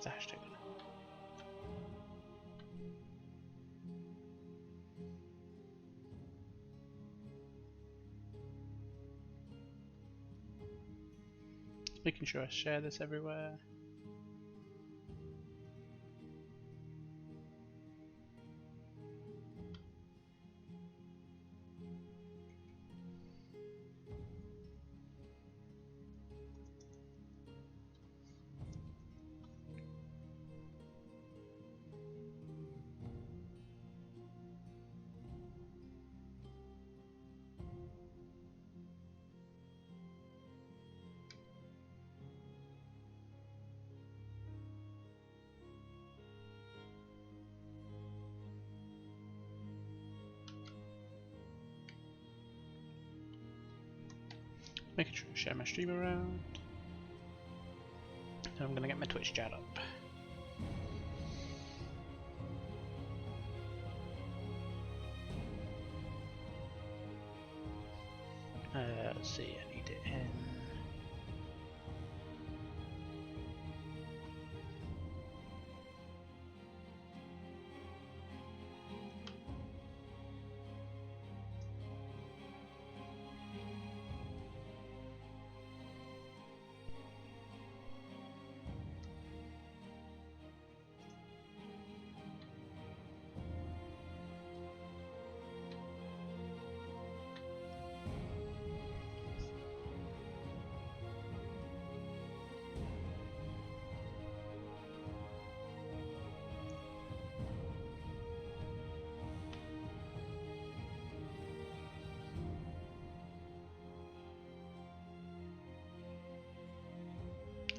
It's a hashtag. Making sure I share this everywhere. Making sure I share my stream around. And I'm gonna get my Twitch chat up. Let's see, I need it in.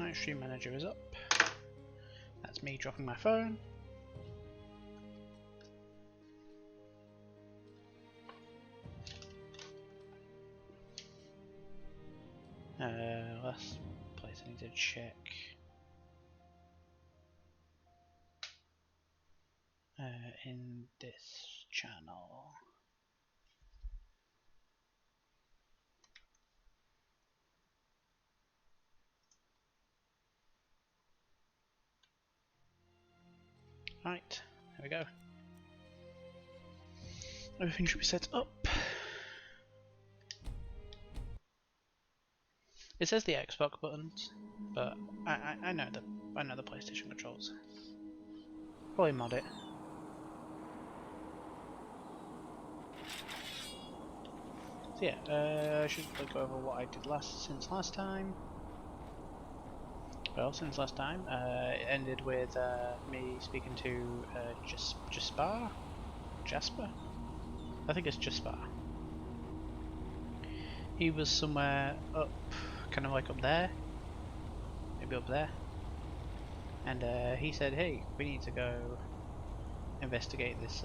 Alright, stream manager is up. That's me dropping my phone. Last place I need to check. In this channel. Right, there we go. Everything should be set up. It says the Xbox buttons, but I know the PlayStation controls. Probably mod it. So yeah, I should go over what I did since last time. Well, since last time, it ended with me speaking to Jasper? I think it's Jasper. He was somewhere up, kind of like up there, maybe up there, and he said, "Hey, we need to go investigate this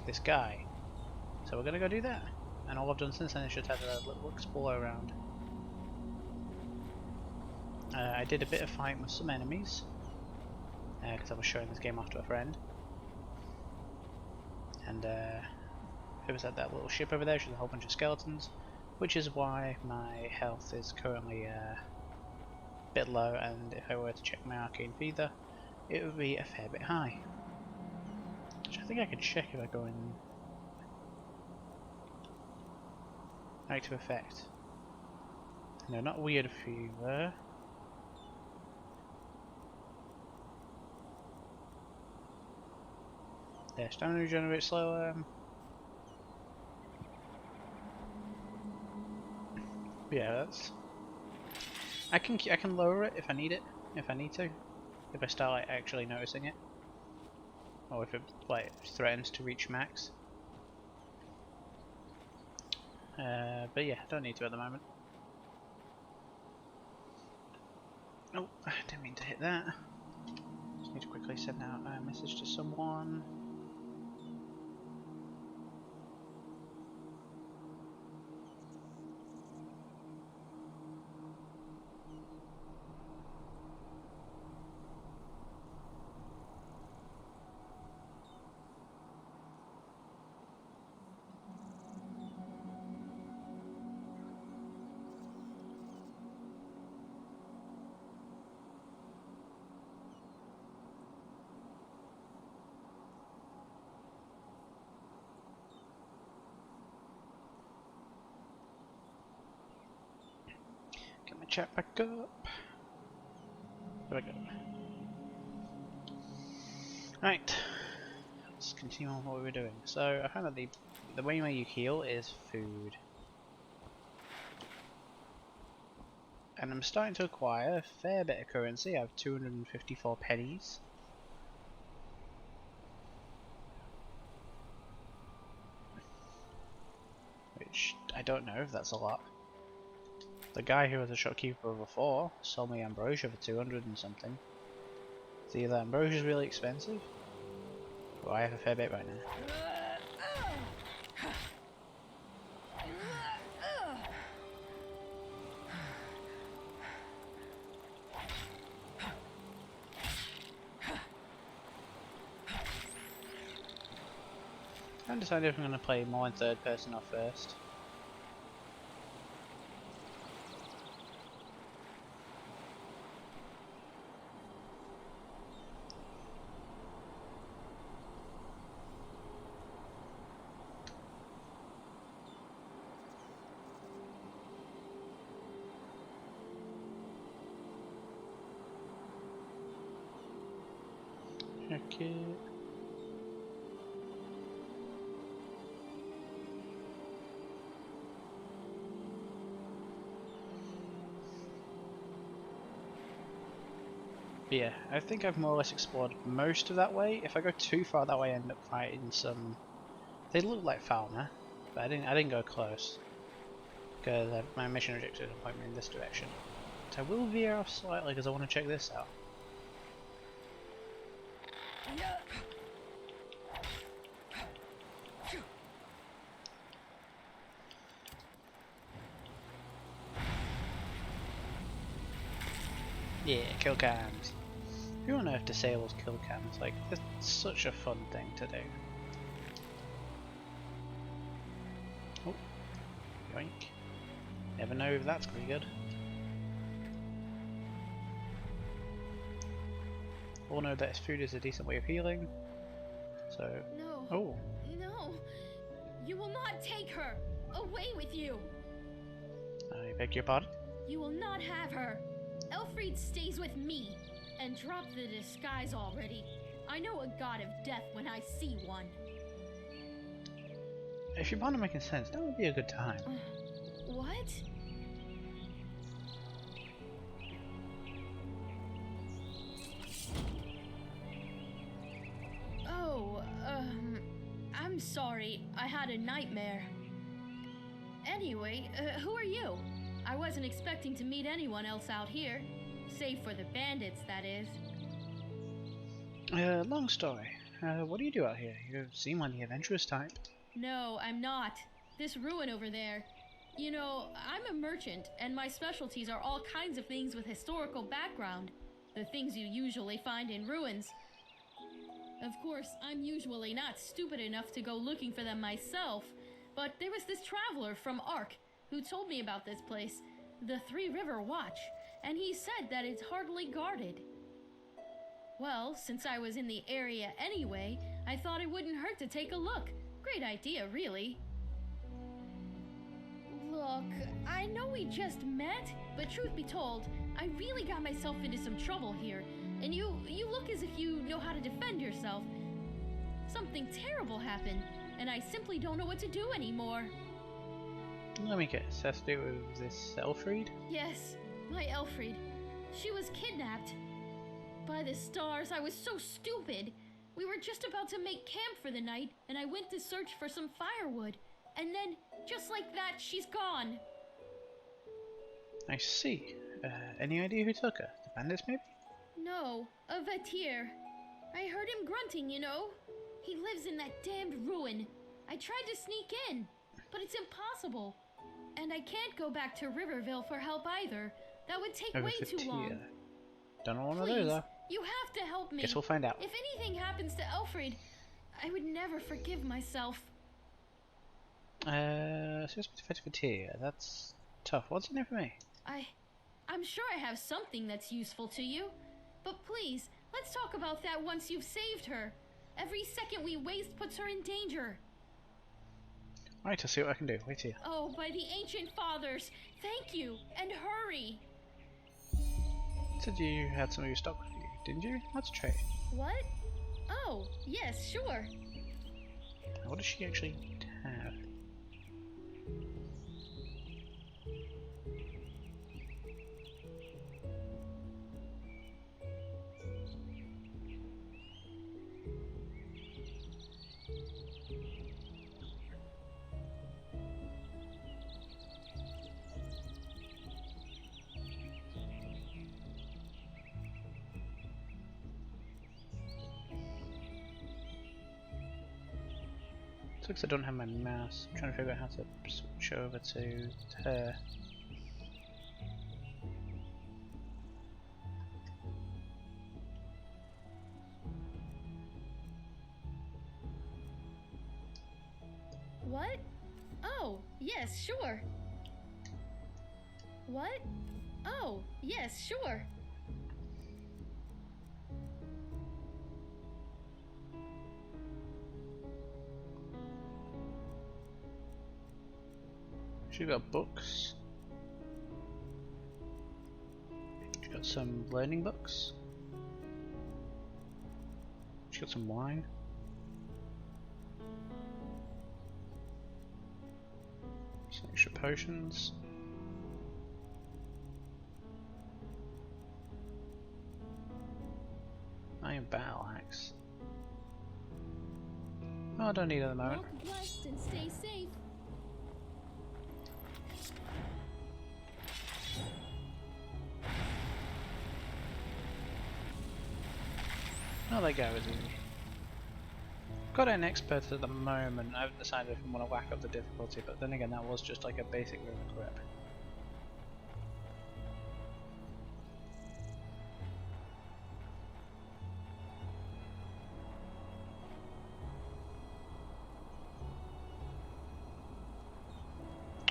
this guy." So we're gonna go do that, and all I've done since then is just have a little explore around. I did a bit of fighting with some enemies because I was showing this game off to a friend, and it was at that little ship over there. There's a whole bunch of skeletons, which is why my health is currently a bit low, and if I were to check my arcane feeder, it would be a fair bit high. Which I think I could check if I go in active effect. No, not weird fever. Yeah, stamina regenerates slower. Yeah, that's. I can lower it if I need to, if I start like actually noticing it, or if it like threatens to reach max. But yeah, don't need to at the moment. Oh, I didn't mean to hit that. Just need to quickly send out a message to someone. chat back up. There we go. Right, let's continue on what we were doing. So I found that the way you heal is food. And I'm starting to acquire a fair bit of currency. I have 254 pennies. Which, I don't know if that's a lot. The guy who was a shopkeeper before sold me ambrosia for 200 and something. So either ambrosia is really expensive, or I have a fair bit right now. I'm deciding if I'm going to play more in third person or first. Okay. Yeah, I think I've more or less explored most of that way. If I go too far that way, I end up fighting some. They look like fauna, but I didn't go close because my mission objective will point me in this direction. So I will veer off slightly because I want to check this out. Yeah, kill cams. Who on earth disables kill cams? Like, it's such a fun thing to do. Oh, yoink. Never know if that's gonna be good. All know that food is a decent way of healing. So. No. Oh. No. You will not take her. Away with you. I beg your pardon? You will not have her. Elfried stays with me. And drop the disguise already. I know a god of death when I see one. If your partner making sense, that would be a good time. What? Oh, I'm sorry. I had a nightmare. Anyway, who are you? I wasn't expecting to meet anyone else out here. Save for the bandits, that is. Long story. What do you do out here? You seem like the adventurous type. No, I'm not. This ruin over there. You know, I'm a merchant, and my specialties are all kinds of things with historical background. The things you usually find in ruins. Of course, I'm usually not stupid enough to go looking for them myself, but there was this traveler from Ark who told me about this place, the Three River Watch. And he said that it's hardly guarded. Well, since I was in the area anyway, I thought it wouldn't hurt to take a look. Great idea, really. Look, I know we just met, but truth be told, I really got myself into some trouble here. And you look as if you know how to defend yourself. Something terrible happened, and I simply don't know what to do anymore. Let me guess, has to do with this Elfried? Yes. My Elfried. She was kidnapped. By the stars, I was so stupid. We were just about to make camp for the night, and I went to search for some firewood. And then, just like that, she's gone. I see. Any idea who took her? The bandits, maybe? No, a Vatir. I heard him grunting, you know. He lives in that damned ruin. I tried to sneak in, but it's impossible. And I can't go back to Riverville for help either. That would take way too long. Don't know what to do though. You have to help me. Guess we'll find out. If anything happens to Elfried, I would never forgive myself. Supposed to fight for tea. That's tough. What's in there for me? I'm sure I have something that's useful to you. But please, let's talk about that once you've saved her. Every second we waste puts her in danger. Alright, I'll see what I can do. Wait here. Oh, by the ancient fathers, thank you, and hurry. Said you had some of your stock with you, didn't you? Let's trade. What? Oh, yes, sure. What does she actually have? Looks like I don't have my mouse. I'm trying to figure out how to switch over to her. What? Oh, yes, sure. What? Oh, yes, sure. She got books. She got some learning books. She got some wine. Some extra potions. Iron battle axe. Oh, I don't need it at the moment. Walk blessed and stay safe. Oh, there goes easy. Got an expert at the moment. I haven't decided if I want to whack up the difficulty, but then again, that was just like a basic room equip.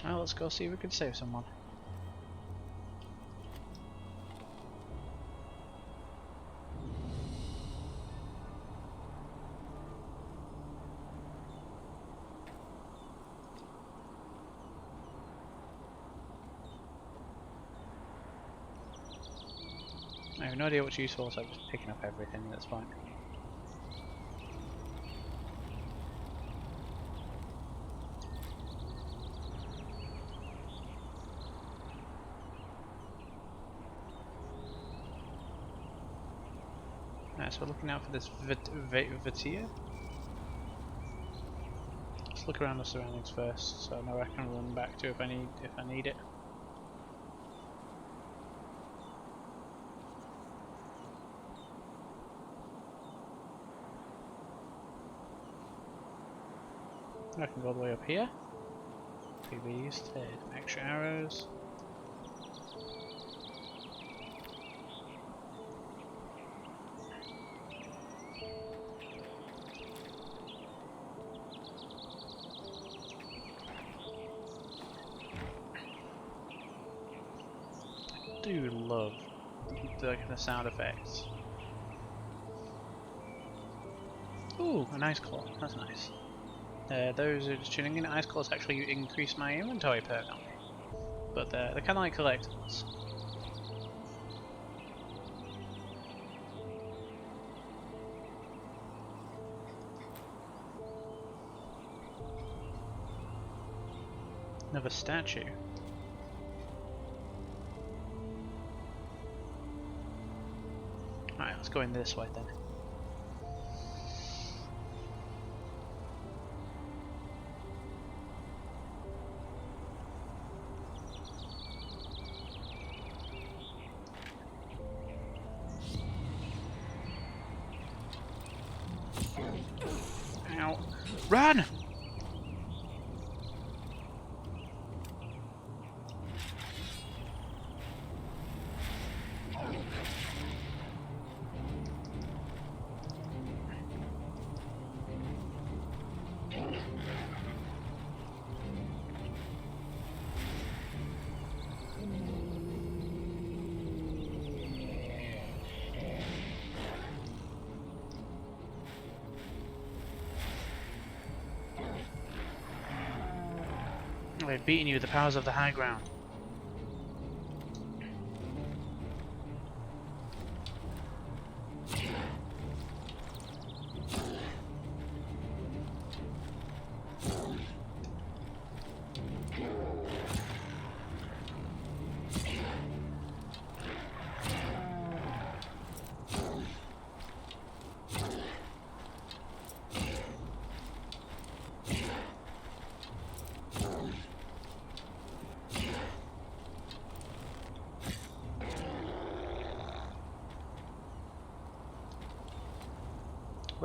Well, let's go see if we can save someone. I have no idea what's useful, so I'm just picking up everything, that's fine. Alright, so we're looking out for this Vitia. Let's look around the surroundings first, so I know I can run back to if I need it. I can go all the way up here. Take these, take extra arrows. I do love the sound effects. Ooh, an ice claw, that's nice. Those are just tuning in. Ice claws actually increase my inventory permanently, but they're kind of like collectibles. Another statue. Alright, let's go in this way then. Ow. Run! I've beaten you with the powers of the high ground.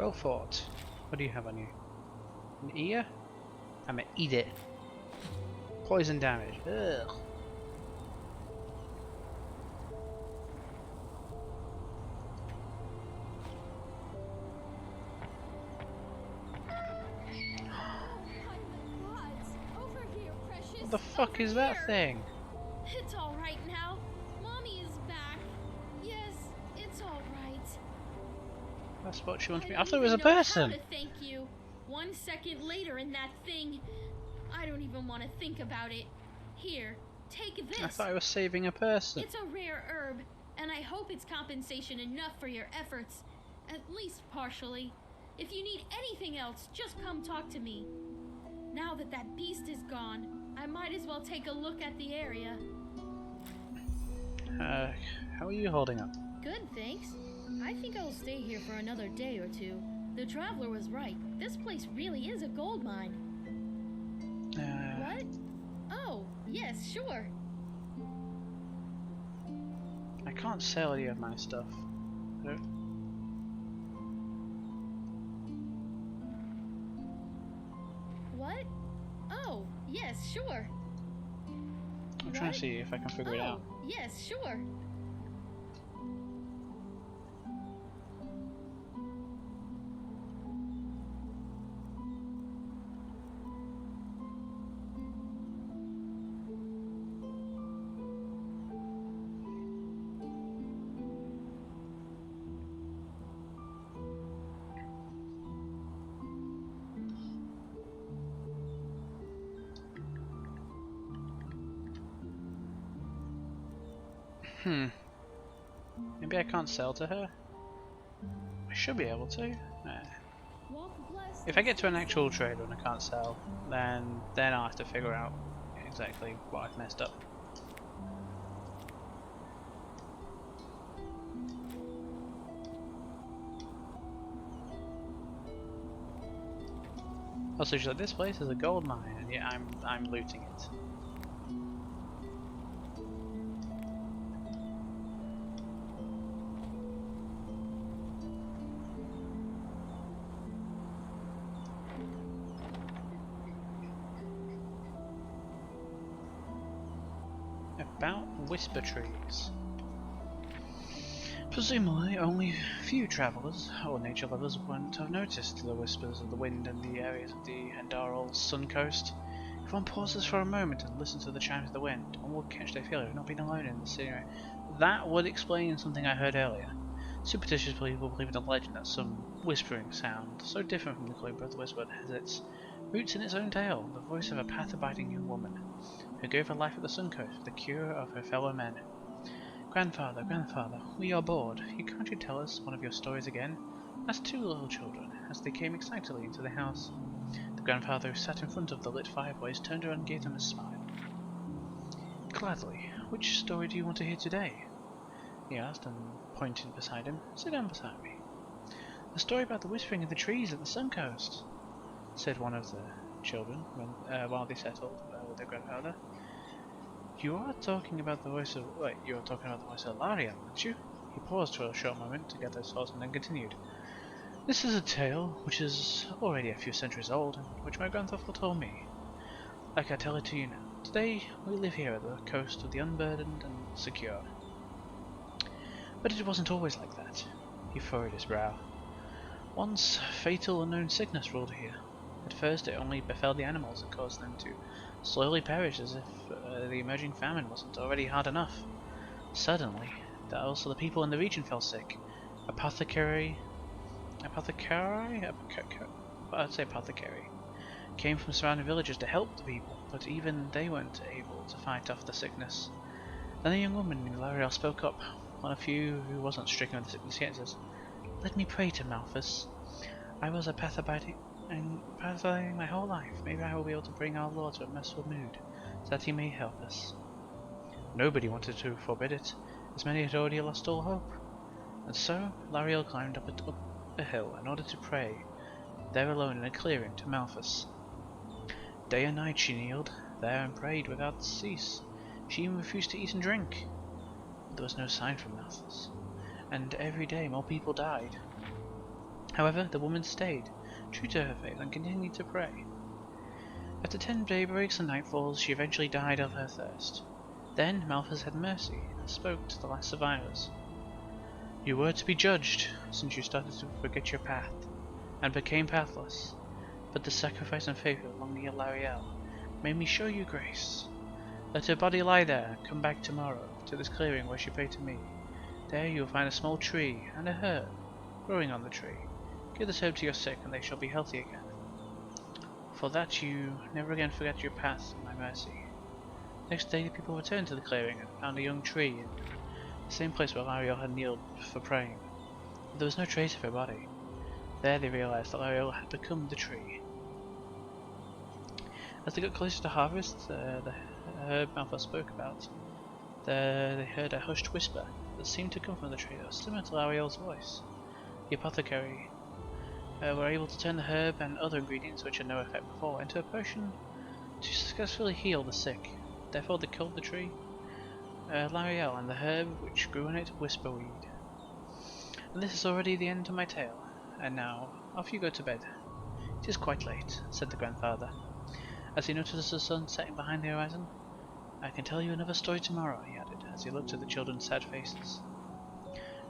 Well fought. What do you have on you? An ear? I'm gonna eat it. Poison damage. Ugh. What the fuck is that thing? It's all right now. Mommy is back. Yes, it's all right. That's what she wanted me. I I thought it was a don't even know person. how to thank you. 1 second later in that thing, I don't even want to think about it. Here, take this. I thought I was saving a person. It's a rare herb, and I hope it's compensation enough for your efforts, at least partially. If you need anything else, just come talk to me. Now that that beast is gone, I might as well take a look at the area. How are you holding up? Good, thanks. I think I'll stay here for another day or two. The traveler was right. This place really is a gold mine. What? Oh, yes, sure. I can't sell any of my stuff. What? Oh, yes, sure. I'm trying to see if I can figure it out. Yes, sure. Maybe I can't sell to her? I should be able to. If I get to an actual trader and I can't sell, then I'll have to figure out exactly what I've messed up. Also, she's like, this place is a gold mine, and yet I'm looting it. About whisper trees. Presumably, only few travellers or nature lovers won't have noticed the whispers of the wind in the areas of the Enderal sun coast. If one pauses for a moment and listens to the chimes of the wind, one will catch the feeling of not being alone in the scenery. That would explain something I heard earlier. Superstitious people believe in a legend that some whispering sound, so different from the clear breath whisper, has its roots in its own tale, the voice of a path-abiding young woman who gave her life at the sun coast for the cure of her fellow men. Grandfather, we are bored. Can't you tell us one of your stories again? Asked two little children, as they came excitedly into the house. The grandfather, who sat in front of the lit fireplace, turned around and gave them a smile. Gladly. Which story do you want to hear today? He asked, and pointed beside him. Sit down beside me. The story about the whispering in the trees at the sun coast, said one of the children while they settled with their grandfather. You are talking about the voice of... Wait, you are talking about the voice of Lariel, aren't you? He paused for a short moment to gather his thoughts and then continued. This is a tale which is already a few centuries old, and which my grandfather told me. Like I tell it to you now. Today we live here at the coast of the unburdened and secure. But it wasn't always like that. He furrowed his brow. Once fatal unknown sickness ruled here. At first it only befell the animals and caused them to slowly perish as if the emerging famine wasn't already hard enough. Suddenly, also the people in the region fell sick. Apothecary came from surrounding villages to help the people, but even they weren't able to fight off the sickness. Then a young woman named Lariel spoke up, one of few who wasn't stricken with the sickness yet, says, Let me pray to Malthus. I was a pathobite and pathifying my whole life. Maybe I will be able to bring our Lord to a merciful mood, so that he may help us. Nobody wanted to forbid it, as many had already lost all hope. And so Lariel climbed up a hill in order to pray, there alone in a clearing, to Malthus. Day and night she kneeled there and prayed without cease. She even refused to eat and drink. But there was no sign from Malthus, and every day more people died. However, the woman stayed, true to her faith, and continued to pray. After 10 daybreaks and nightfalls, she eventually died of her thirst. Then Malthus had mercy and spoke to the last survivors. You were to be judged, since you started to forget your path, and became pathless. But the sacrifice and faith of Longia Lariel made me show you grace. Let her body lie there, and come back tomorrow, to this clearing where she prayed to me. There you will find a small tree, and a herb, growing on the tree. Give this herb to your sick, and they shall be healthy again. For that you never again forget your path and my mercy. Next day the people returned to the clearing, and found a young tree in the same place where Lariel had kneeled for praying. But there was no trace of her body. There they realized that Lariel had become the tree. As they got closer to harvest, the herb Malthus spoke about, they heard a hushed whisper that seemed to come from the tree that was similar to Lariel's voice. The apothecary were able to turn the herb and other ingredients which had no effect before into a potion to successfully heal the sick. Therefore they killed the tree, Lariel, and the herb which grew on it, Whisperweed. And this is already the end of my tale, and now off you go to bed. It is quite late, said the grandfather, as he noticed the sun setting behind the horizon. I can tell you another story tomorrow, he added, as he looked at the children's sad faces.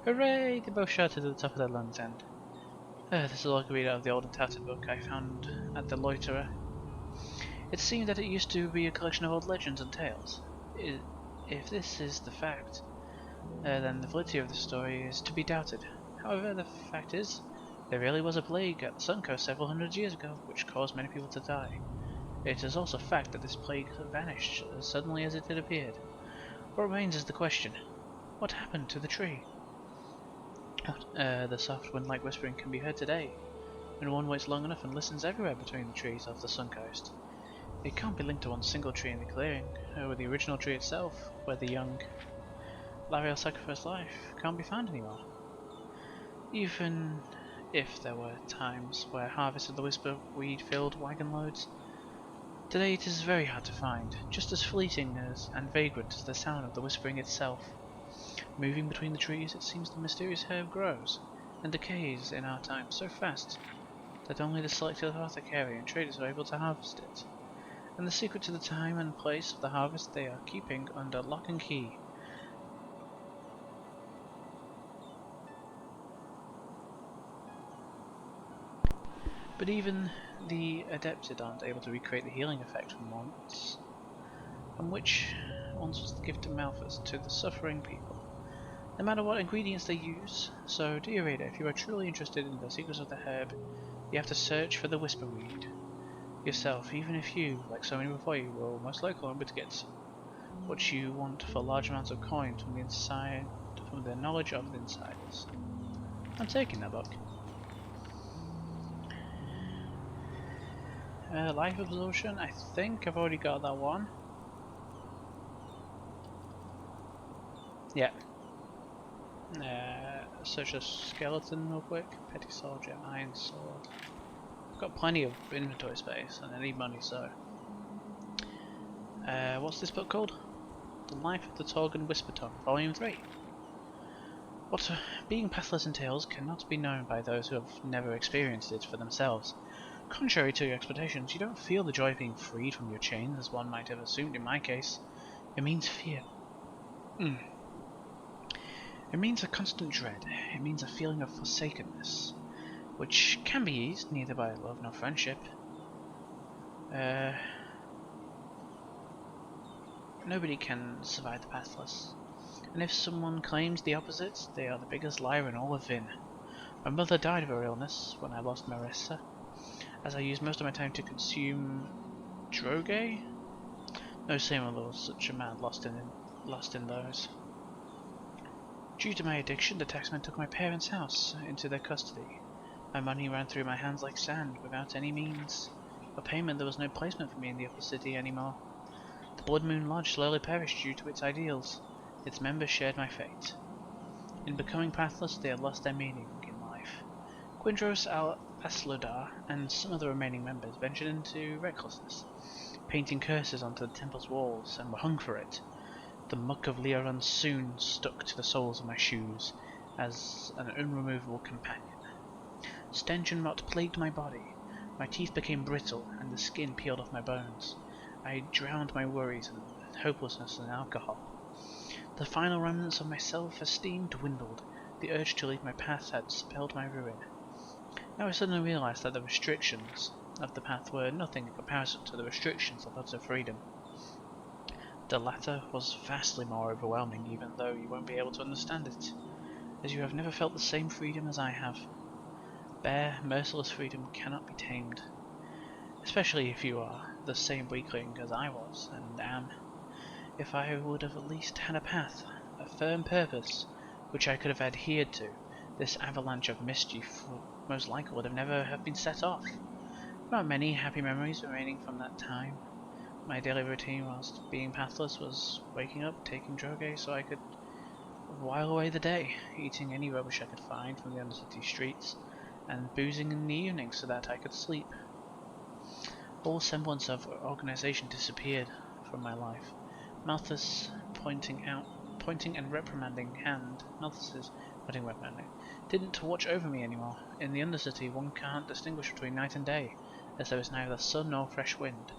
Hooray! They both shouted at the top of their lungs, and this is all I can read out of the old and tattered book I found at the Loiterer. It seemed that it used to be a collection of old legends and tales. If this is the fact, then the validity of the story is to be doubted. However, the fact is, there really was a plague at the Sun Coast several hundred years ago, which caused many people to die. It is also a fact that this plague vanished as suddenly as it had appeared. What remains is the question, what happened to the tree? The soft wind-like whispering can be heard today, when one waits long enough and listens everywhere between the trees of the Sun Coast. It can't be linked to one single tree in the clearing, or the original tree itself, where the young Lariel sacrificed life can't be found anymore. Even if there were times where harvest of the whisperweed filled wagon loads, today it is very hard to find, just as fleeting and vagrant as the sound of the whispering itself. Moving between the trees, it seems the mysterious herb grows and decays in our time so fast that only the selected apothecary and traders are able to harvest it. And the secret to the time and place of the harvest they are keeping under lock and key. But even the adepted aren't able to recreate the healing effect from which once was the gift of Malthus to the suffering people, no matter what ingredients they use. So, dear reader, if you are truly interested in the secrets of the herb, you have to search for the Whisperweed yourself, even if you, like so many before you, will most likely remember to get what you want for large amounts of coin from the knowledge of the insiders. I'm taking that book. Life absorption, I think I've already got that one. Yeah. Search a skeleton real quick. Petty soldier, iron sword. I've got plenty of inventory space and I need money, so. What's this book called? The Life of the Torgon Whispertongue, Volume 3. What being pathless entails cannot be known by those who have never experienced it for themselves. Contrary to your expectations, you don't feel the joy of being freed from your chains, as one might have assumed in my case. It means fear. It means a constant dread. It means a feeling of forsakenness, which can be eased neither by love nor friendship. Nobody can survive the pathless, and if someone claims the opposite, they are the biggest liar in all of Vin. My mother died of her illness when I lost Marissa, as I used most of my time to consume droge. No sailor was such a man lost in those. Due to my addiction, the taxman took my parents' house into their custody. My money ran through my hands like sand, without any means of payment. There was no placement for me in the upper city anymore. The Blood Moon Lodge slowly perished due to its ideals. Its members shared my fate. In becoming pathless, they had lost their meaning in life. Quindros Aslodar and some of the remaining members ventured into recklessness, painting curses onto the temple's walls, and were hung for it. The muck of Leorun soon stuck to the soles of my shoes as an unremovable companion. Stench and rot plagued my body. My teeth became brittle, and the skin peeled off my bones. I drowned my worries and hopelessness in alcohol. The final remnants of my self-esteem dwindled. The urge to leave my path had spelled my ruin. Now I suddenly realized that the restrictions of the path were nothing in comparison to the restrictions of utter freedom. The latter was vastly more overwhelming, even though you won't be able to understand it, as you have never felt the same freedom as I have. Bare, merciless freedom cannot be tamed, especially if you are the same weakling as I was and am. If I would have at least had a path, a firm purpose, which I could have adhered to, this avalanche of mischief most likely would have never have been set off. There are many happy memories remaining from that time. My daily routine whilst being pathless was waking up, taking droge so I could while away the day, eating any rubbish I could find from the undercity streets, and boozing in the evening so that I could sleep. All semblance of organization disappeared from my life. Malthus pointing and reprimanding hand, Malthus's pointing and reprimanding, didn't watch over me anymore. In the Undercity one can't distinguish between night and day, as there is neither sun nor fresh wind.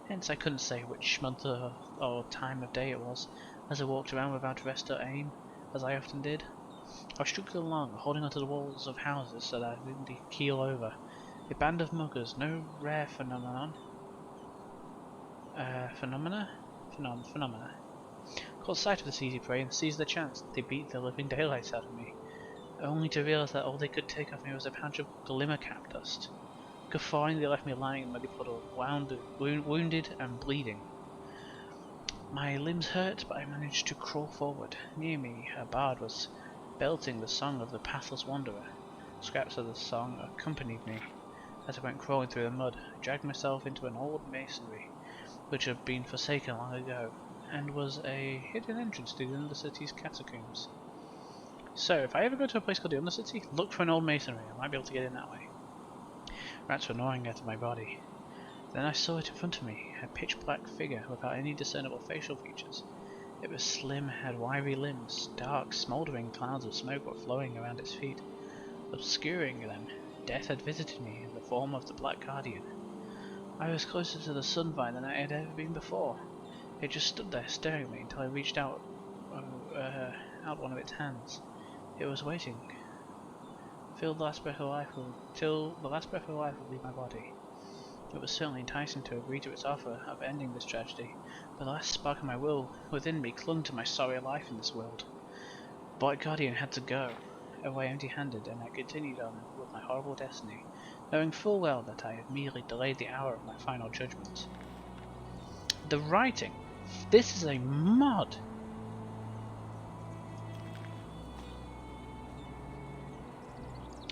Hence I couldn't say which month or time of day it was, as I walked around without rest or aim, as I often did. I struggled along, holding onto the walls of houses so that I didn't keel over. A band of muggers, no rare phenomena, caught sight of this easy prey and seized the chance. They beat the living daylights out of me, only to realize that all they could take off me was a pouch of glimmer cap dust. Guffawing, they left me lying in a muddy puddle, wounded and bleeding. My limbs hurt, but I managed to crawl forward. Near me, a bard was belting the song of the pathless wanderer. Scraps of the song accompanied me as I went crawling through the mud. I dragged myself into an old masonry, which had been forsaken long ago, and was a hidden entrance to the Undercity's catacombs. So, if I ever go to a place called the Undercity, look for an old masonry. I might be able to get in that way. Rats were gnawing at my body. Then I saw it in front of me, a pitch-black figure without any discernible facial features. It was slim, had wiry limbs. Dark, smouldering clouds of smoke were flowing around its feet, obscuring them. Death had visited me in the form of the Black Guardian. I was closer to the Sunvine than I had ever been before. It just stood there staring at me until I reached out one of its hands. It was waiting. Till the last breath of life would leave my body. It was certainly enticing to agree to its offer of ending this tragedy, but the last spark of my will within me clung to my sorry life in this world. The Black Guardian had to go, away empty-handed, and I continued on with my horrible destiny, knowing full well that I had merely delayed the hour of my final judgment. The writing! This is a mod!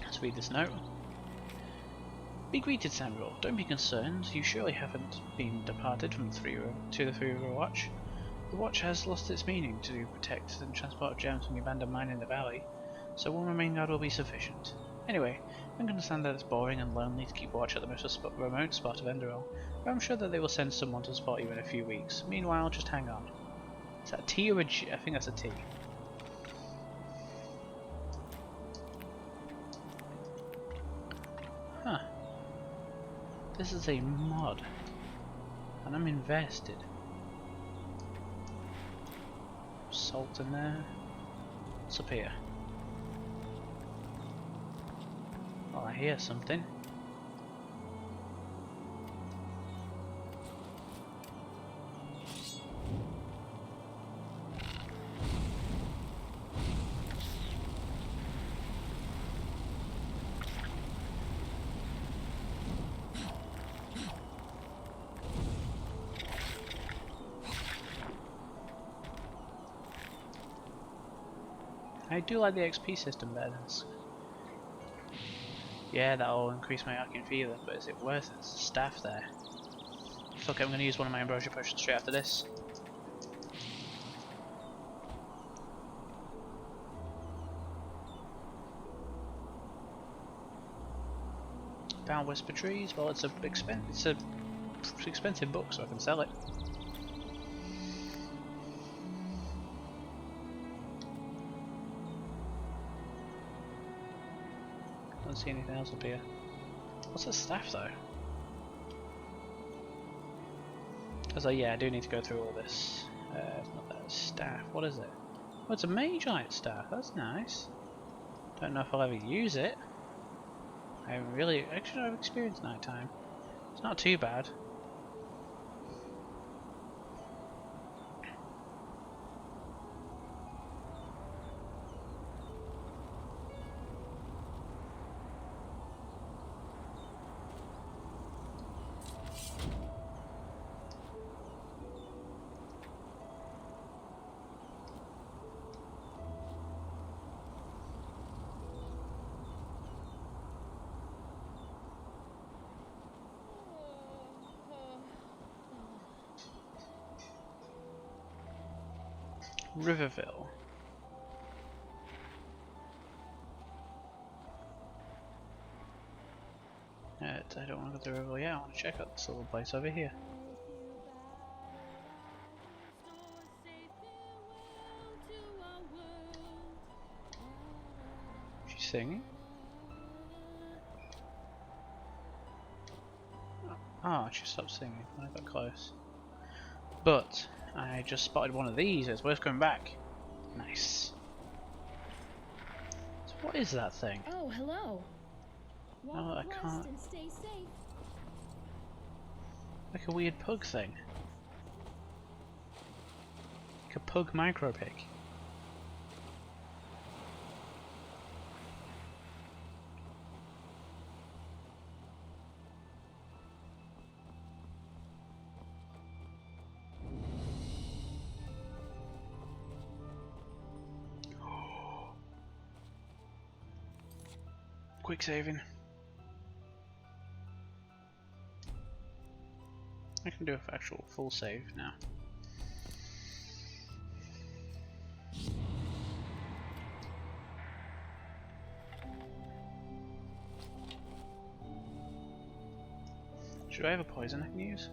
Let's read this note. Be greeted, Samuel. Don't be concerned. You surely haven't been departed from the Three River Watch. The watch has lost its meaning to protect and transport gems from the abandoned mine in the valley, so one remaining guard will be sufficient. Anyway, I can understand that it's boring and lonely to keep watch at the most remote spot of Enderal, but I'm sure that they will send someone to support you in a few weeks. Meanwhile, just hang on. Is that a T or a G? I think that's a T. Huh. This is a mod, and I'm invested. Salt in there. What's up here? Oh, I hear something. I do like the XP system better than this. Yeah, that'll increase my arcane fever, but is it worth it? There's a staff there. Fuck it, I'm gonna use one of my ambrosia potions straight after this. Bound Whisper Trees, well it's a expensive book, so I can sell it. Don't see anything else up here. What's that staff though? So yeah, I do need to go through all this. It's not that staff. What is it? Oh, it's a mage light staff. That's nice. Don't know if I'll ever use it. I haven't really. Actually, I've experienced nighttime. It's not too bad. Riverville. I don't want to go to Riverville yet. I want to check out this little place over here. She's singing. Oh, she stopped singing when I got close. But I just spotted one of these. It's worth coming back. Nice. So what is that thing? Oh, hello. Oh, I can't. And stay safe. Like a weird pug thing. Like a pug micro pig. Quick saving. I can do an actual full save now. Should I have a poison I can use?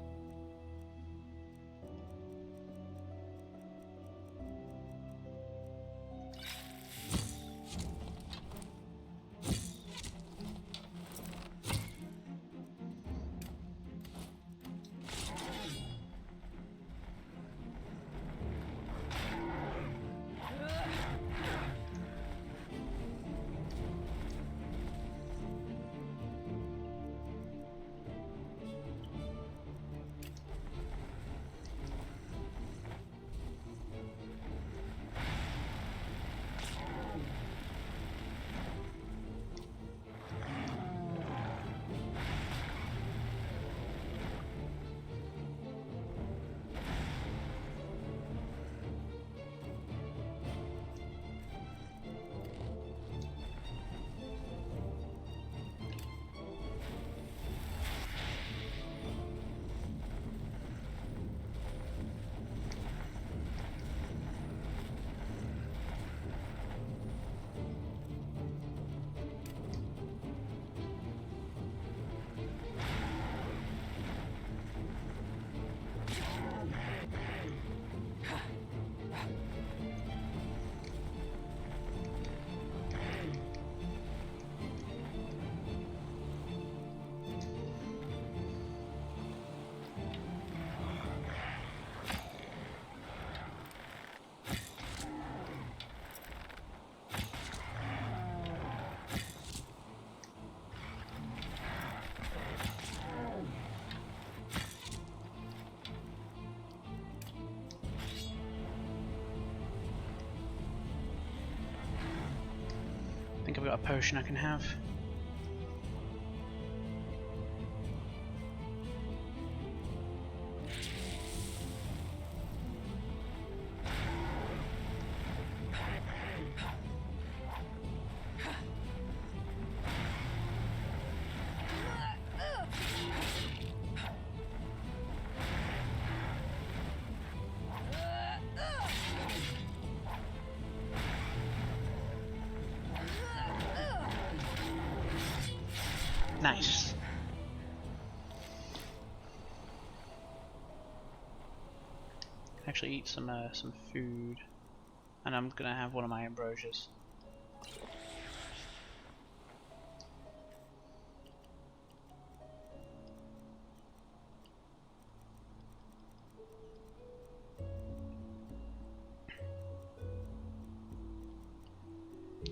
I think I've got a potion I can have. Nice. Actually eat some food, and I'm gonna have one of my ambrosias.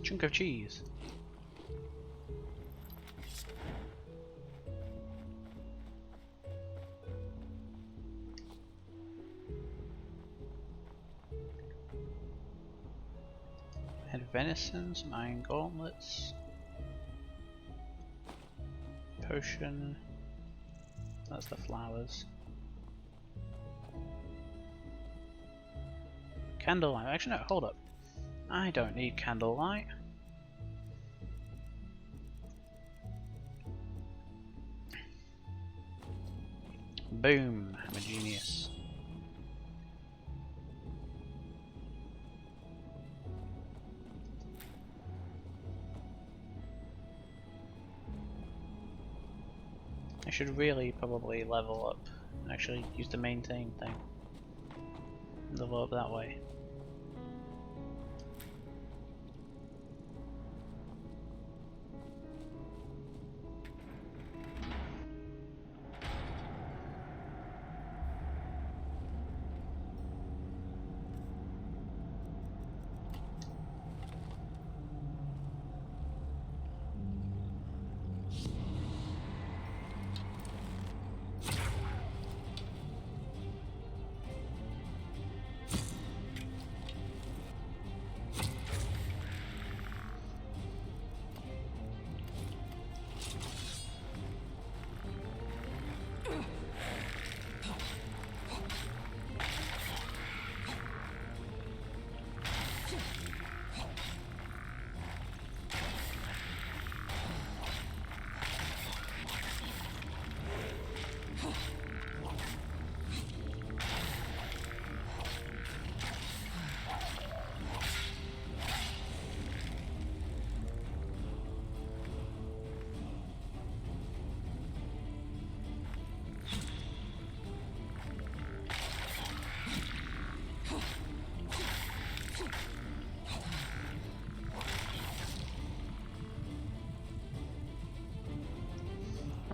Chunk of cheese. Head of venison, some iron gauntlets. Potion. That's the flowers. Candlelight. Actually, no, hold up. I don't need candlelight. Boom. I'm a genius. I should really probably level up. Actually, use the maintain thing. Level up that way.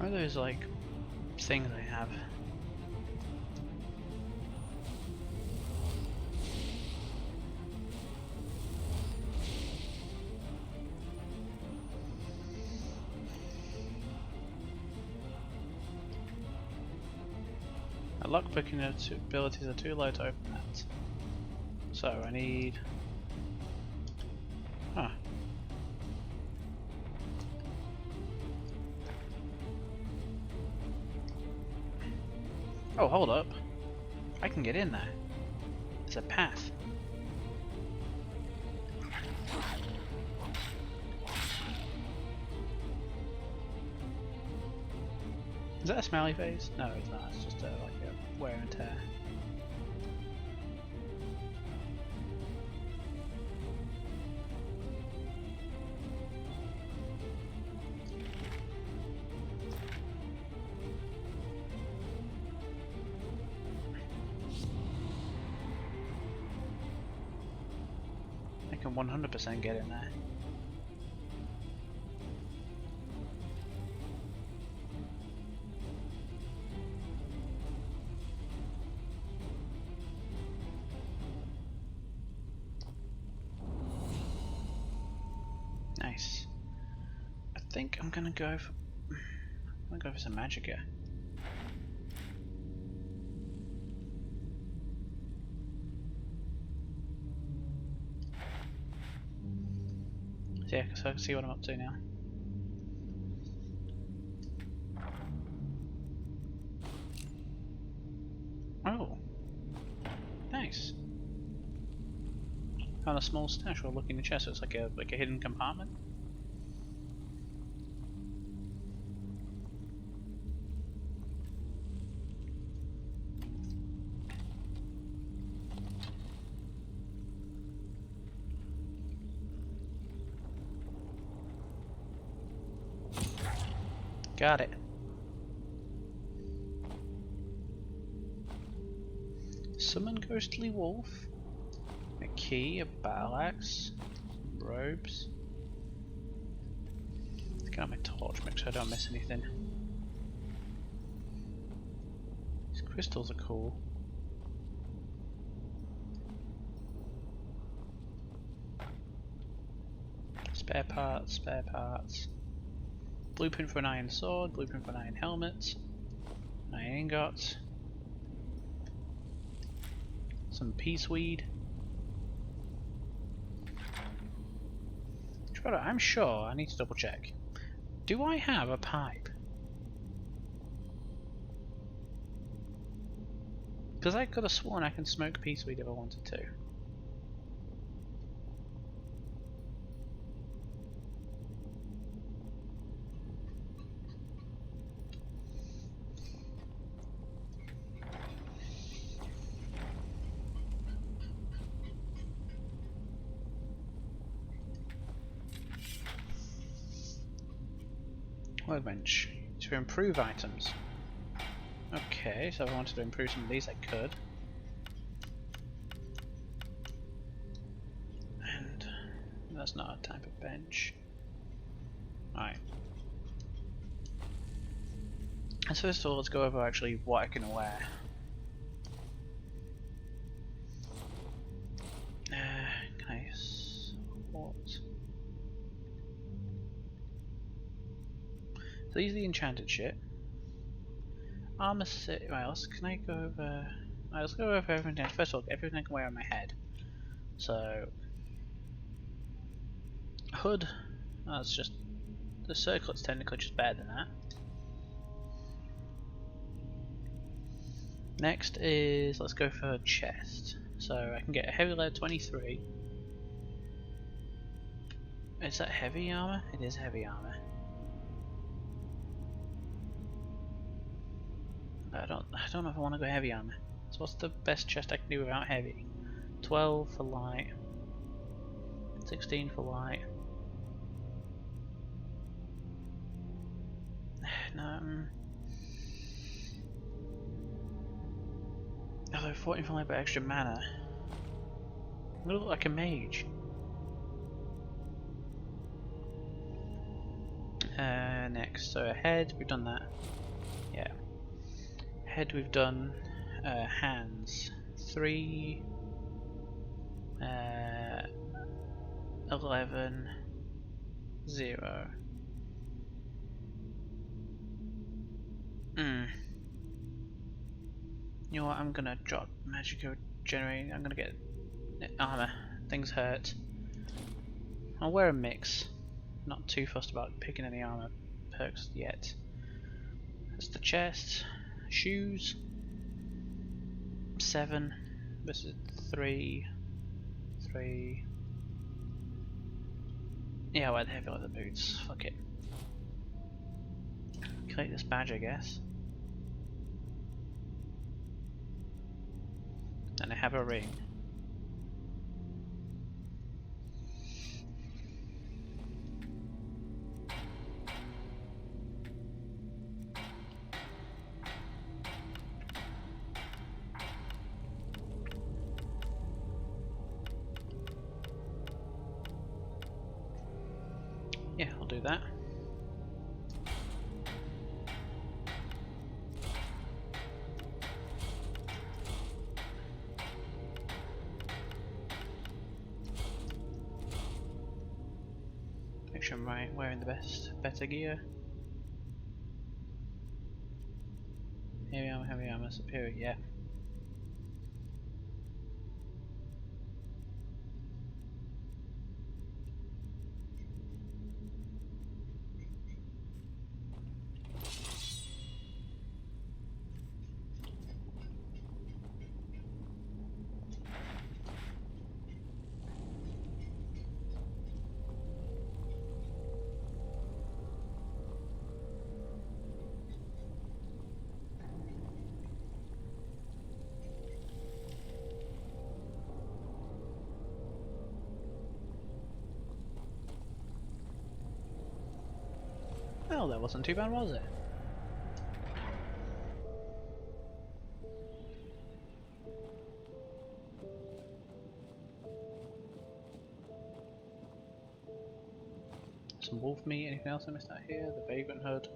What are those like things I have? My lockpicking abilities are too low to open that. So I need... Huh. Oh, hold up. I can get in there. There's a path. Is that a smiley face? No, it's not. It's just like a wear and tear. I can 100% get in there. Nice. I think I'm gonna go for some magic here. So yeah, so I can see what I'm up to now. Oh, nice. Found a small stash while looking in the chest. So it's like a hidden compartment. Got it. Summon ghostly wolf. A key, a battle axe, robes. Let's get out my torch, make sure I don't miss anything. These crystals are cool. Spare parts, spare parts. Blueprint for an iron sword, blueprint for an iron helmet, iron ingot, some peaceweed. I'm sure, I need to double check. Do I have a pipe? Because I could have sworn I can smoke peaceweed if I wanted to. Workbench. To improve items. Okay, so if I wanted to improve some of these I could. And that's not a type of bench. Right. And so first of all, let's go over actually what I can wear. What? So these are the enchanted shit. Armor set. Right, can I go over? Right, let's go over everything. First of all, everything I can wear on my head. So hood. That's just the circlet's technically just better than that. Next is let's go for chest. So I can get a heavy lead 23. Is that heavy armor? It is heavy armor. I don't know if I want to go heavy armor. So what's the best chest I can do without heavy? 12 for light. 16 for light. No. Although 14 for light but extra mana. I'm gonna look like a mage. Next, so head, we've done that. Yeah. Head we've done. Hands. 3. 11. 0. You know what, I'm gonna drop Magico Generating. I'm gonna get armor. Things hurt. I'll wear a mix. Not too fussed about picking any armor perks yet. That's the chest. Shoes. 7. This is 3. 3. Yeah, I'll wear the heavy leather boots. Fuck it. Collect this badge, I guess. And I have a ring. Yeah, I'll do that. Make sure I'm wearing the better gear. Heavy armor, superior, yeah. Well, that wasn't too bad, was it? Some wolf meat, anything else I missed out here? The vagrant hood.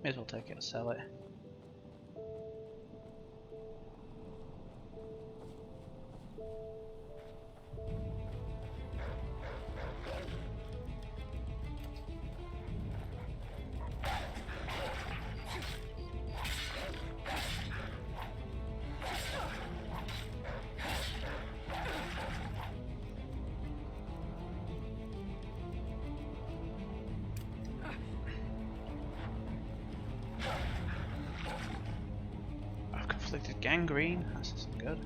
May as well take it and sell it. Gangrene, that's good.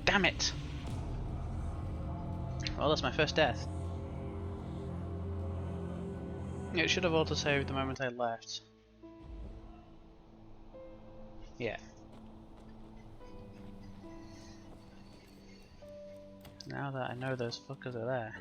Damn it! Well, that's my first death. It should have autosaved the moment I left. Yeah. Now that I know those fuckers are there.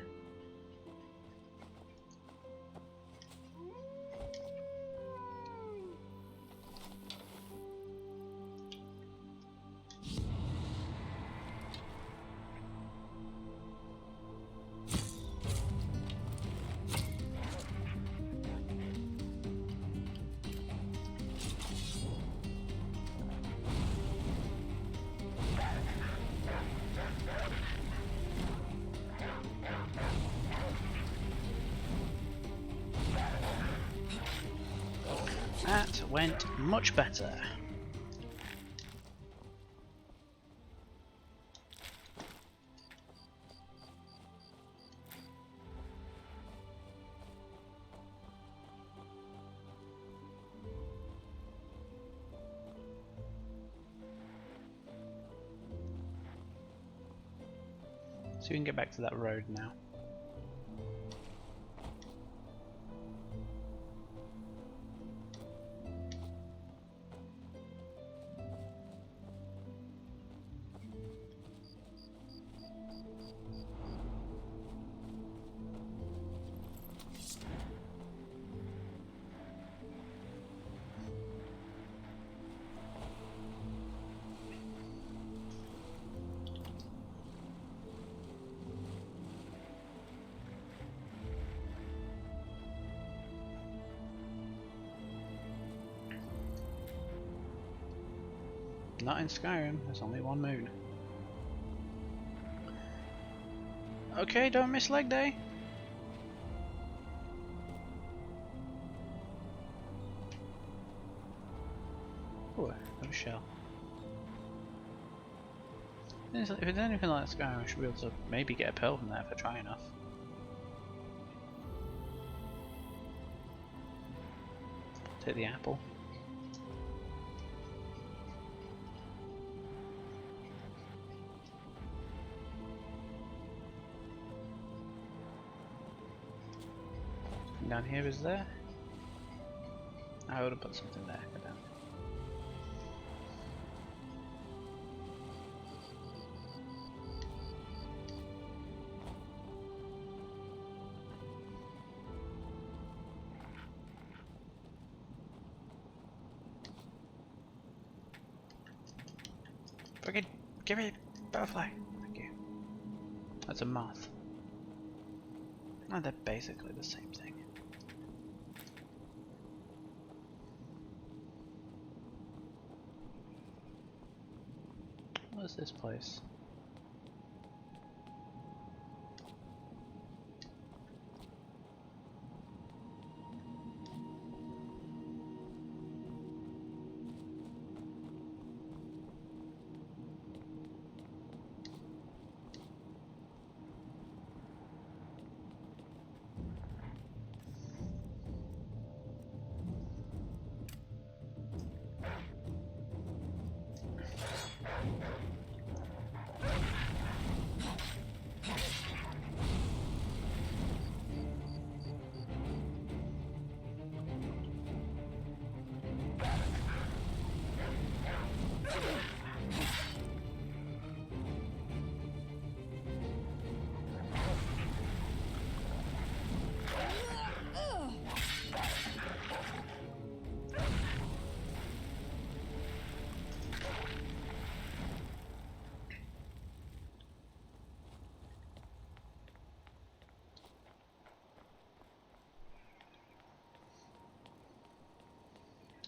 That went much better. So we can get back to that road now. Not in Skyrim, there's only one moon. Okay, don't miss leg day. Oh, got a shell. If it's anything like Skyrim, I should be able to maybe get a pearl from there if I try enough. Take the apple. Down here is there? I would have put something there. Go down. Friggin' give me a butterfly. Thank you. That's a moth. Oh, they're basically the same thing. What is this place?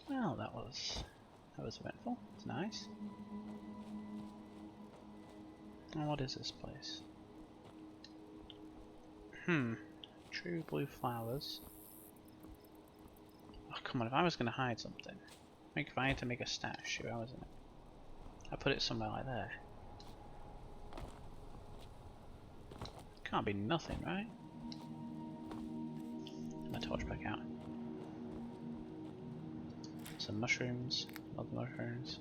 Well, that was eventful. It's nice. And what is this place? True blue flowers. Oh come on! If I was going to hide something, if I had to make a stash, if I was in it. I put it somewhere like there. Can't be nothing, right? My torch back out. Some mushrooms, other mushrooms.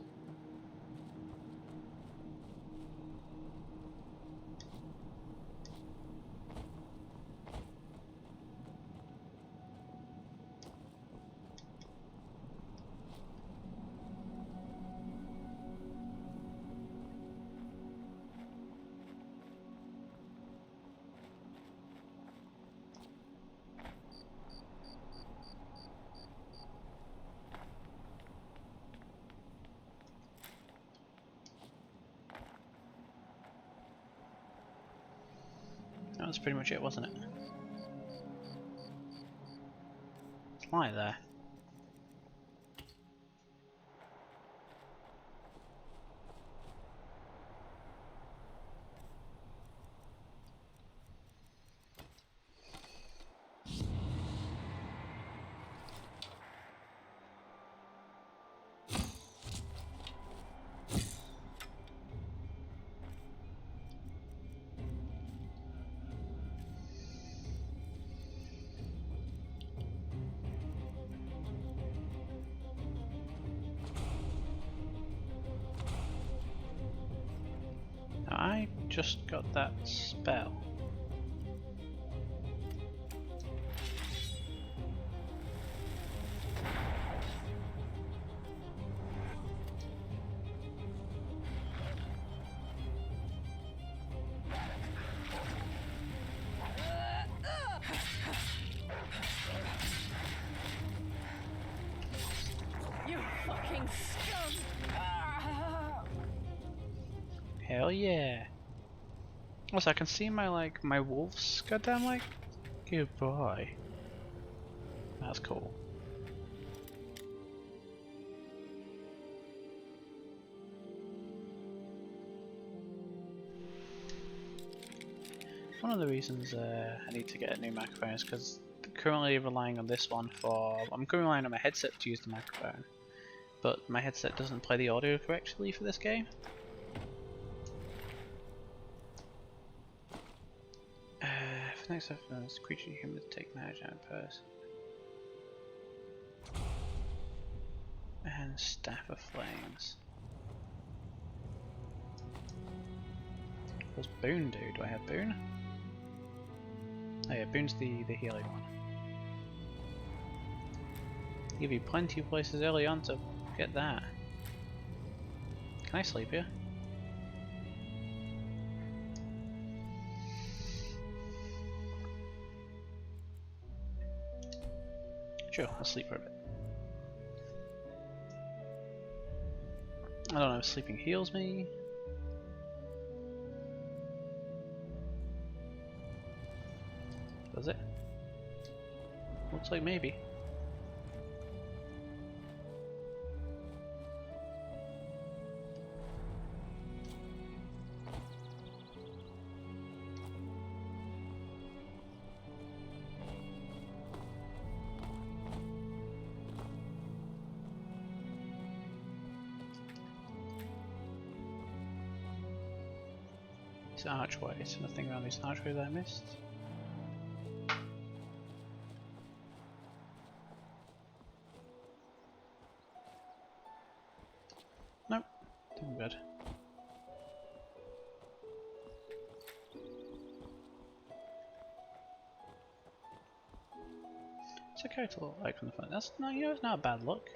That was pretty much it, wasn't it? It's light there. Now I just got that spell. You fucking scum! Hell yeah! Also, I can see my wolves goddamn goodbye. That's cool. One of the reasons I need to get a new microphone is because currently relying on this one I'm currently relying on my headset to use the microphone, but my headset doesn't play the audio correctly for this game. For next offense, creature human to take damage out of person. And Staff of Flames. What's Boon do? Do I have Boon? Oh yeah, Boon's the healing one. Give you plenty of places early on to get that. Can I sleep here? Sure, I'll sleep for a bit. I don't know if sleeping heals me. Does it? Looks like maybe. These archways, nothing around these archways that I missed. Nope, doing good. What's the character look like from the front? That's not, it's not a bad look.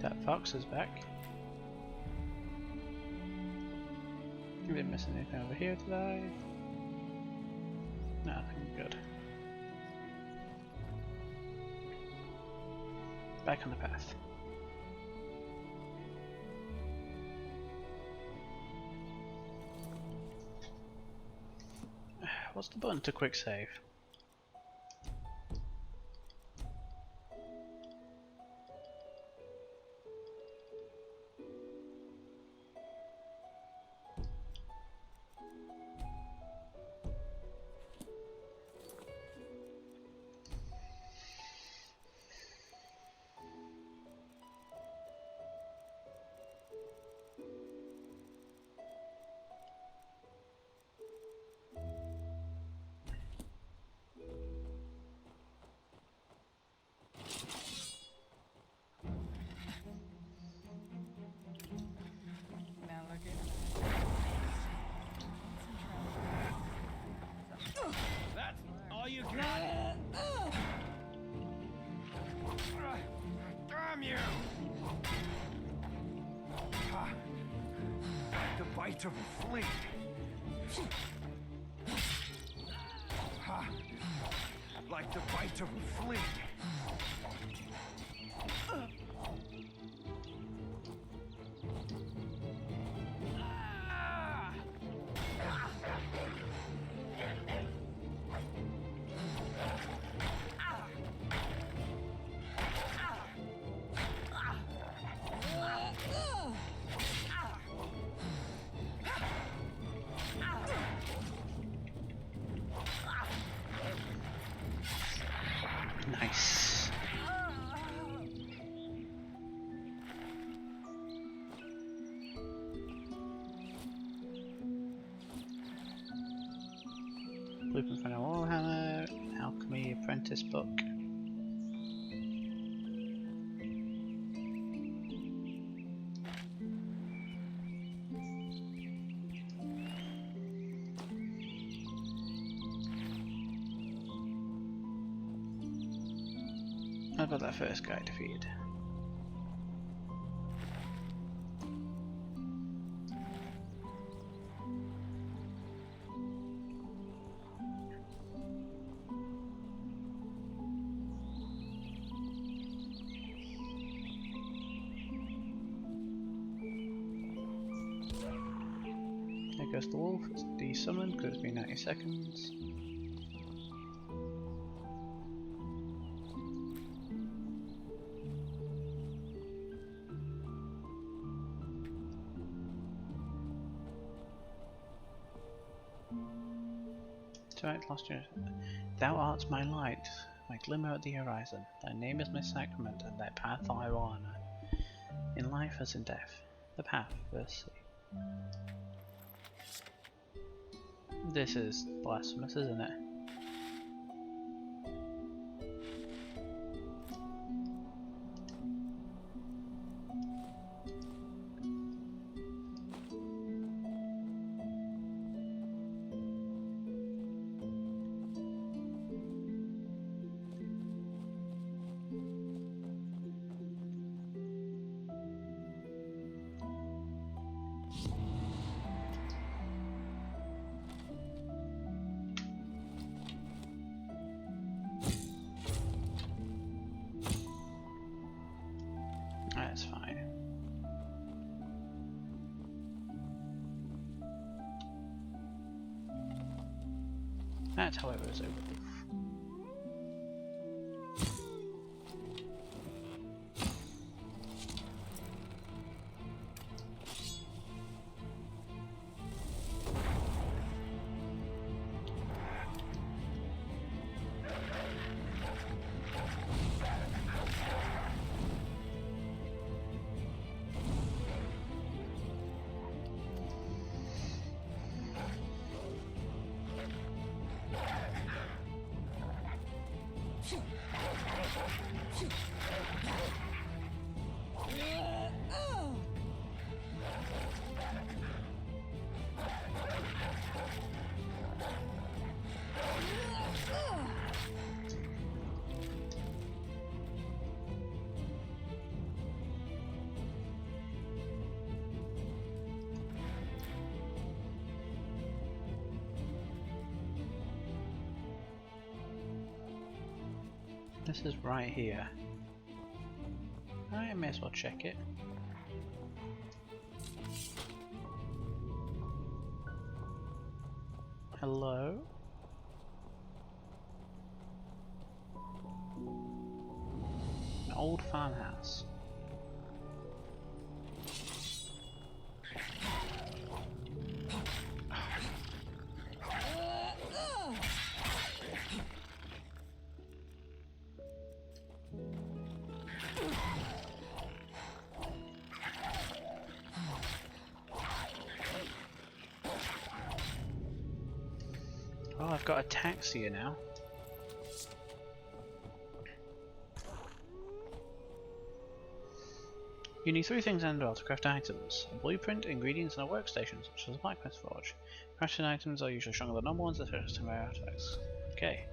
That fox is back. We didn't miss anything over here today. Nothing good. Back on the path. What's the button to quick save? bite of a flea. Ha! Like the bite of a flea. Nice. Blueprint for an Warhammer, Alchemy Apprentice book. How about that first guy defeated? There goes the wolf, it's de-summoned because it's been 90 seconds. Direct lost your... Thou art my light, my glimmer at the horizon. Thy name is my sacrament, and thy path I will honour. In life as in death, the path, verse C. This is blasphemous, isn't it? That's fine. That, however, is overproof. This is right here. I may as well check it. Hello? An old farmhouse. Oh, I've got a taxi here now. You need 3 things in Enderal to craft items: a blueprint, ingredients, and a workstation, such as a blacksmith's forge. Crafting items are usually stronger than normal ones, especially to rare artifacts. Okay.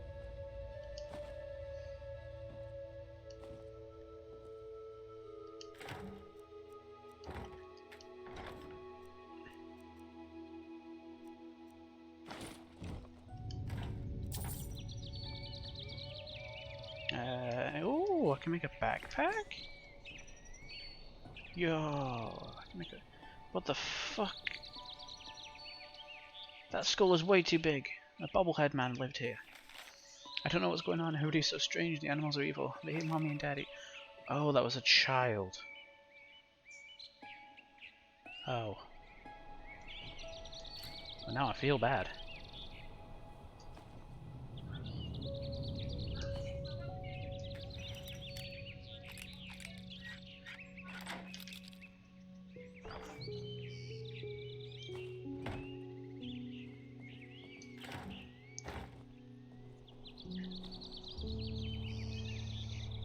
can make a backpack? Yo, I can make a... What the fuck? That skull is way too big. A bobblehead man lived here. I don't know what's going on. Everybody's so strange. The animals are evil. They hate mommy and daddy. Oh, that was a child. Oh. Well, now I feel bad.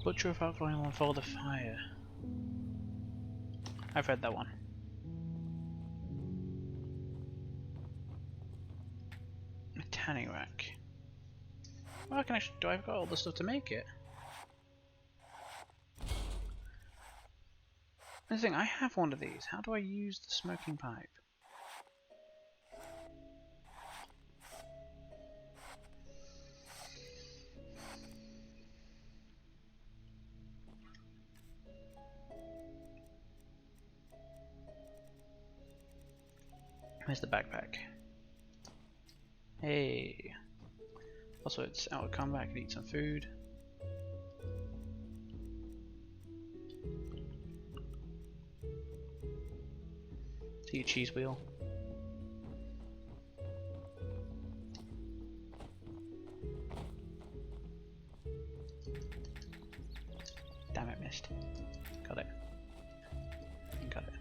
Butcher without volume one for the fire. I've read that one. A tanning rack. Well, I can actually. Do I've got all the stuff to make it? The thing, I have one of these. How do I use the smoking pipe? Where's the backpack? Hey. Also, it's out of combat. I can eat some food. See a cheese wheel. Damn it, missed. Got it. Got it.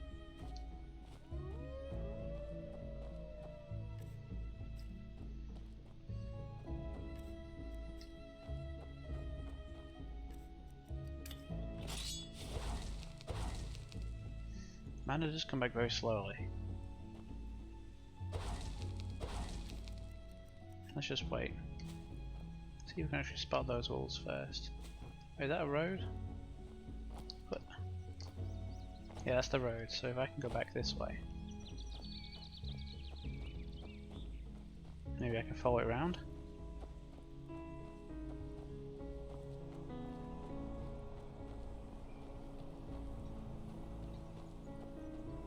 Mana just come back very slowly. Let's just wait. See if we can actually spot those wolves first. Wait, is that a road? What? Yeah, that's the road, so if I can go back this way. Maybe I can follow it around?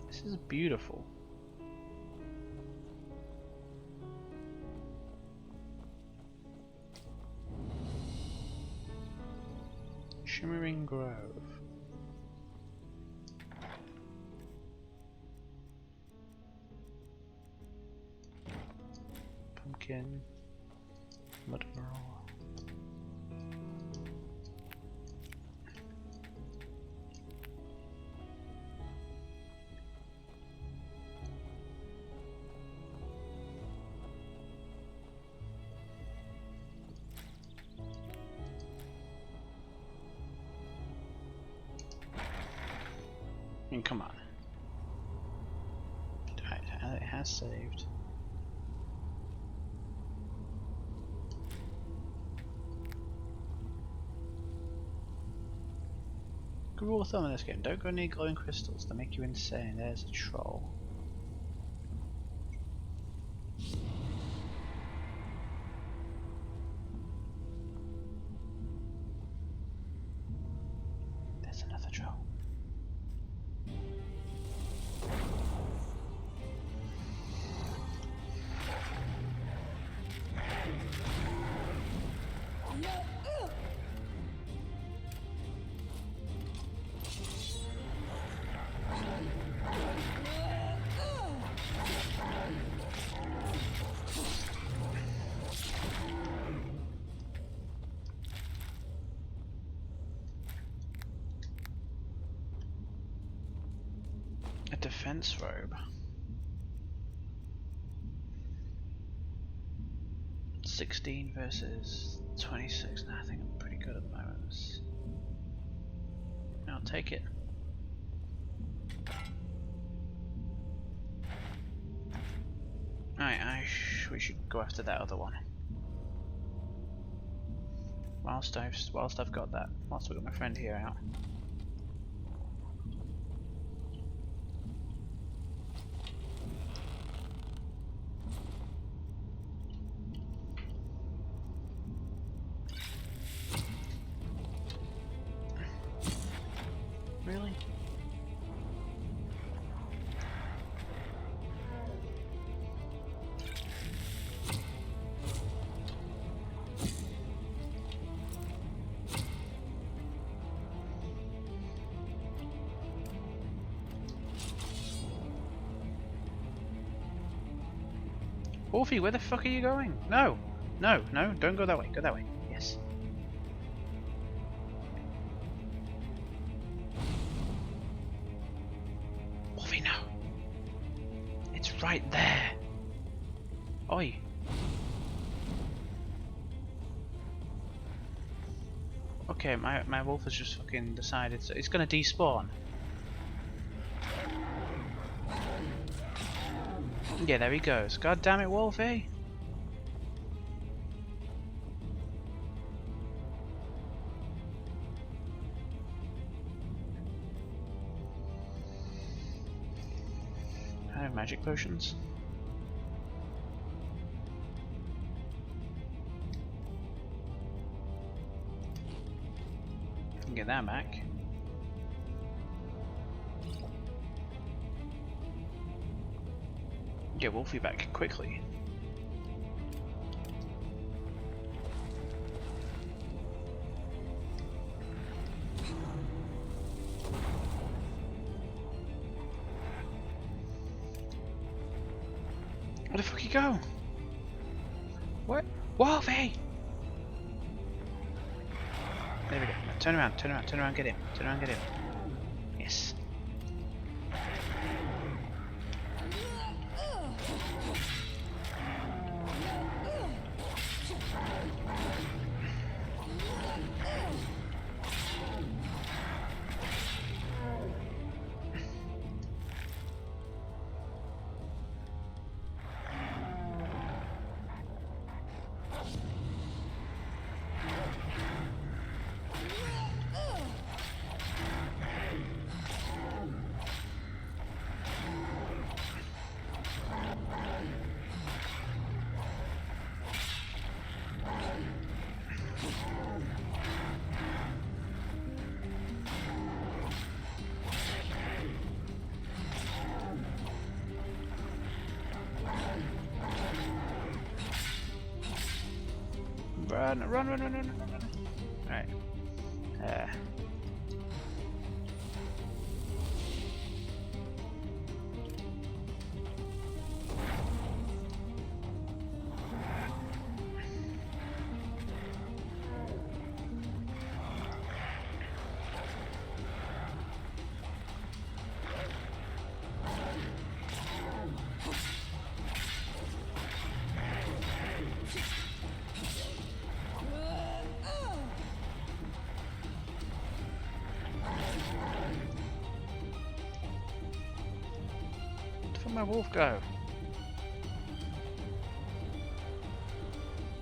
This is beautiful. Shimmering Grove. Pumpkin. Mud Merle. I mean, come on. It has saved. Good rule of thumb in this game, don't go near glowing crystals, they make you insane. There's a troll. There's another troll. A defense robe. 16 versus 26. Nah, I think I'm pretty good at the moment. I'll take it. Alright, we should go after that other one. Whilst I've got that, whilst we've got my friend here out. Wolfie, where the fuck are you going? No! No, no, don't go that way. Go that way. Yes. Wolfie, no! It's right there! Oi! Okay, my wolf has just fucking decided it's gonna despawn. Yeah, there he goes. God damn it, Wolfie! I have magic potions. Get that back. Get Wolfie back quickly. Where the fuck you go? What? Wolfie! There we go. Turn around, turn around, turn around, get him. Turn around, get him. Yes. Run, run, run, run, run, run, run. Right. Where'd my wolf go?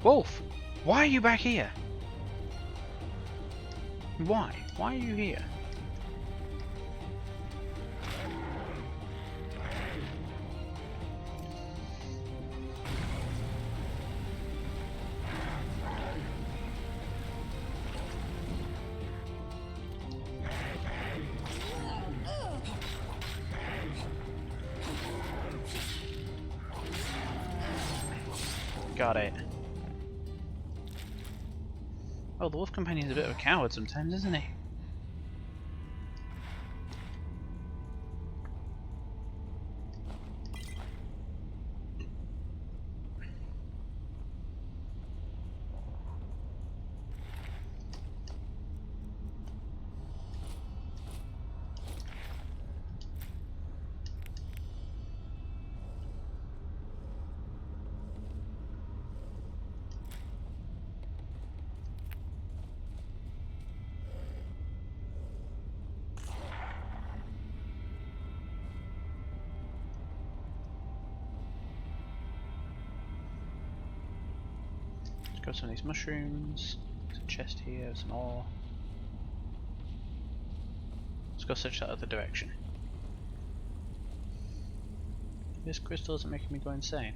Wolf! Why are you back here? Why? Why are you here? Got it. Oh, the wolf companion's a bit of a coward sometimes, isn't he? Got some of these mushrooms. There's a chest here, some more. Let's go search that other direction. This crystal isn't making me go insane.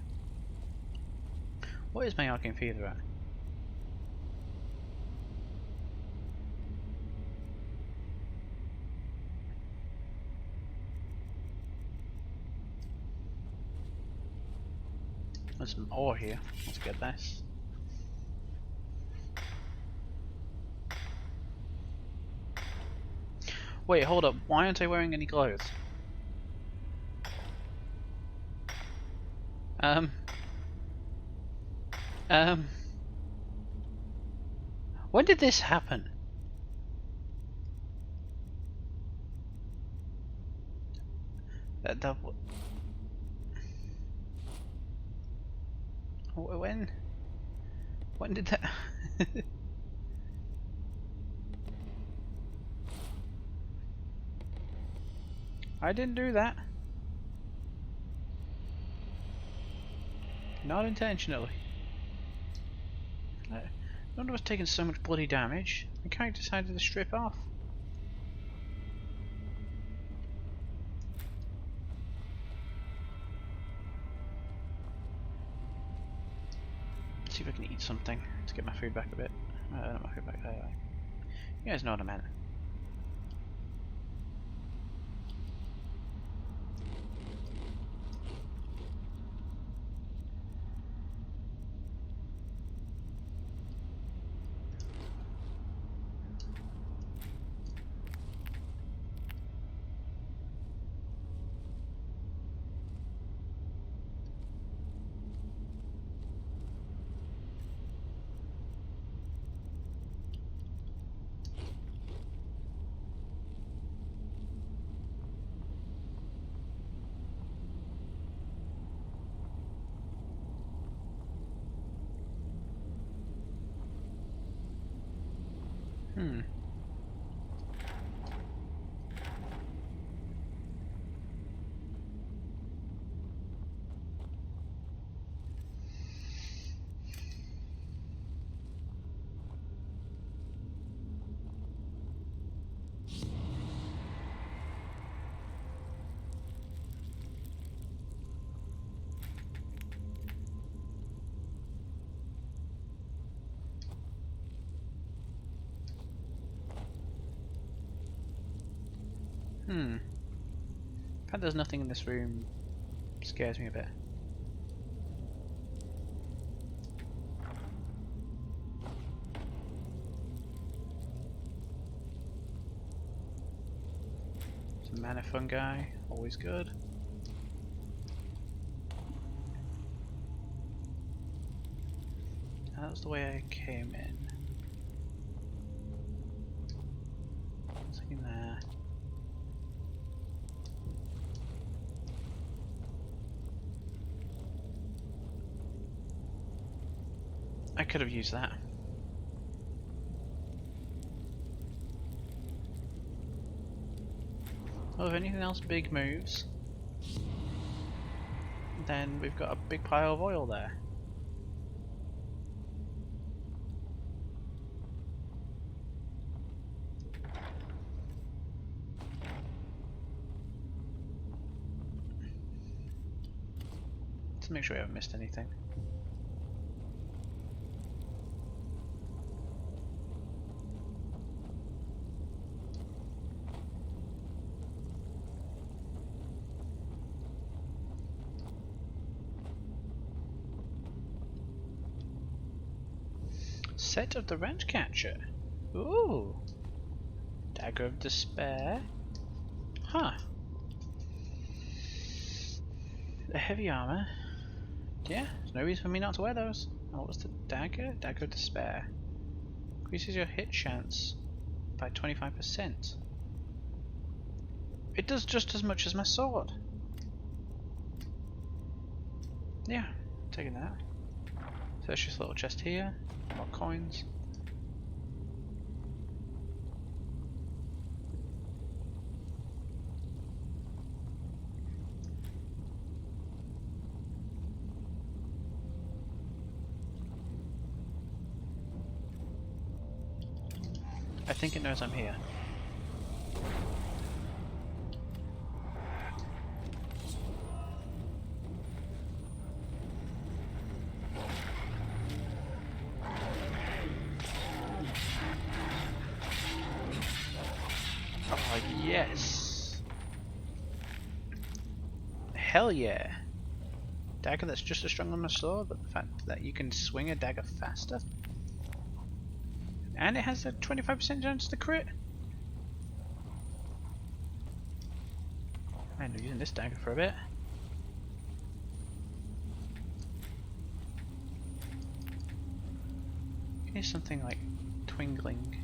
What is my arcane fever at? There's some ore here. Let's get this. Wait, hold up. Why aren't I wearing any clothes? When did this happen? That when did that? I didn't do that. Not intentionally. I wonder what's taking so much bloody damage. The character decided to strip off. Let's see if I can eat something to get my food back a bit. Not my food back. You guys know what I meant. Hmm. The fact there's nothing in this room scares me a bit. Some mana fungi, always good. That's the way I came in. Nothing there. I could have used that. Well, if anything else big moves, then we've got a big pile of oil there. Let's make sure we haven't missed anything. Set of the Wrench Catcher. Ooh. Dagger of Despair. Huh. The heavy armor. Yeah, there's no reason for me not to wear those. And what was the dagger? Dagger of Despair. Increases your hit chance by 25%. It does just as much as my sword. Yeah, taking that. So there's just a little chest here. More coins. I think it knows I'm here. Oh yes! Hell yeah! Dagger that's just as strong as my sword, but the fact that you can swing a dagger faster. And it has a 25% chance to crit. I end up using this dagger for a bit. Here's something like twinkling.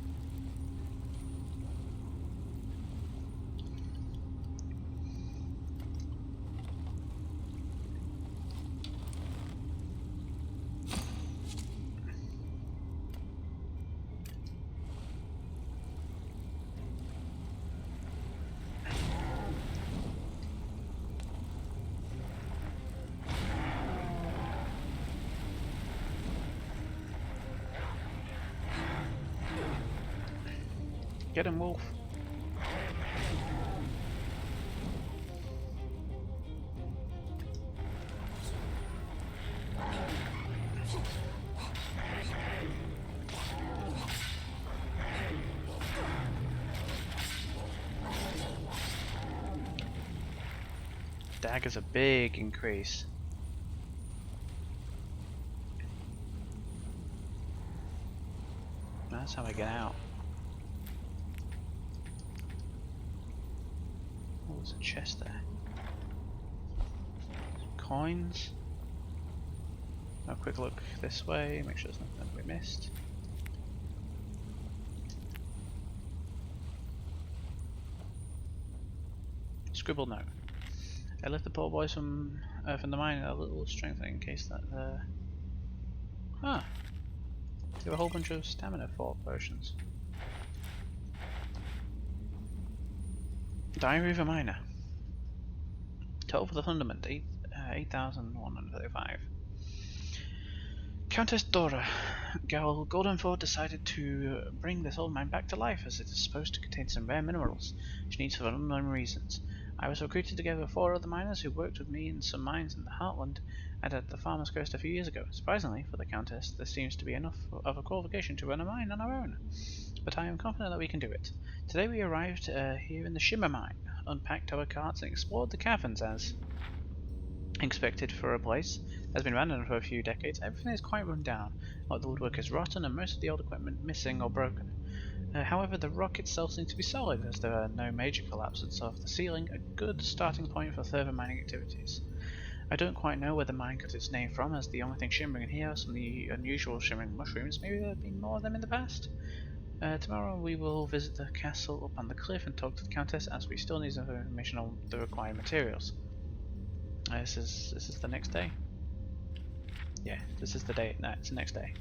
Get him, Wolf. Dagger's a big increase. That's how I get out. Oh, there's a chest there. Coins. Have a quick look this way, make sure there's nothing we missed. Scribble note. I left the poor boys from the mine a little strengthening in case that there were a whole bunch of stamina fort potions. Diary of a miner. Total for the fundament 8,135. Countess Dora Goldenford decided to bring this old mine back to life as it is supposed to contain some rare minerals she needs for unknown reasons. I was recruited together with 4 other miners who worked with me in some mines in the Heartland and at the Farmer's Coast a few years ago. Surprisingly, for the Countess, this seems to be enough of a qualification to run a mine on our own. But I am confident that we can do it. Today we arrived here in the Shimmer Mine, unpacked our carts and explored the caverns as expected for a place that has been abandoned for a few decades. Everything is quite run down. A lot of the woodwork is rotten and most of the old equipment missing or broken. However, the rock itself seems to be solid as there are no major collapses of the ceiling, a good starting point for further mining activities. I don't quite know where the mine got its name from, as the only thing shimmering in here are some of the unusual shimmering mushrooms. Maybe there have been more of them in the past? Tomorrow we will visit the castle up on the cliff and talk to the Countess, as we still need some information on the required materials. This is the next day? Yeah, this is the day. No, it's the next day.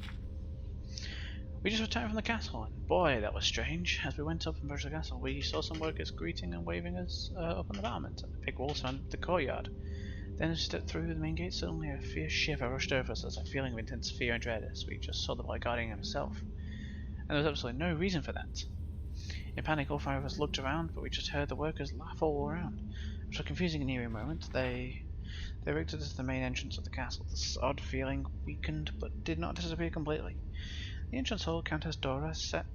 We just returned from the castle, and boy, that was strange. As we went up and approached the castle, we saw some workers greeting and waving us up on the battlement, and the big walls surrounded the courtyard. Then as we stepped through the main gate, suddenly a fierce shiver rushed over us as a feeling of intense fear and dread as we just saw the boy guarding himself. And there was absolutely no reason for that. In panic, all 5 of us looked around, but we just heard the workers laugh all around. After a confusing and eerie moment, they directed us to the main entrance of the castle. This odd feeling weakened, but did not disappear completely. The entrance hall, Countess Dora sat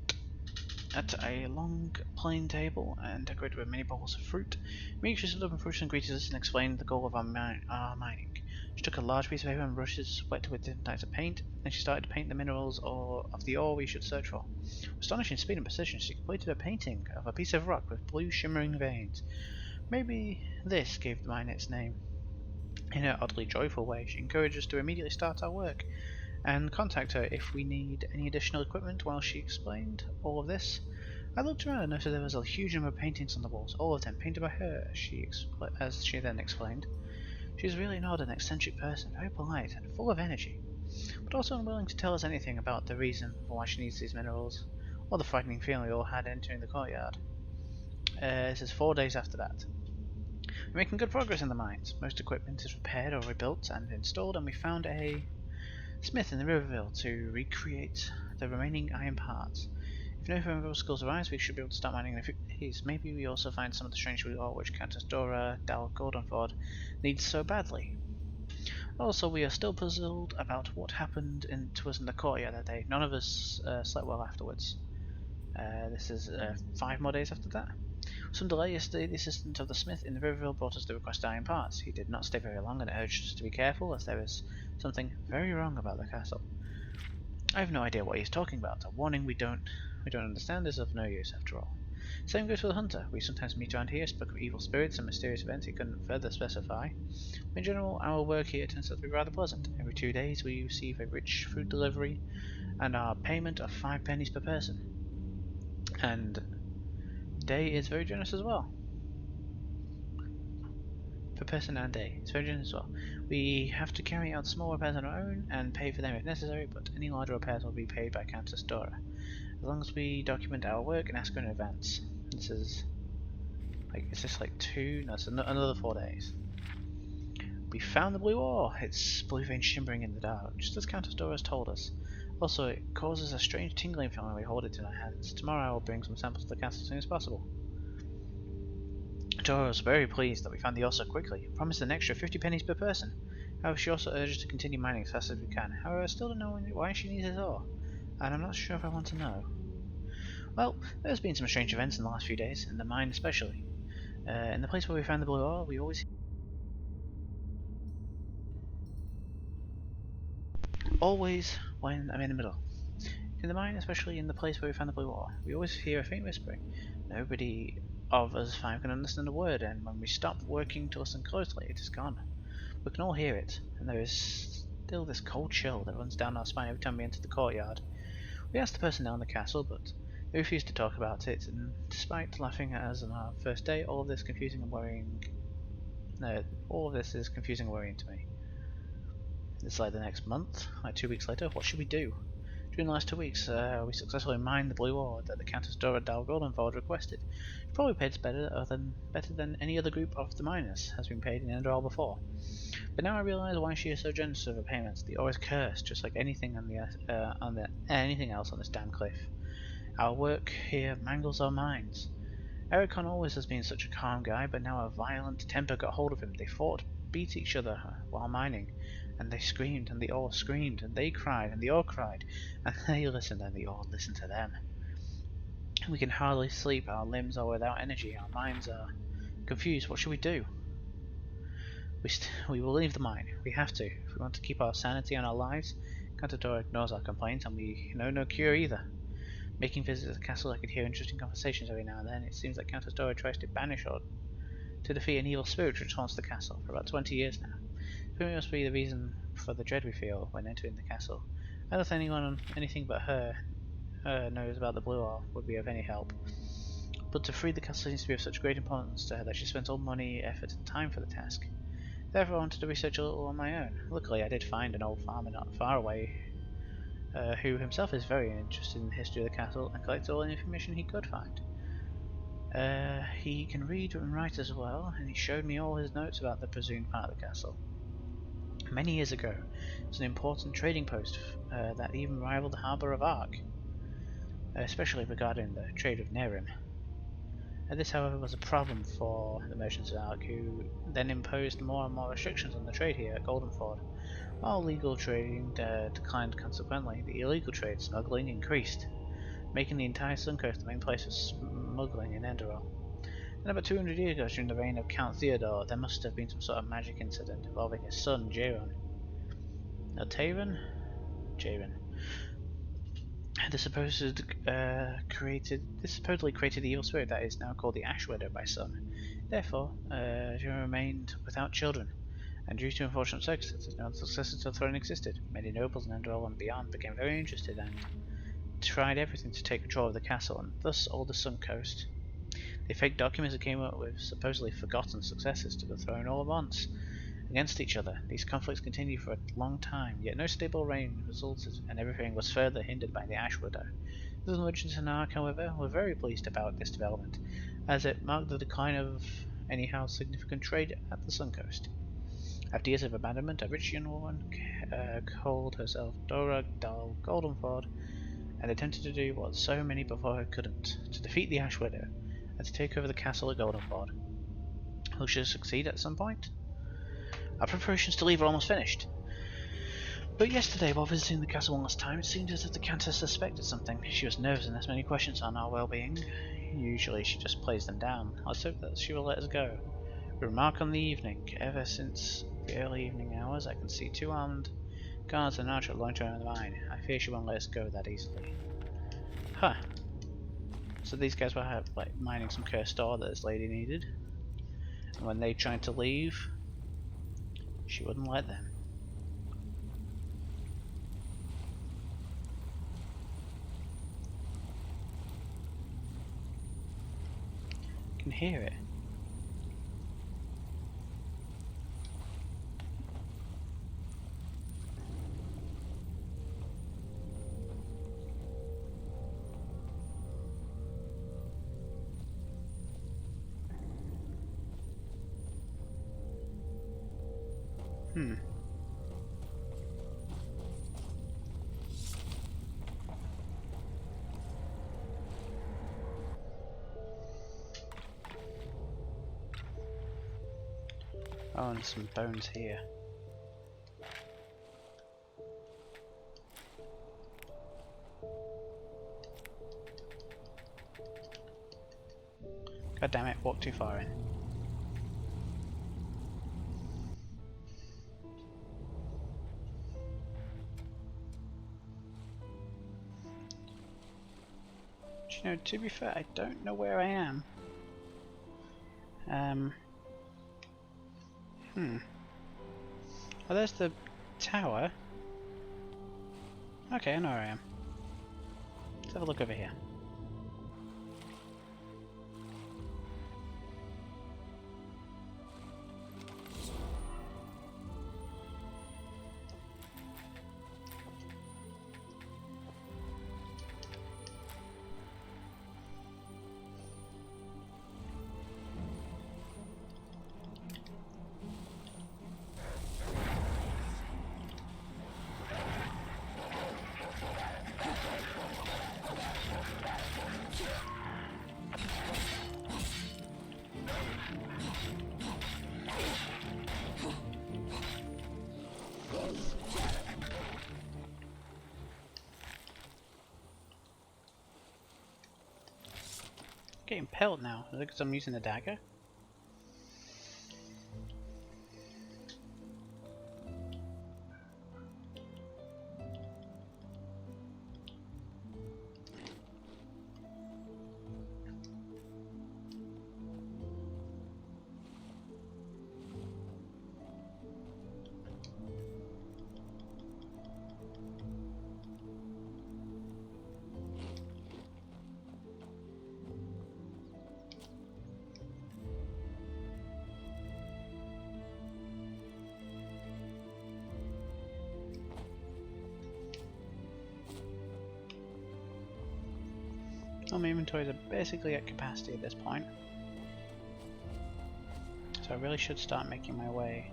at a long plain table and decorated with many bowls of fruit. Immediately she stood up and fruits and greeted us and explained the goal of our mining. She took a large piece of paper and brushes wet with different types of paint, and she started to paint the minerals of the ore we should search for. With astonishing speed and precision, she completed a painting of a piece of rock with blue shimmering veins. Maybe this gave the mine its name. In her oddly joyful way, she encouraged us to immediately start our work and contact her if we need any additional equipment. While she explained all of this, I looked around and noticed there was a huge number of paintings on the walls, all of them painted by her, as she then explained. She's really an odd and eccentric person, very polite and full of energy, but also unwilling to tell us anything about the reason for why she needs these minerals, or the frightening feeling we all had entering the courtyard. This is 4 days after that. We're making good progress in the mines. Most equipment is repaired or rebuilt and installed, and we found a smith in the Riverville to recreate the remaining iron parts. If no further skills arise, we should be able to start mining in a few days. Maybe we also find some of the strange ore which Countess Dora Goldenford needs so badly. Also, we are still puzzled about what happened to us in the courtyard that day. None of us slept well afterwards. This is 5 more days after that. With some delay yesterday, the assistant of the smith in the Riverville brought us the requested iron parts. He did not stay very long and urged us to be careful, as there is something very wrong about the castle. I have no idea what he is talking about. A warning we don't understand is of no use after all. Same goes for the hunter. We sometimes meet around here, spoke of evil spirits and mysterious events he couldn't further specify. In general, our work here turns out to be rather pleasant. Every 2 days we receive a rich food delivery, and our payment of 5 pennies per person. And day is very generous as well. Per person and day. It's very generous as well. We have to carry out small repairs on our own and pay for them if necessary, but any larger repairs will be paid by Countess Dora, as long as we document our work and ask her in advance. This is like, is this like 2? No, it's another 4 days. We found the blue ore. Its blue vein shimmering in the dark, just as Countess Dora has told us. Also, it causes a strange tingling feeling when we hold it in our hands. Tomorrow I will bring some samples to the castle as soon as possible. Dora was very pleased that we found the ore so quickly, promised an extra 50 pennies per person. However, she also urged us to continue mining as fast as we can. However, I still don't know why she needs this ore, and I'm not sure if I want to know. Well, there's been some strange events in the last few days, in the mine especially. In the place where we found the blue ore, we always when I'm in the middle. In the mine, especially in the place where we found the blue ore, we always hear a faint whispering. Nobody of us 5 can understand a word, and when we stop working to listen closely, it is gone. We can all hear it, and there is still this cold chill that runs down our spine every time we enter the courtyard. We asked the personnel in the castle, but they refused to talk about it, and despite laughing at us on our first day, all of this is confusing and worrying to me. It's like the next month, like 2 weeks later. What should we do? During the last 2 weeks, we successfully mined the blue ore that the Countess Dora Dalgoldenford requested. She probably paid us better than any other group of the miners has been paid in Enderal before. But now I realise why she is so generous with her payments. The ore is cursed, just like anything anything else on this damn cliff. Our work here mangles our minds. Ericon always has been such a calm guy, but now a violent temper got hold of him. They fought, beat each other while mining, and they screamed, and the ore screamed, and they cried, and the ore cried, and they listened, and the ore listened to them. We can hardly sleep, our limbs are without energy, our minds are confused. What should we do? We will leave the mine. We have to, if we want to keep our sanity and our lives. Countess Dora ignores our complaints, and we know no cure either. Making visits to the castle, I could hear interesting conversations every now and then. It seems that Countess Dora tries to banish or to defeat an evil spirit which haunts the castle for about 20 years now. It must be the reason for the dread we feel when entering the castle. I don't think anything but her knows about the blue ore would be of any help. But to free the castle seems to be of such great importance to her that she spends all money, effort and time for the task. Therefore I wanted to research a little on my own. Luckily I did find an old farmer not far away who himself is very interested in the history of the castle and collected all the information he could find. He can read and write as well, and he showed me all his notes about the presumed part of the castle. Many years ago, it was an important trading post that even rivaled the harbour of Ark, especially regarding the trade of Nerim. This, however, was a problem for the merchants of Ark, who then imposed more and more restrictions on the trade here at Goldenford. While legal trading declined consequently, the illegal trade, smuggling, increased, making the entire Suncoast the main place for smuggling in Enderal. Then about 200 years ago, during the reign of Count Theodore, there must have been some sort of magic incident involving his son, Jaron. No, Taron? Jaron. This supposedly created the evil spirit that is now called the Ash Widow by some. Therefore, Jaron remained without children, and due to unfortunate circumstances, no successor to the throne existed. Many nobles in Enderal and beyond became very interested and tried everything to take control of the castle, and thus all the Suncoast. They faked documents that came up with supposedly forgotten successors to the throne all at once, against each other. These conflicts continued for a long time, yet no stable reign resulted, and everything was further hindered by the Ash Widow. The merchants in Ark, however, were very pleased about this development, as it marked the decline of anyhow significant trade at the Suncoast. After years of abandonment, a rich young woman called herself Dora Dal Goldenford and attempted to do what so many before her couldn't, to defeat the Ash Widow and to take over the castle at Goldenford. Will she succeed at some point? Our preparations to leave are almost finished. But yesterday, while visiting the castle one last time, it seemed as if the Countess suspected something. She was nervous and asked many questions on our well-being. Usually she just plays them down. Let's hope that she will let us go. Remark on the evening. Ever since the early evening hours, I can see 2 armed guards and an archer loitering around the mine. I fear she won't let us go that easily. Huh. So these guys were like mining some cursed ore that this lady needed. And when they tried to leave, she wouldn't let them. I can hear it. Oh, and some bones here. God damn it, walked too far in. You know, to be fair, I don't know where I am. Oh, there's the tower. Okay, I know where I am. Let's have a look over here. Getting pelled now. Is it because I'm using the dagger? All my inventories are basically at capacity at this point. So I really should start making my way.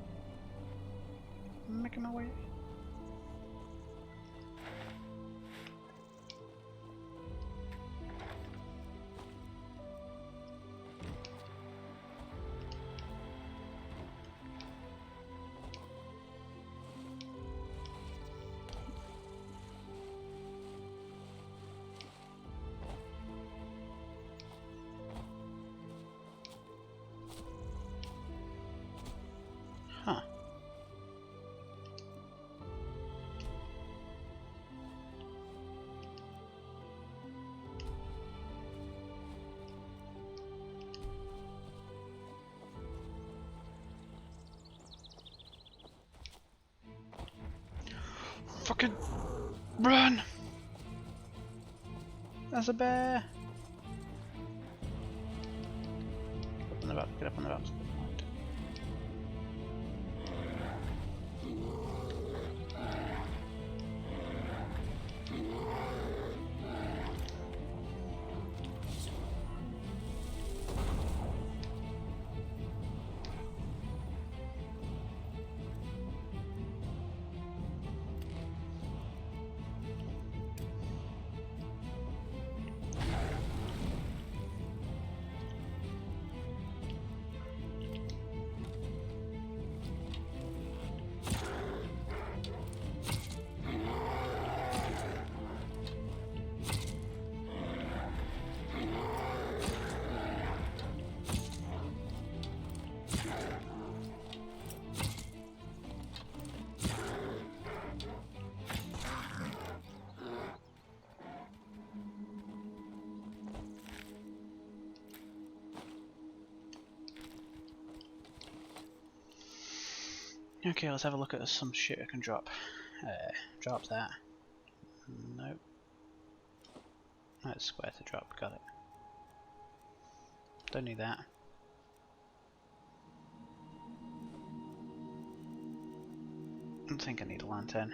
Huh. Fucking run! There's a bear! Get up on the box, get up on the box. Okay, let's have a look at some shit I can drop. Drop that. Nope. That's square to drop, got it. Don't need that. I don't think I need a lantern.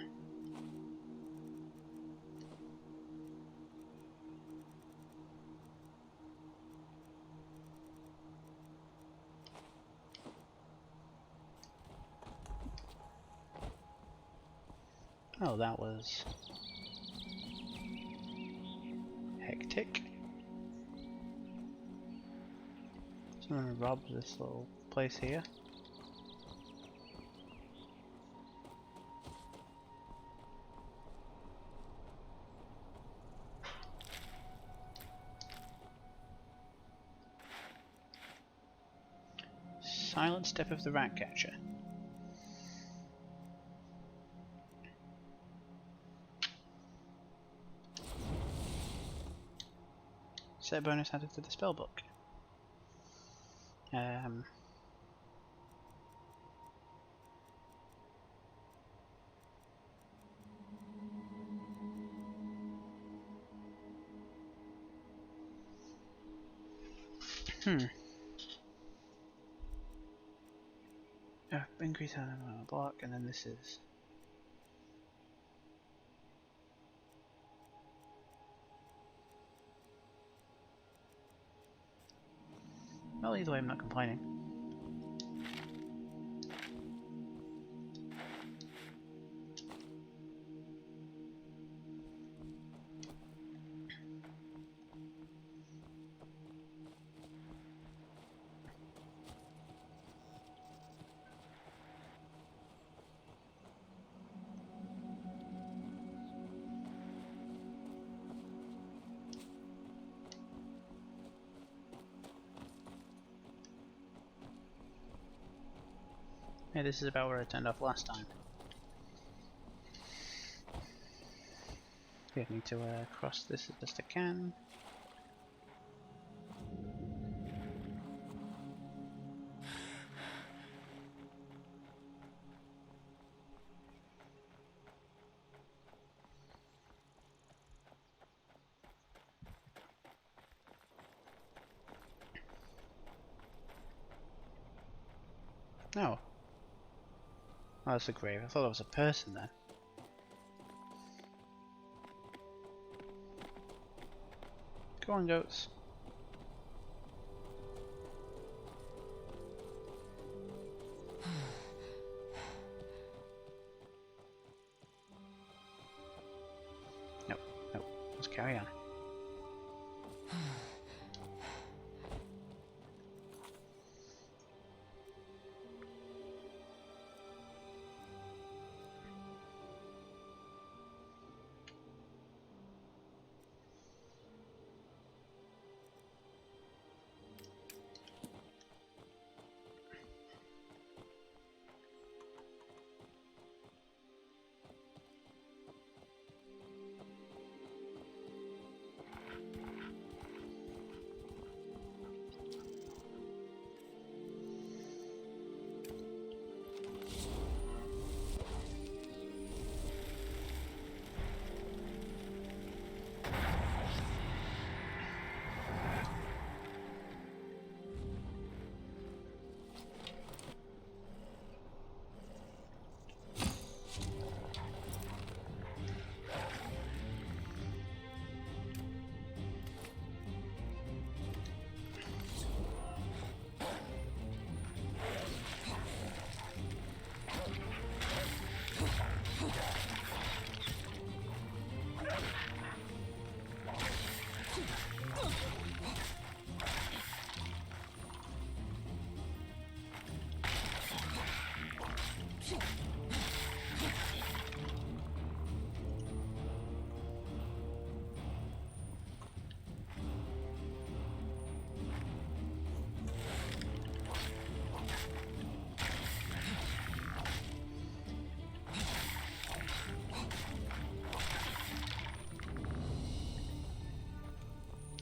Oh, that was hectic. Someone robbed this little place here. Silent step of the rat catcher. Set bonus added to the spellbook. Increase on a block, and then this is. Well, either way, I'm not complaining. Yeah, this is about where I turned off last time. Okay, I need to cross this as best I can. Oh. Oh, that's a grave. I thought it was a person then. Go on, goats. Nope, nope. Let's carry on.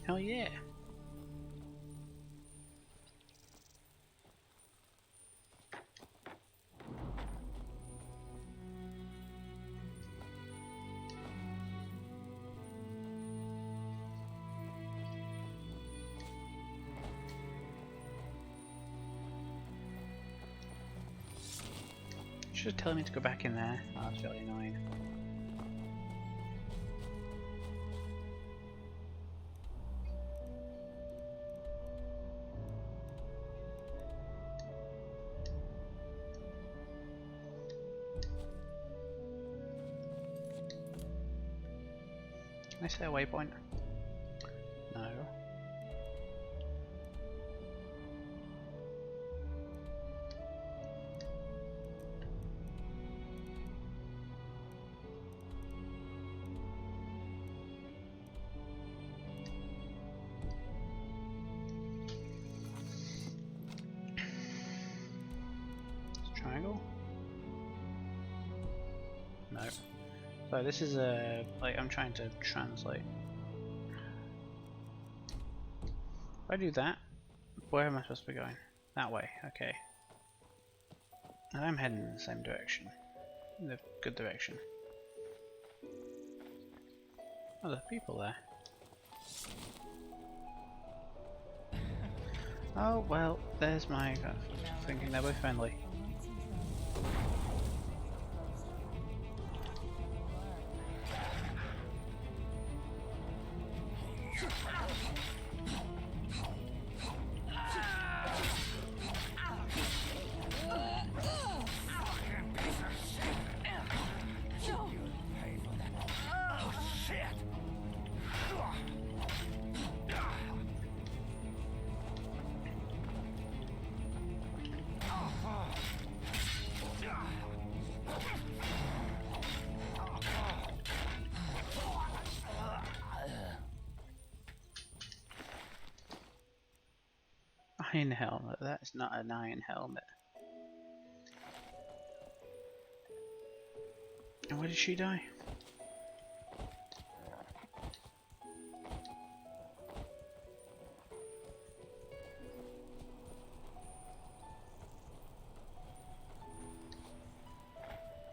Hell yeah. just telling me to go back in there. Oh, that's really annoying. Can I say a waypoint? No. Triangle? No. So this is a like I'm trying to translate. If I do that, where am I supposed to be going? That way, okay. And I'm heading in the same direction. In the good direction. Oh, there's people there. Oh well, there's my thinking they were friendly. Iron helmet, that's not an iron helmet. And where did she die?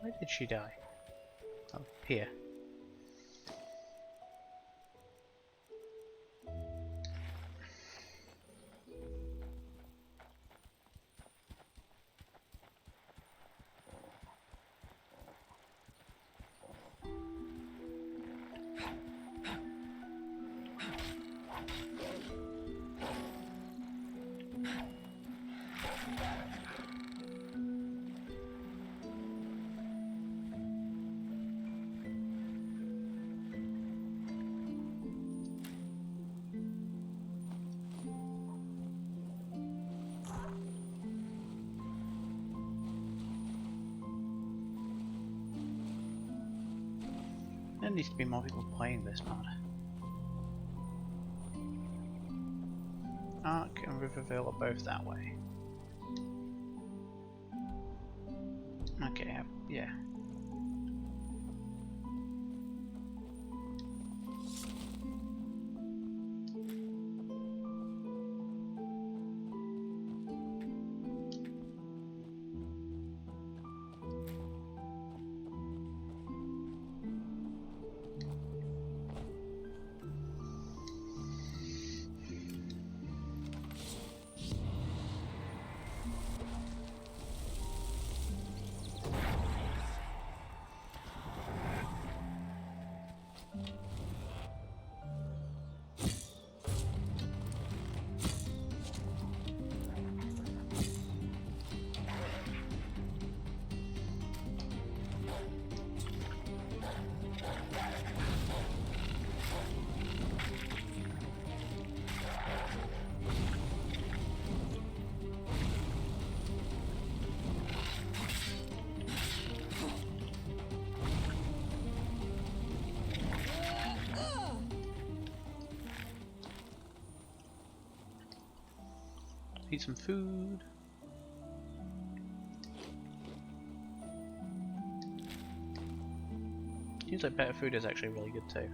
Where did she die? Oh, here. There needs to be more people playing this mod. Ark and Riverville are both that way. Okay, yeah. Eat some food. Seems like better food is actually really good too.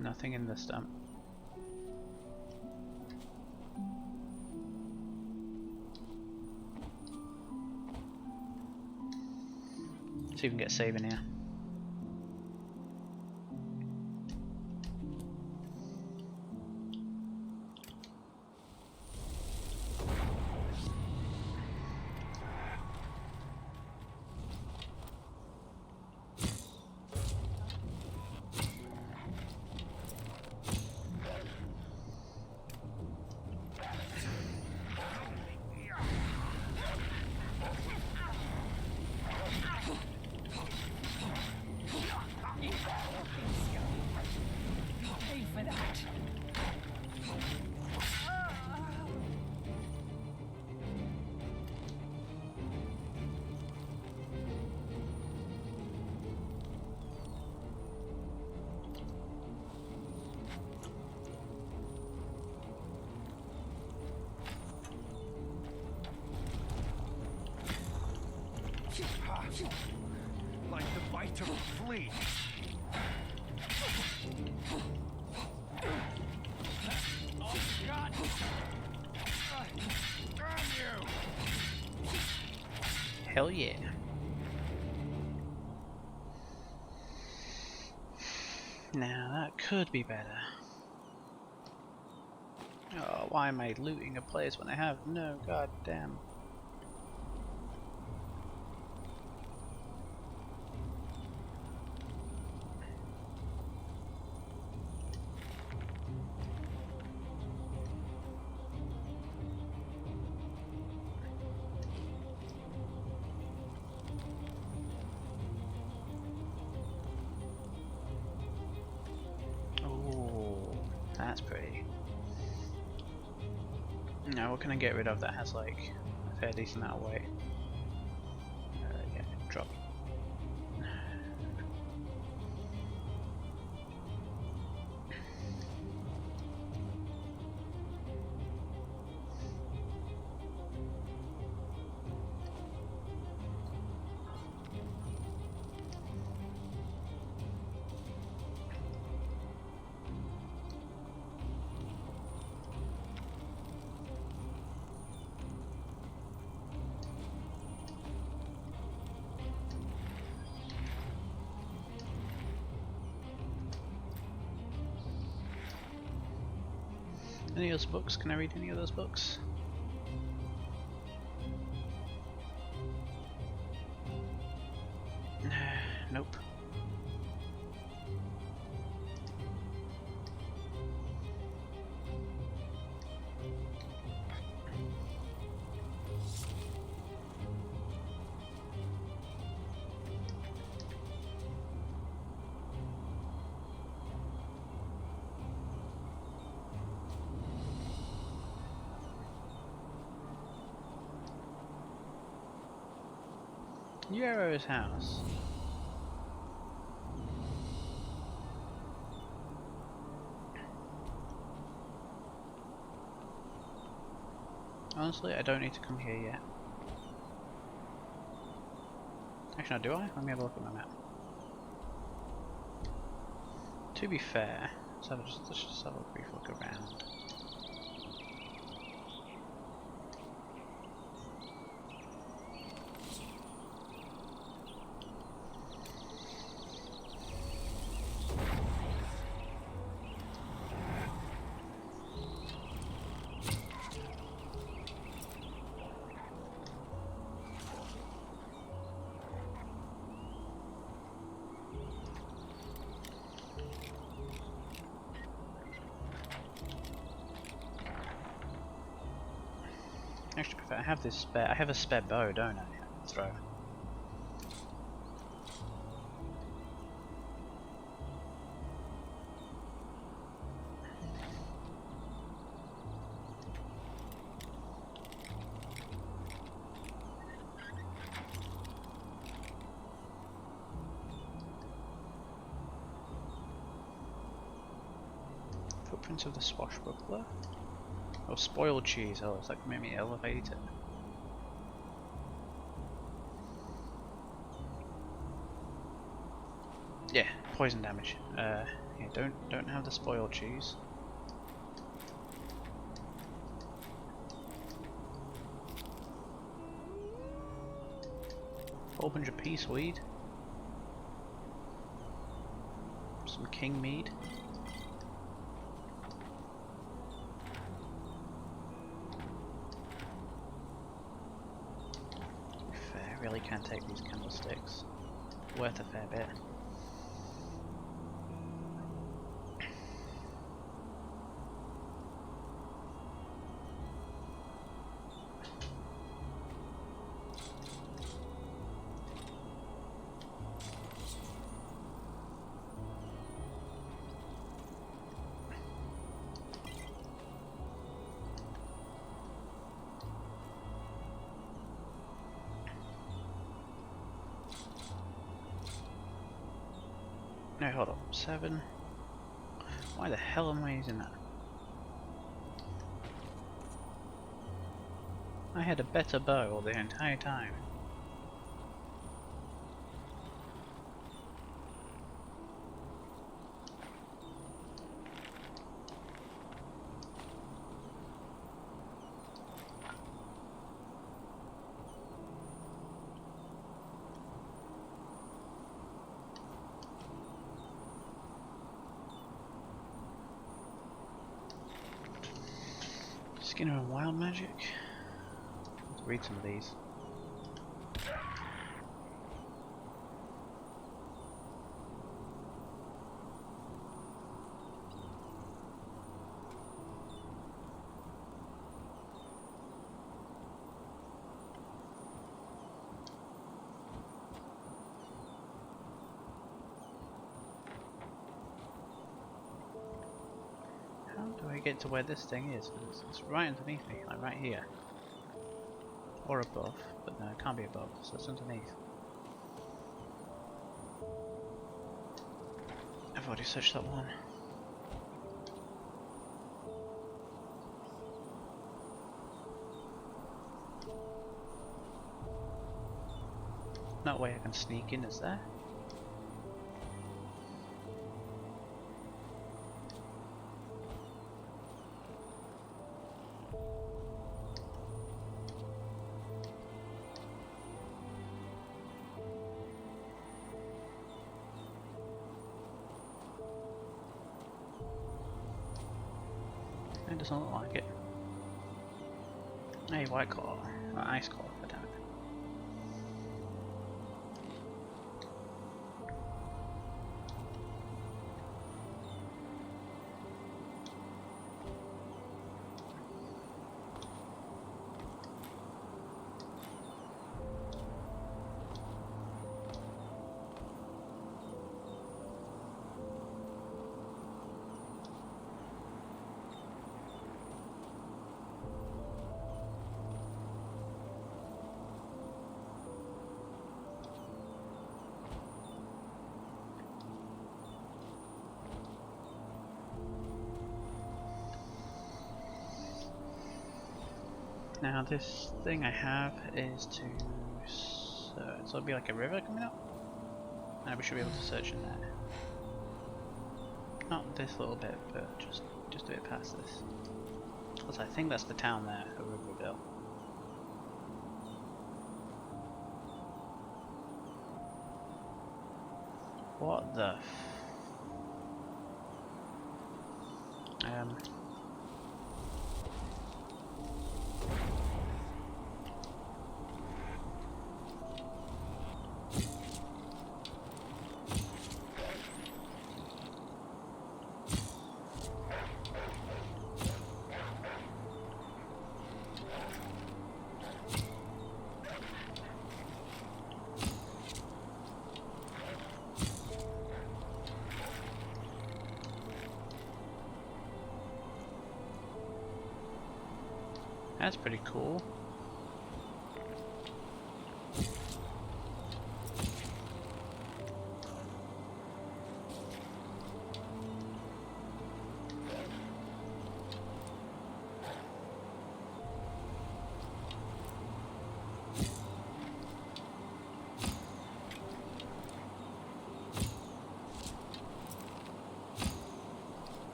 Nothing in this dump. See if we can get a save in here. Pay for that. Like the bite of a flea. Oh God! Damn you! Hell yeah. Now that could be better. Oh, why am I looting a place when I have no goddamn? That's pretty. Now what can I get rid of that has like a fair decent amount of weight? Yeah, drop. Any of those books? Can I read any of those books? Nope. Yarrow's house. Honestly, I don't need to come here yet. Actually, no, do I? Let me have a look at my map. To be fair, let's just have a brief look around. Actually, I have this spare. I have a spare bow, don't I? Throw. Footprints of the Swashbuckler. Oh, spoiled cheese. Oh, it's like maybe elevated. Yeah, poison damage. Yeah, don't have the spoiled cheese. Whole bunch of peace weed. some king mead. To be fair, I really can't take these candlesticks. Worth a fair bit. No, hold on. 7. Why the hell am I using that? I had a better bow the entire time. Skinner and Wild Magic. Let's read some of these. How do I get to where this thing is? It's right underneath me, like right here. Or above, but no, it can't be above, so it's underneath. I've already searched that one. No way I can sneak in, is there? It doesn't look like it. Hey, white collar. Ice collar, damn it. Now this thing I have is to so it'll be like a river coming up, and we should be able to search in there. Not this little bit, but just a bit past this. Because I think that's the town there, of Riverville. What the That's pretty cool.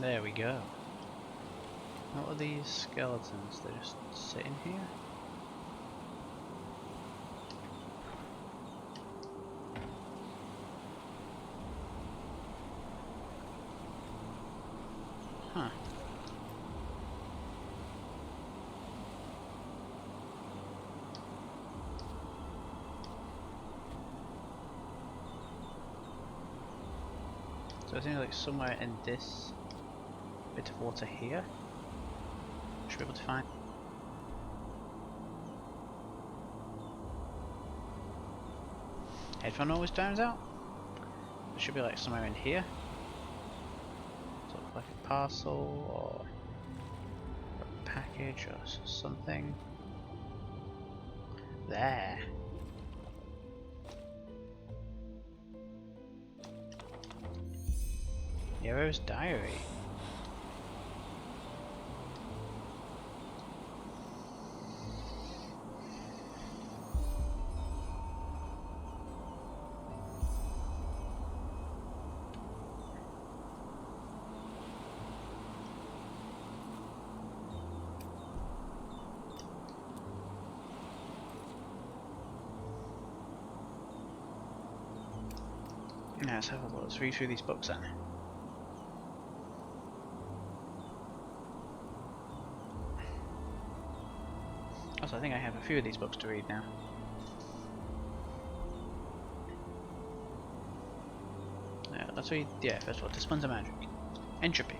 There we go. What are these skeletons? They're just sitting here? Huh. So I think like somewhere in this bit of water here, should be able to find. Headphone always turns out. There should be like somewhere in here. Sort of like a parcel or a package or something. There. Hero's diary. Now let's have a look. Let's read through these books then. Also, I think I have a few of these books to read now. Let's read, first of all, Disciplines of Magic. Entropy.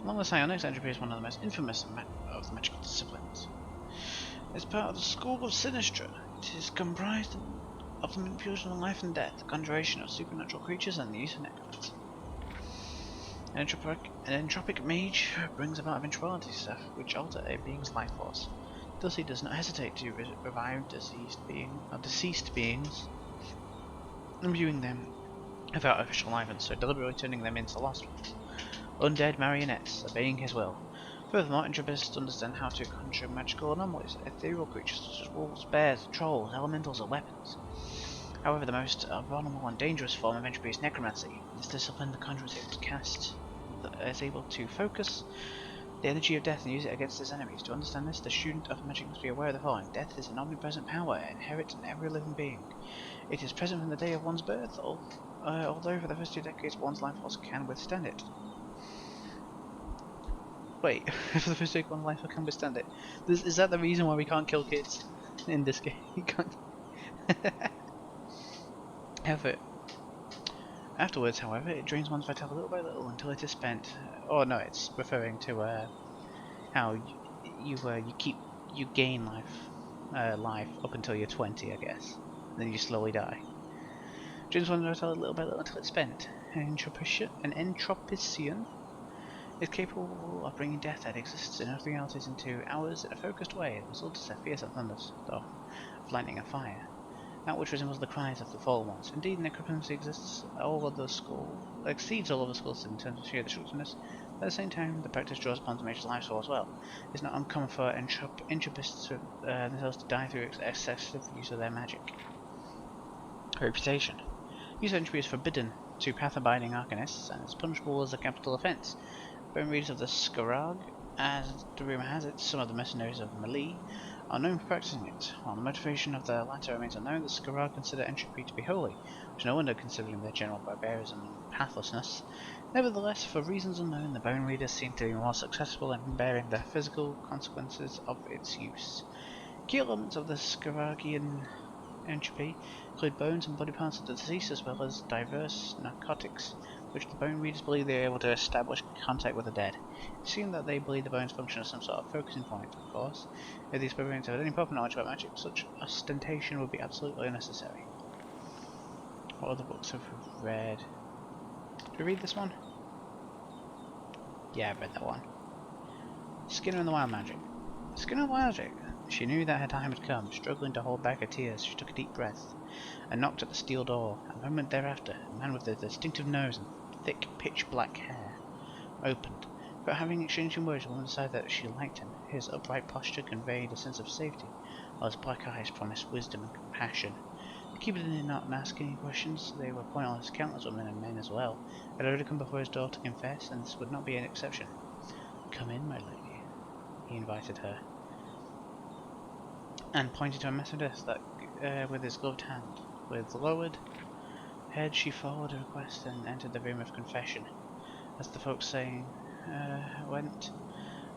Along with psionics, entropy is one of the most infamous of the magical disciplines. It's part of the school of Sinistra. It is comprised of the manipulation of life and death, the conjuration of supernatural creatures, and the use of necromancy. An entropic mage brings about eventualities which alter a being's life force. Thus he does not hesitate to revive deceased beings, imbuing them with artificial life and so deliberately turning them into lost ones. Undead marionettes, obeying his will. Furthermore, entropists understand how to conjure magical anomalies, ethereal creatures such as wolves, bears, trolls, elementals, and weapons. However, the most abominable and dangerous form of entropy is necromancy. In this discipline, the conjurer is able to focus the energy of death and use it against his enemies. To understand this, the student of magic must be aware of the following. Death is an omnipresent power, inherent in every living being. It is present from the day of one's birth, although for the first 2 decades one's life force can withstand it. Wait, for the first day one's life force can withstand it? Is that the reason why we can't kill kids in this game? You can't. Afterwards, however, it drains one's vitality little by little until it is spent. Oh no, it's referring to how you gain life up until you're 20, I guess. And then you slowly die. Drains one's vitality little by little until it's spent. An entropician is capable of bringing death that exists in other realities into ours in a focused way. The result is a fierce thunderstorm of lightning and fire. That which resembles the cries of the fallen ones. Indeed, necromancy exceeds all other schools in terms of sheer destructiveness. At the same time, the practice draws upon the mage's life soul as well. It's not uncommon for entropists themselves to die through excessive use of their magic. Reputation. Use of entropy is forbidden to path-abiding arcanists, and is punishable as a capital offence. Bone readers of the Scarag, as the rumour has it, some of the mercenaries of Melee are known for practicing it. While the motivation of the latter remains unknown, the Scarag consider entropy to be holy, which no wonder considering their general barbarism and pathlessness. Nevertheless, for reasons unknown, the Bone Readers seem to be more successful in bearing the physical consequences of its use. Key elements of the Scaragian entropy include bones and body parts of the deceased, as well as diverse narcotics, which the Bone Readers believe they are able to establish contact with the dead. It seems that they believe the bones function as some sort of focusing point, of course. If these barbarians had any proper knowledge about magic, such ostentation would be absolutely unnecessary. What other books have we read? Did we read this one? Yeah, I read that one. Skinner and the Wild Magic. Skinner and the Wild Magic. She knew that her time had come. Struggling to hold back her tears, she took a deep breath and knocked at the steel door. A moment thereafter, a man with a distinctive nose and thick, pitch-black hair opened. Without having exchanged words, the woman decided that she liked him. His upright posture conveyed a sense of safety, while his black eyes promised wisdom and compassion. The keeper did not ask any questions. They were pointless. Countless women and men as well had already come before his door to confess, and this would not be an exception. Come in, my lady, he invited her, and pointed to a massive desk that, with his gloved hand. With lowered head, she followed her request and entered the room of confession. As the folk saying went,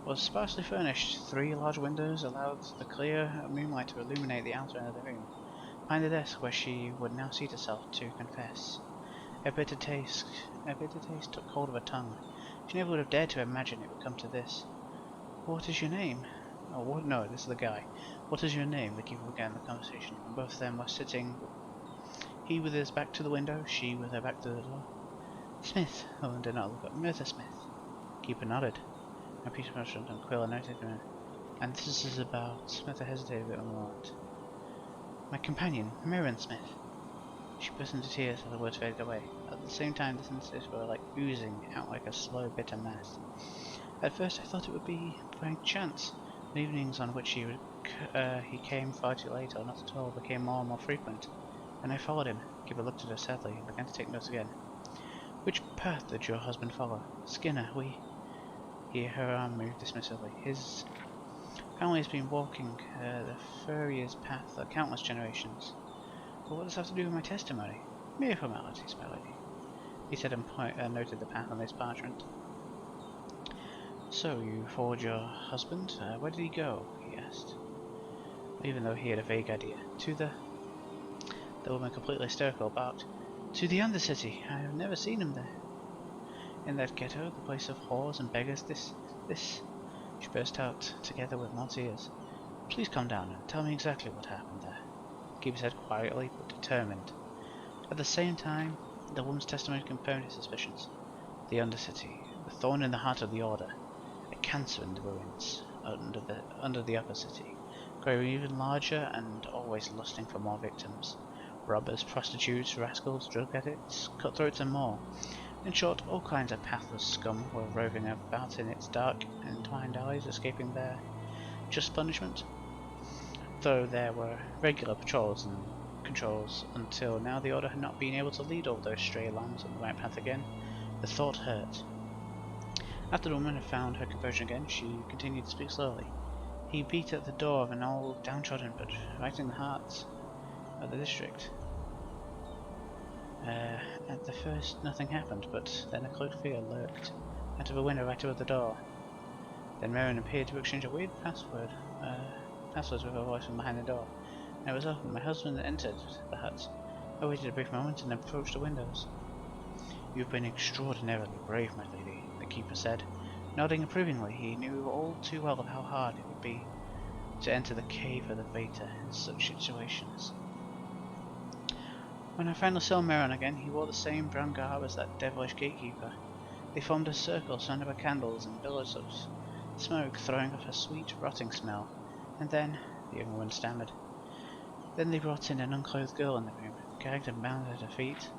was sparsely furnished. 3 large windows allowed the clear moonlight to illuminate the outer end of the room. Behind the desk, where she would now seat herself to confess, a bitter taste took hold of her tongue. She never would have dared to imagine it would come to this. What is your name? Oh, what? No, this is the guy. What is your name? The keeper began the conversation. Both of them were sitting, he with his back to the window, she with her back to the door. Smith. The woman did not look up. Murtha Smith. Keeper nodded. And Peter Merchant and Quilla noted him. And this is about... Murtha hesitated a bit on the moment. My companion, Merrin Smith. She burst into tears as the words faded away. At the same time, the sentences were like oozing out like a slow, bitter mass. At first I thought it would be by chance. The evenings on which he came far too late or not at all became more and more frequent, and I followed him. Keeper looked at her sadly and began to take notes again. Which path did your husband follow? Skinner, her arm moved dismissively. His family has been walking the furriest path for countless generations. But what does that have to do with my testimony? Mere formalities, my lady. He said and noted the path on this parchment. So, you followed your husband? Where did he go? He asked, even though he had a vague idea. To the woman, completely hysterical, barked. To the Undercity. I have never seen him there. In that ghetto, the place of whores and beggars, this... She burst out, together with more tears. Please calm down and tell me exactly what happened there. The keeper said quietly but determined. At the same time, the woman's testimony confirmed his suspicions. The Undercity, the thorn in the heart of the Order, a cancer in the ruins, under the upper city, growing even larger and always lusting for more victims. Robbers, prostitutes, rascals, drug addicts, cutthroats and more. In short, all kinds of pathless scum were roving about in its dark, entwined alleys, escaping their just punishment. Though there were regular patrols and controls, until now the Order had not been able to lead all those stray lambs on the right path again. The thought hurt. After the woman had found her composure again, she continued to speak slowly. He beat at the door of an old, downtrodden, but right in the heart of the district. At the first, nothing happened, but then a cloaked figure lurked out of a window right above the door. Then Merrin appeared to exchange a weird passwords with a voice from behind the door. And it was open. My husband entered the hut. I waited a brief moment and approached the windows. You've been extraordinarily brave, my lady, the keeper said. Nodding approvingly, he knew all too well of how hard it would be to enter the cave of the Vater in such situations. When I finally saw Merrin again, he wore the same brown garb as that devilish gatekeeper. They formed a circle surrounded by candles and billows of smoke throwing off a sweet, rotting smell. And then, the young woman stammered. Then they brought in an unclothed girl in the room, gagged and bound at her feet.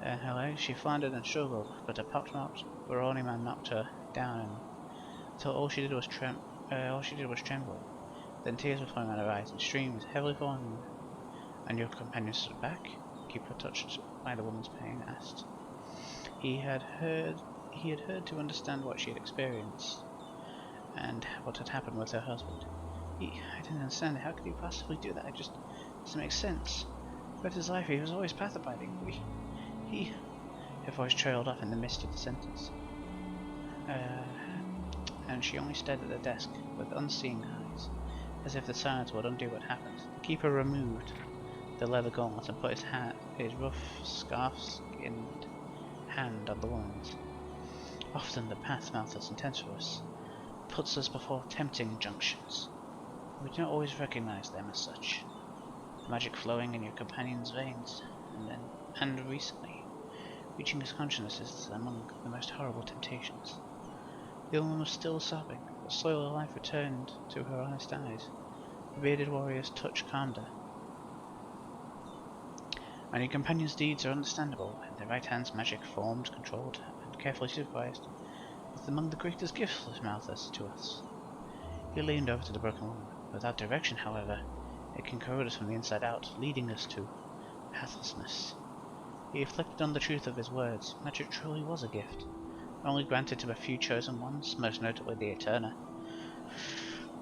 Her legs, she floundered and struggled, but a pockmarked brawny man knocked her down until all she did was tremble. Then tears were flowing out of her eyes and streams heavily falling. And your companion stood back? The keeper, touched by the woman's pain, asked. He had heard to understand what she had experienced, and what had happened with her husband. I didn't understand it. How could he possibly do that? It just doesn't make sense. Throughout his life, he was always pathobinding. Her voice trailed off in the midst of the sentence. And she only stared at the desk with unseeing eyes, as if the silence would undo what happened. The keeper removed the leather gauntlet and put his rough, scarf-skinned hand on the woman's. Often the path Malthus intends for us puts us before tempting junctions. We do not always recognize them as such. The magic flowing in your companion's veins, and recently, reaching his consciousness is among the most horrible temptations. The woman was still sobbing, but slowly life returned to her honest eyes. The bearded warrior's touch calmed her. And your companion's deeds are understandable, and their right hand's magic formed, controlled, and carefully supervised, is among the greatest gifts of Malthus to us. He leaned over to the broken woman. Without direction, however, It can corrode us from the inside out, leading us to pathlessness. He reflected on the truth of his words. Magic truly was a gift, only granted to a few chosen ones, most notably the Eterna.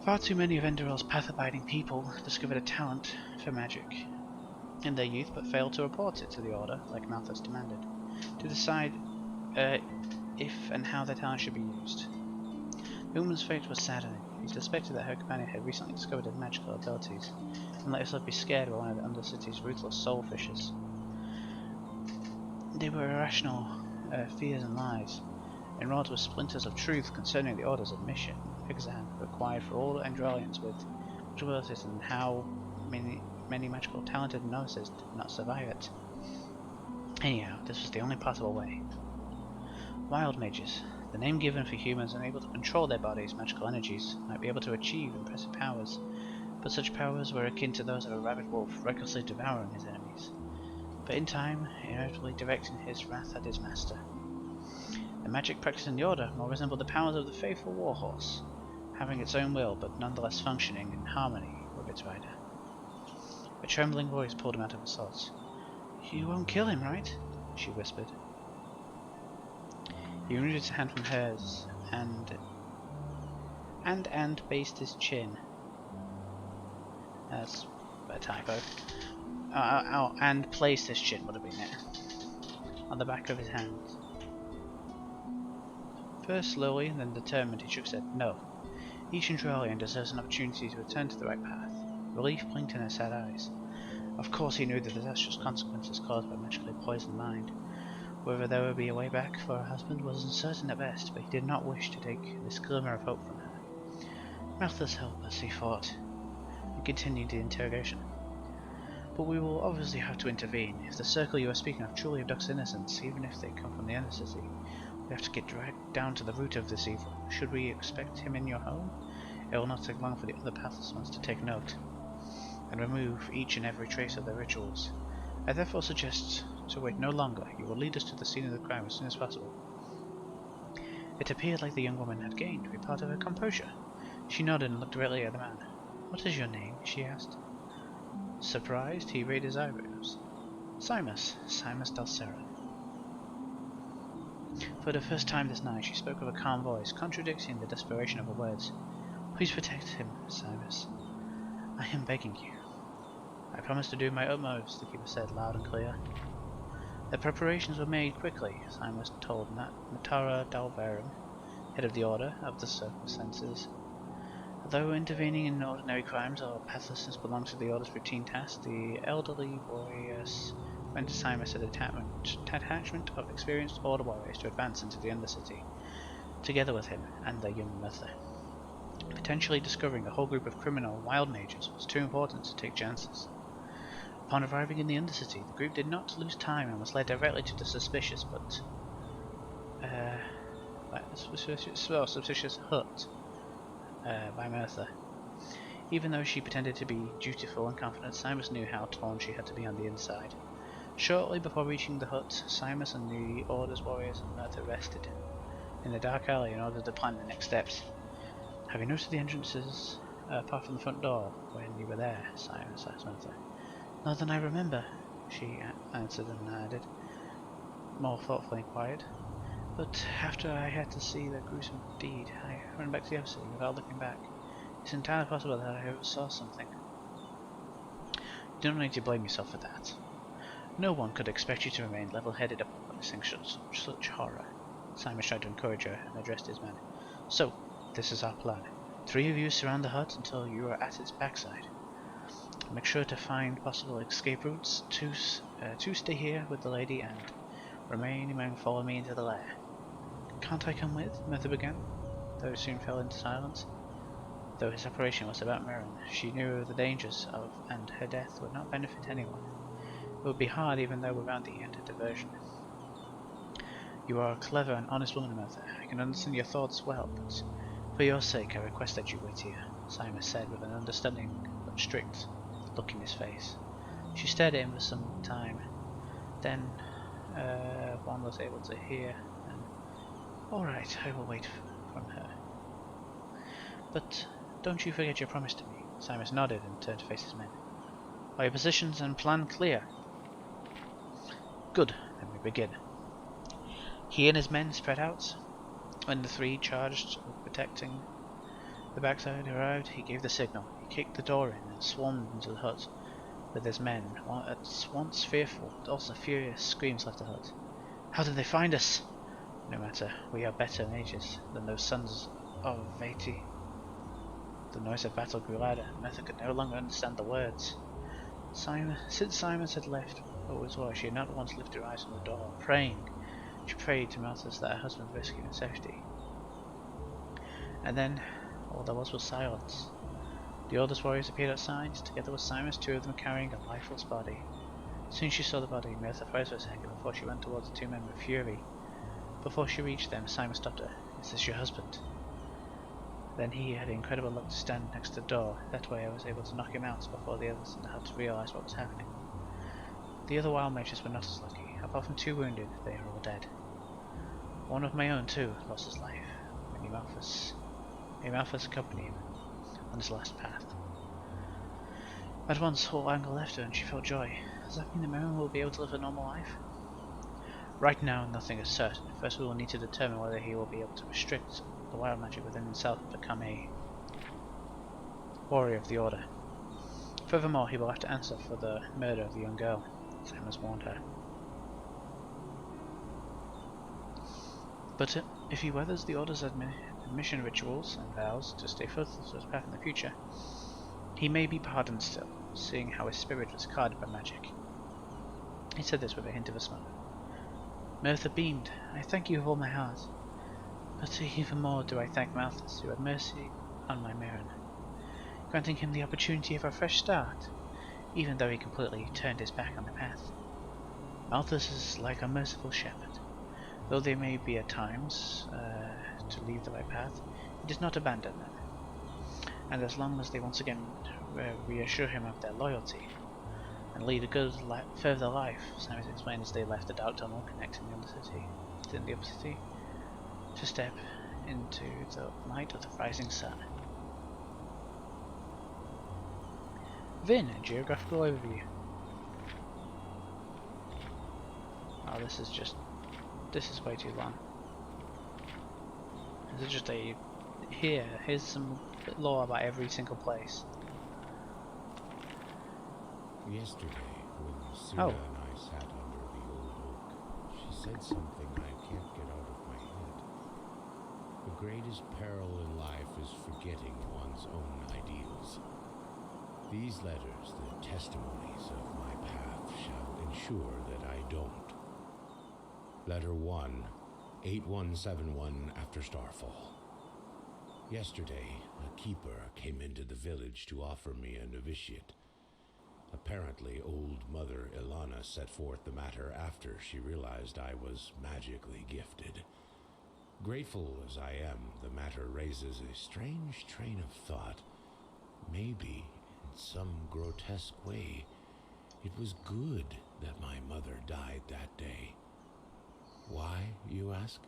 Far too many of Enderal's path-abiding people discovered a talent for magic in their youth, but failed to report it to the Order, like Malthus demanded, to decide if and how their talent should be used. The woman's fate was saddening. He suspected that her companion had recently discovered his magical abilities, and let herself be scared by one of the Undercity's ruthless soul fishers. They were irrational fears and lies, enrolled with splinters of truth concerning the Order's admission exam required for all Enderalians with abilities, and how many magical talented novices did not survive it. Anyhow, this was the only possible way. Wild mages, the name given for humans unable to control their bodies' magical energies, might be able to achieve impressive powers, but such powers were akin to those of a rabid wolf recklessly devouring his enemies, but in time inevitably directing his wrath at his master. The magic practiced in the Order more resembled the powers of the faithful warhorse, having its own will but nonetheless functioning in harmony with its rider. A trembling voice pulled him out of his thoughts. "You won't kill him, right?" she whispered. He removed his hand from hers and based his chin. That's a typo. And placed his chin would have been it on the back of his hand. First slowly and then determined, he shook his head. No. Each Enderalian deserves an opportunity to return to the right path. Relief blinked in her sad eyes. Of course he knew the disastrous consequences caused by a magically poisoned mind. Whether there would be a way back for her husband was uncertain at best, but he did not wish to take this glimmer of hope from her. Malthus help us, he thought, and continued the interrogation. But we will obviously have to intervene. If the circle you are speaking of truly abducts innocents, even if they come from the Undercity, we have to get dragged down to the root of this evil. Should we expect him in your home? It will not take long for the other pathless ones to take note and remove each and every trace of their rituals. I therefore suggest to wait no longer. You will lead us to the scene of the crime as soon as possible. It appeared like the young woman had gained a part of her composure. She nodded and looked directly at the man. "What is your name?" she asked. Surprised, he raised his eyebrows. Simus Dalsera. For the first time this night, she spoke with a calm voice, contradicting the desperation of her words. "Please protect him, Simus. I am begging you." "I promise to do my utmost," the keeper said, loud and clear. The preparations were made quickly, Simus told Matara Dalverum, head of the Order of the Circumstances. Though intervening in ordinary crimes or pathlessness belonged to the Order's routine task, the elderly warriors went to Simus a detachment of experienced Order warriors to advance into the Undercity, together with him and their young mother. Potentially discovering a whole group of criminal wild mages was too important to take chances. Upon arriving in the Undercity, the group did not lose time and was led directly to the suspicious hut by Merthyr. Even though she pretended to be dutiful and confident, Simus knew how torn she had to be on the inside. Shortly before reaching the hut, Simus and the Order's warriors and Merthyr rested in the dark alley in order to plan the next steps. "Have you noticed the entrances apart from the front door when you were there?" Simus asked Merthyr. "Not than I remember," she answered and added, more thoughtfully and quiet. "But after I had to see the gruesome deed, I ran back to the Undercity without looking back. It's entirely possible that I oversaw something." "You don't need to blame yourself for that. No one could expect you to remain level-headed upon witnessing such horror." Simon tried to encourage her and addressed his men. "So, this is our plan. 3 of you surround the hut until you are at its backside. Make sure to find possible escape routes. Two stay here with the lady, and remaining men follow me into the lair." "Can't I come with?" Merthyr began, though soon fell into silence. Though his operation was about Merrin, she knew the dangers of, and her death would not benefit anyone. It would be hard even though without the end of diversion. "You are a clever and honest woman, Merthyr. I can understand your thoughts well, but for your sake I request that you wait here," Simus said with an understanding but strict look in his face. She stared at him for some time. Then one was able to hear an "All right, I will wait" from her. "But don't you forget your promise to me. Simus nodded and turned to face his men. Are your positions and plan clear? Good, then we begin. He and his men spread out. When the three charged with protecting the backside arrived, he gave the signal. He kicked the door in and swarmed into the hut with his men. At once fearful, but also furious screams left the hut. How did they find us? No matter, we are better mages than those sons of Vati. The noise of battle grew louder. Merthyr could no longer understand the words. Since Simus had left, what was why she had not once lifted her eyes from the door, praying. She prayed to Malthus that her husband would rescue in safety. And then, all there was silence. The oldest warriors appeared outside, together with Simus, two of them carrying a lifeless body. Soon she saw the body. Merthyr froze for a second before she ran towards the two men with fury. Before she reached them, Simus stopped her. Is this your husband? Then he had incredible luck to stand next to the door. That way I was able to knock him out before the others in the hut realised what was happening. The other wild mages were not as lucky. Apart from 2 wounded, they are all dead. One of my own too lost his life when Malthus accompanied him on his last path. At once all anger left her and she felt joy. Does that mean that Merrin will be able to live a normal life? Right now nothing is certain. First we will need to determine whether he will be able to restrict the wild magic within himself and become a warrior of the Order. Furthermore, he will have to answer for the murder of the young girl. Simus warned her. But if he weathers the Order's admission rituals and vows to stay faithful to his path in the future, he may be pardoned still, seeing how his spirit was clouded by magic. He said this with a hint of a smile. Merthyr beamed. I thank you with all my heart. But even more do I thank Malthus, who had mercy on my Merrin, granting him the opportunity of a fresh start, even though he completely turned his back on the path. Malthus is like a merciful shepherd. Though they may be at times to leave the right path, he does not abandon them. And as long as they once again reassure him of their loyalty and lead a good further life, Simus explained as they left the dark tunnel connecting the upper city, to step into the light of the rising sun. Vin, a geographical overview. Oh, this is way too long. This is just here's some lore about every single place. Yesterday, when Sira and I sat under the old oak, she said something I can't get out of my head. The greatest peril in life is forgetting one's own ideals. These letters, the testimonies of my path, shall ensure that I don't. Letter 1, 8171 after Starfall. Yesterday, a keeper came into the village to offer me a novitiate. Apparently, old Mother Ilana set forth the matter after she realized I was magically gifted. Grateful as I am, the matter raises a strange train of thought. Maybe, in some grotesque way, it was good that my mother died that day. Why, you ask?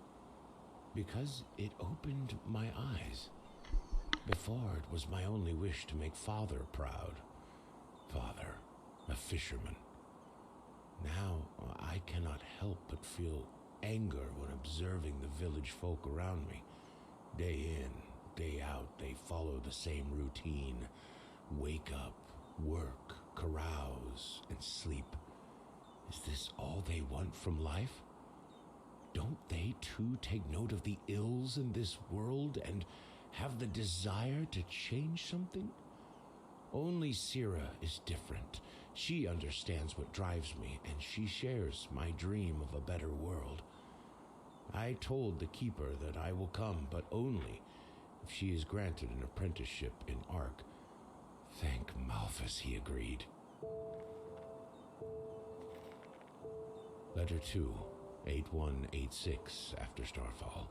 Because it opened my eyes. Before, it was my only wish to make Father proud. Father, a fisherman. Now, I cannot help but feel anger when observing the village folk around me. Day in, day out, they follow the same routine. Wake up, work, carouse, and sleep. Is this all they want from life? Don't they too take note of the ills in this world and have the desire to change something? Only Sira is different. She understands what drives me, and she shares my dream of a better world. I told the keeper that I will come, but only if she is granted an apprenticeship in Ark. Thank Malthus, he agreed. Letter 2, 8186 after Starfall.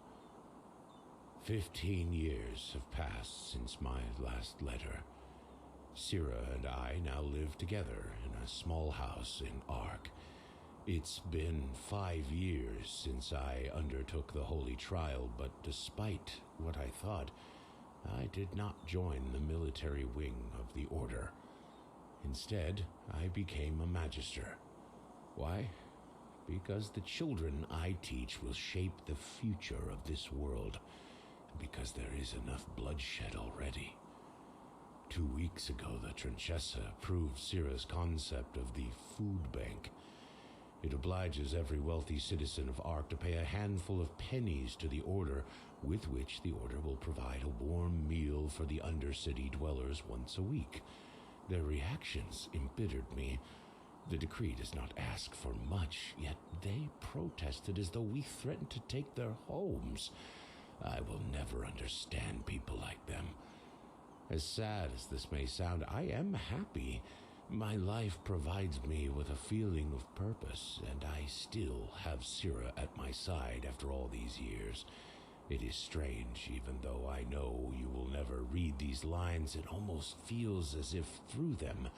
15 years have passed since my last letter. Sira and I now live together in a small house in Ark. It's been 5 years since I undertook the holy trial, but despite what I thought, I did not join the military wing of the Order. Instead, I became a magister. Why? Because the children I teach will shape the future of this world, and because there is enough bloodshed already. 2 weeks ago, the Trinchessa approved Syrah's concept of the food bank. It obliges every wealthy citizen of Ark to pay a handful of pennies to the Order, with which the Order will provide a warm meal for the Undercity dwellers once a week. Their reactions embittered me. The decree does not ask for much, yet they protested as though we threatened to take their homes. I will never understand people like them. As sad as this may sound, I am happy. My life provides me with a feeling of purpose, and I still have Syrah at my side after all these years. It is strange, even though I know you will never read these lines, it almost feels as if through them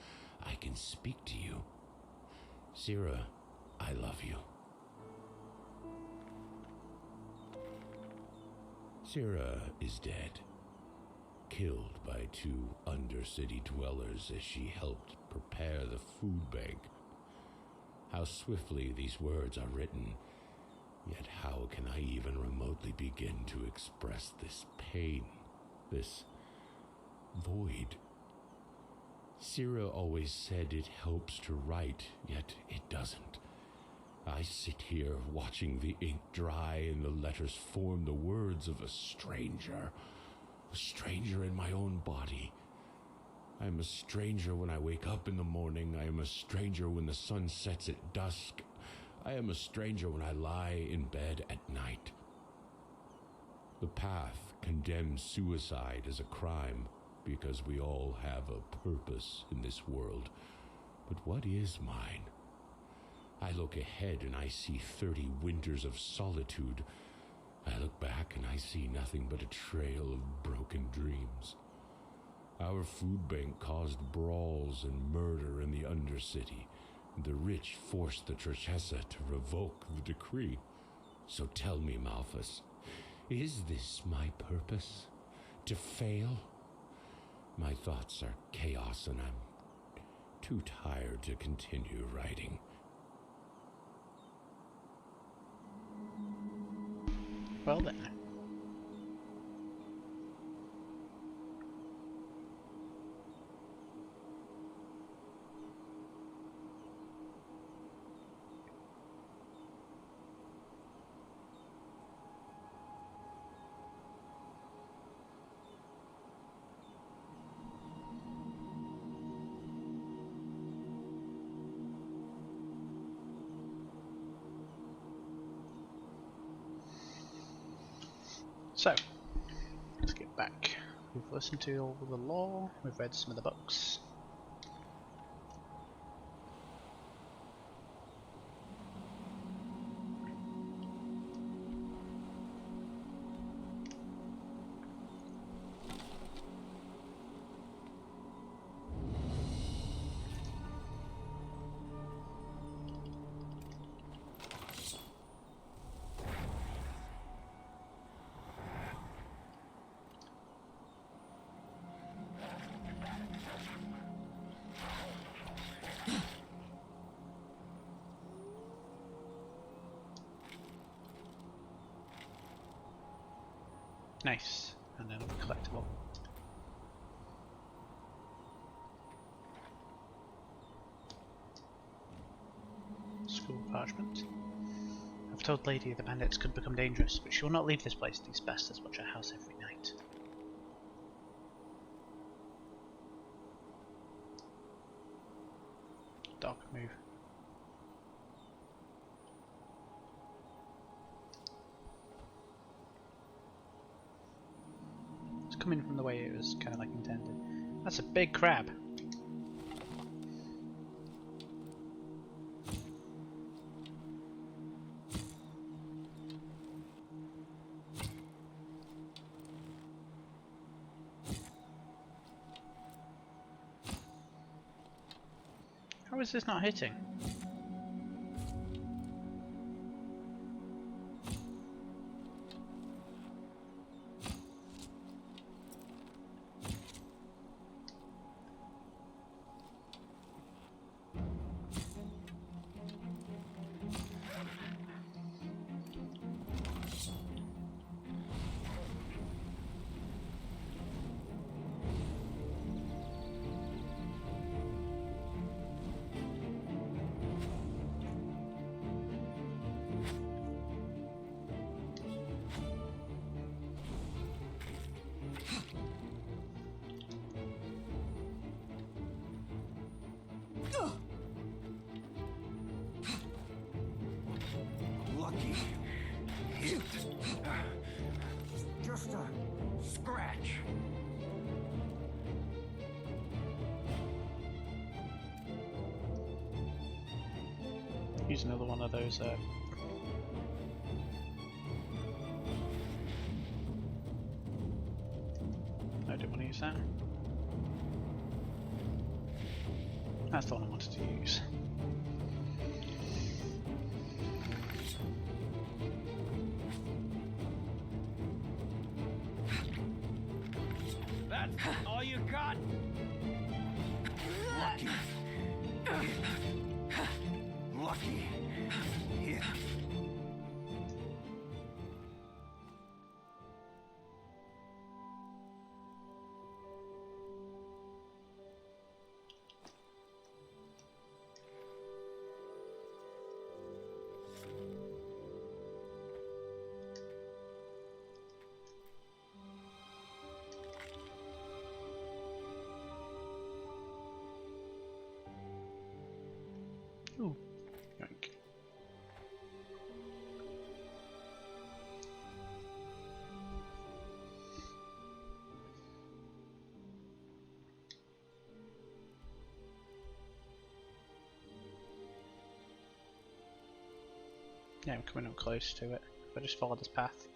I can speak to you. Syrah, I love you. Syrah is dead, killed by 2 Undercity dwellers as she helped prepare the food bank. How swiftly these words are written, yet how can I even remotely begin to express this pain, this void? Syrah always said it helps to write, yet it doesn't. I sit here watching the ink dry and the letters form the words of a stranger in my own body. I am a stranger when I wake up in the morning. I am a stranger when the sun sets at dusk. I am a stranger when I lie in bed at night. The path condemns suicide as a crime because we all have a purpose in this world. But what is mine? I look ahead and I see 30 winters of solitude. I look back and I see nothing but a trail of broken dreams. Our food bank caused brawls and murder in the Undercity. The rich forced the Trinchessa to revoke the decree. So tell me, Malphas, is this my purpose? To fail? My thoughts are chaos and I'm too tired to continue writing. Well then. So, let's get back. We've listened to all the lore, we've read some of the books. Nice, and then collectible. School parchment. I've told Lady the bandits could become dangerous, but she will not leave this place. These bastards watch her house every night. Dog move. Coming from the way it was kind of like intended. That's a big crab. How is this not hitting? use another one of those. I don't want to use that. That's the one I wanted to use. That's all you got? Lucky. Lucky. Yeah. Ooh, yoink. Yeah, I'm coming up close to it. If I just follow this path.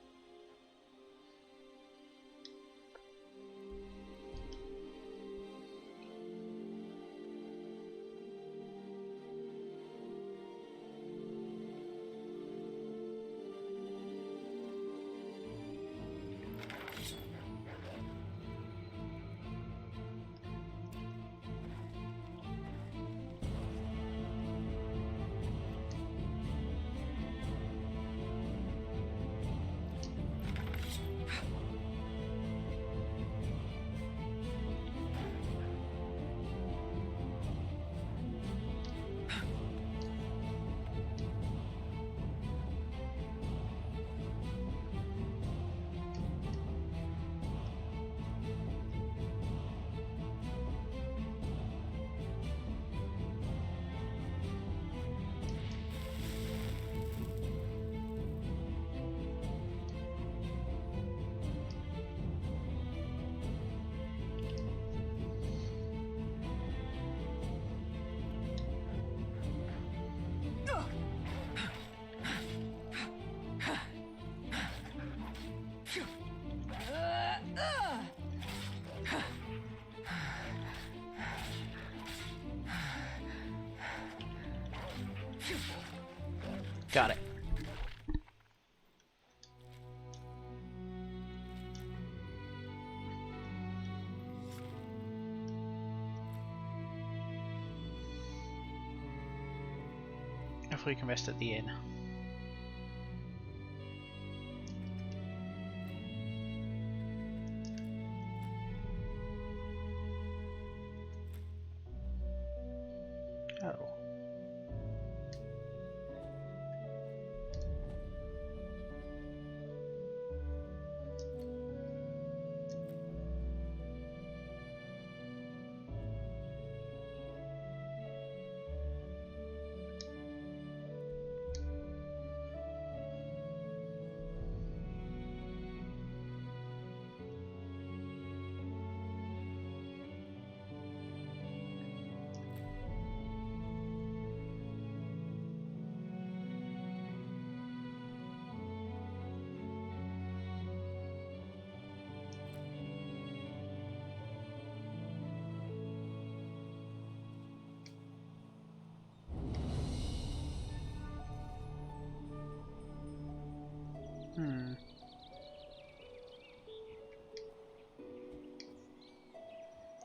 Got it. Hopefully we can rest at the inn. Oh.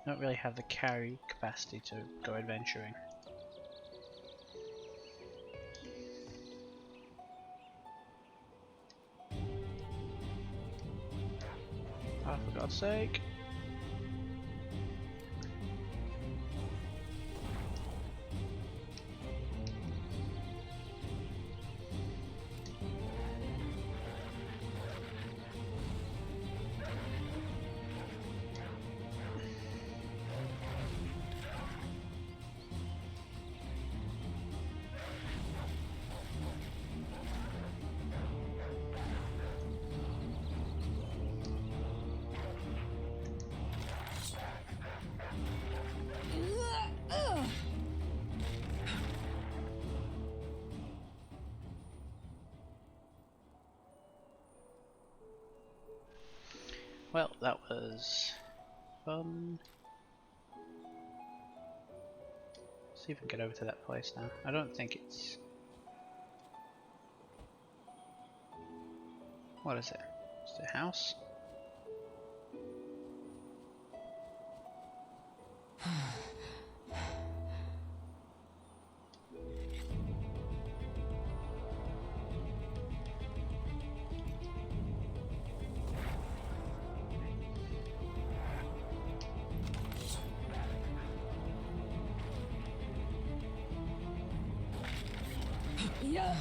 Don't really have the carry capacity to go adventuring. Oh, for God's sake. Well, that was fun. See if we can get over to that place now. I don't think it's... What is it? Is it a house? Yeah.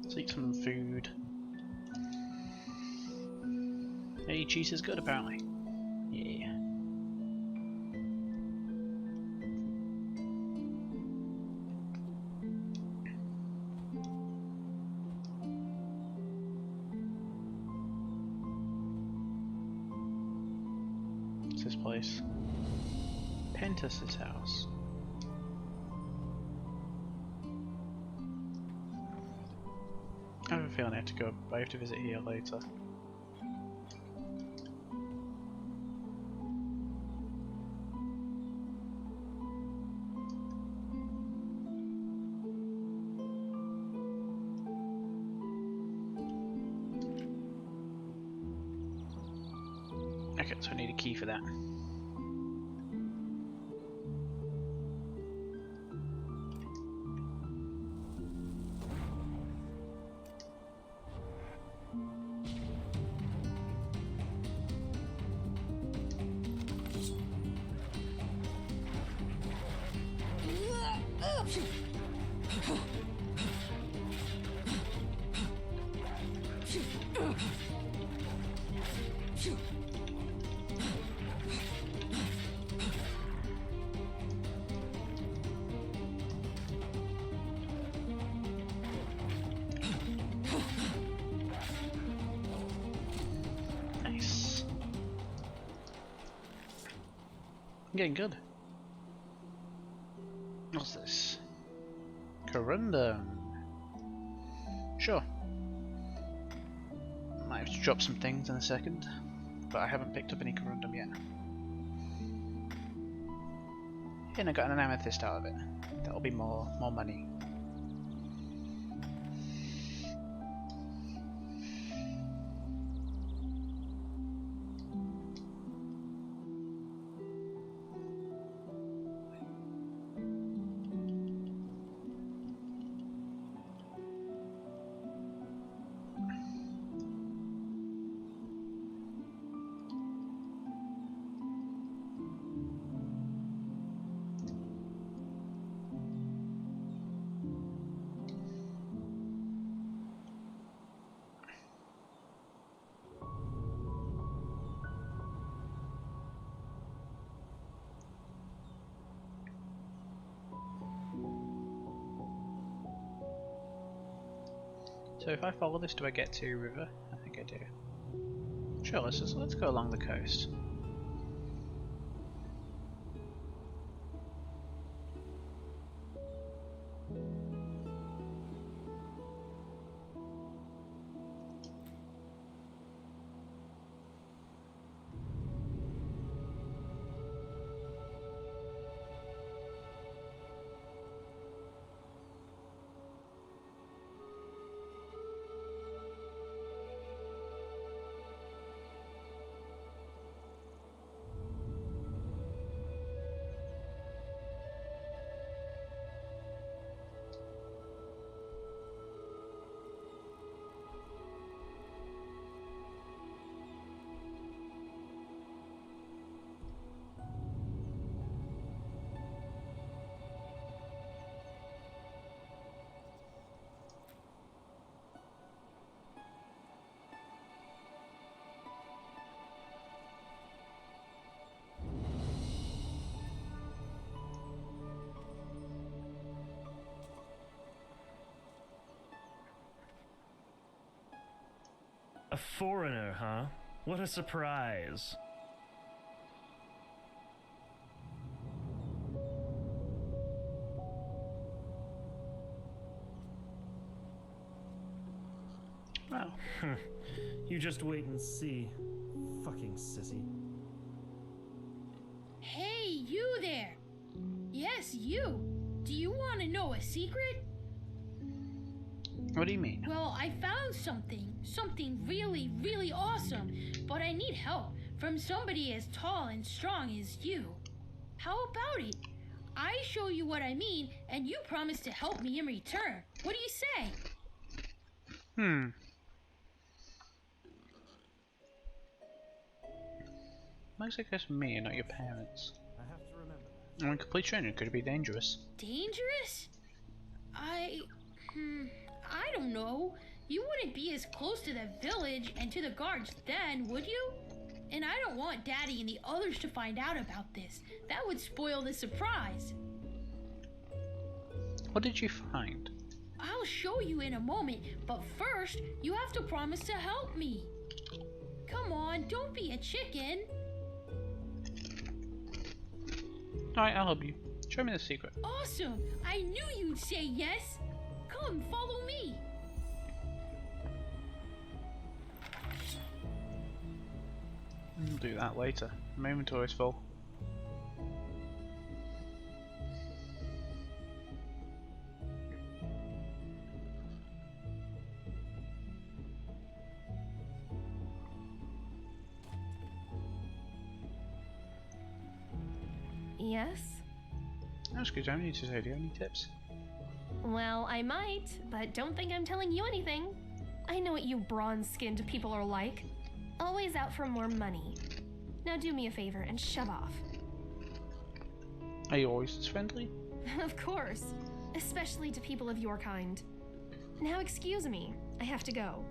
Let's eat some food. Hey, cheese is good apparently. Yeah. What's this place? Pentus's house. I have a feeling I have to visit here later. Okay, so I need a key for that. Nice. I'm getting good. What's this? Corundum. Sure. Might have to drop some things in a second, but I haven't picked up any corundum yet. And I got an amethyst out of it. That'll be more money. So if I follow this, do I get to river? I think I do. Sure, let's go along the coast. A foreigner, huh? What a surprise. Wow. You just wait and see. Fucking sissy. Hey, you there! Yes, you! Do you want to know a secret? What do you mean? Well, I found something really, really awesome, but I need help from somebody as tall and strong as you. How about it? I show you what I mean, and you promise to help me in return. What do you say? Looks like it's me and not your parents. I have to remember that. I'm a complete stranger. Could it be dangerous? Dangerous? I don't know. You wouldn't be as close to the village and to the guards then, would you? And I don't want Daddy and the others to find out about this. That would spoil the surprise. What did you find? I'll show you in a moment, but first, you have to promise to help me. Come on, don't be a chicken. Alright, I'll help you. Show me the secret. Awesome! I knew you'd say yes. Come, follow me. We'll do that later. My inventory's full. Yes? That's good. I don't need to say, do you have any tips? Well, I might, but don't think I'm telling you anything. I know what you bronze-skinned people are like. Always out for more money. Now do me a favor and shove off. Are you always this friendly? Of course. Especially to people of your kind. Now excuse me. I have to go.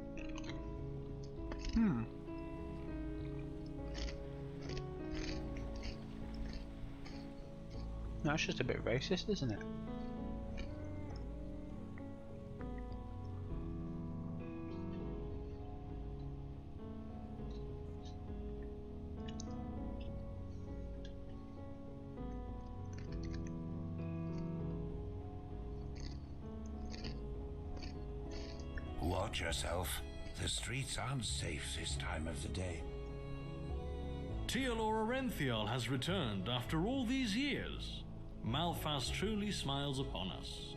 That's just a bit racist, isn't it? Watch yourself. The streets aren't safe this time of the day. Tealor Arenthial has returned after all these years. Malphas truly smiles upon us.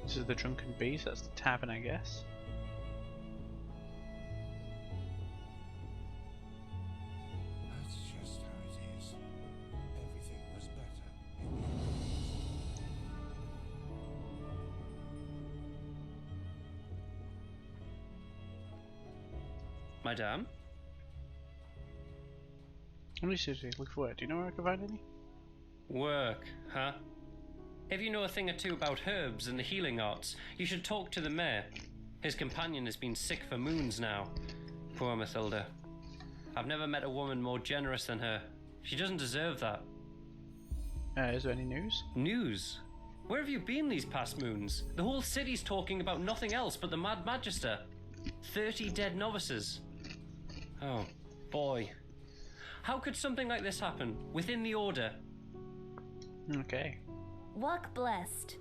This is the Drunken Beast, that's the tavern, I guess. That's just how it is. Everything was better. Madame? Only seriously, look for it. Do you know where I can find any? Work, huh? If you know a thing or two about herbs and the healing arts, you should talk to the mayor. His companion has been sick for moons now. Poor Mathilda. I've never met a woman more generous than her. She doesn't deserve that. Is there any news? News? Where have you been these past moons? The whole city's talking about nothing else but the Mad Magister. 30 dead novices. Oh, boy. How could something like this happen within the Order? Okay. Walk blessed.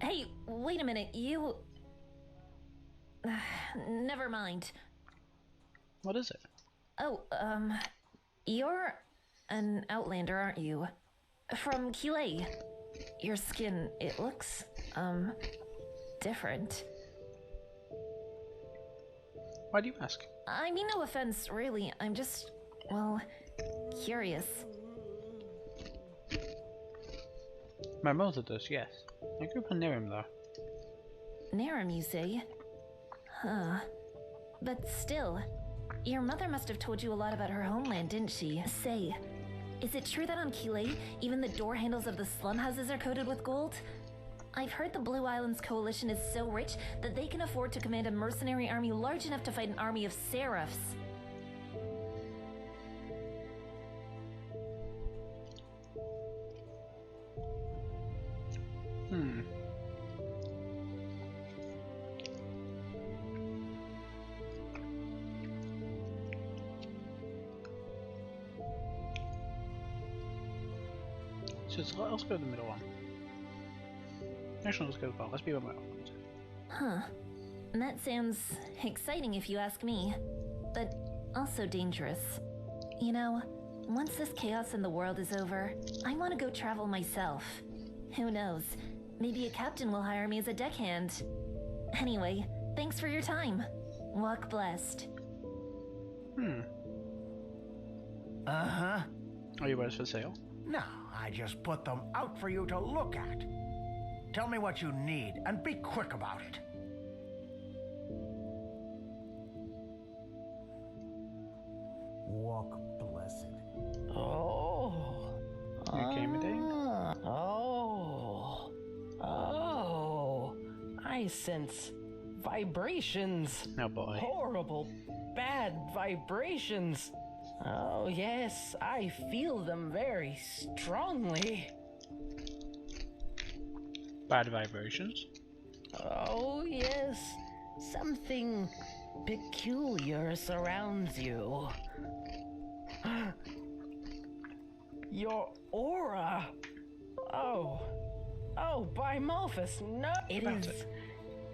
Hey, wait a minute, you... Never mind. What is it? Oh, you're an outlander, aren't you? From Kilay. Your skin, it looks, different. Why do you ask? I mean no offense, really. I'm just, well, curious. My mother does, yes. I grew up in Nirim, though. Narum, you say? Huh. But still, your mother must have told you a lot about her homeland, didn't she? Say, is it true that on Kilay, even the door handles of the slum houses are coated with gold? I've heard the Blue Islands Coalition is so rich that they can afford to command a mercenary army large enough to fight an army of seraphs. let's go to the middle one. Actually, let's go to the bottom. Let's be one. Huh. That sounds exciting if you ask me, but also dangerous. You know, once this chaos in the world is over, I want to go travel myself. Who knows? Maybe a captain will hire me as a deckhand. Anyway, thanks for your time. Walk blessed. Uh-huh. Are you both for sale? No, I just put them out for you to look at. Tell me what you need, and be quick about it. Walk blessed. Oh. You came today? Oh. I sense vibrations. Oh boy. Horrible, bad vibrations. Oh, yes, I feel them very strongly. Bad vibrations? Oh, yes. Something peculiar surrounds you. Your aura. Oh, by Malphus, no. It is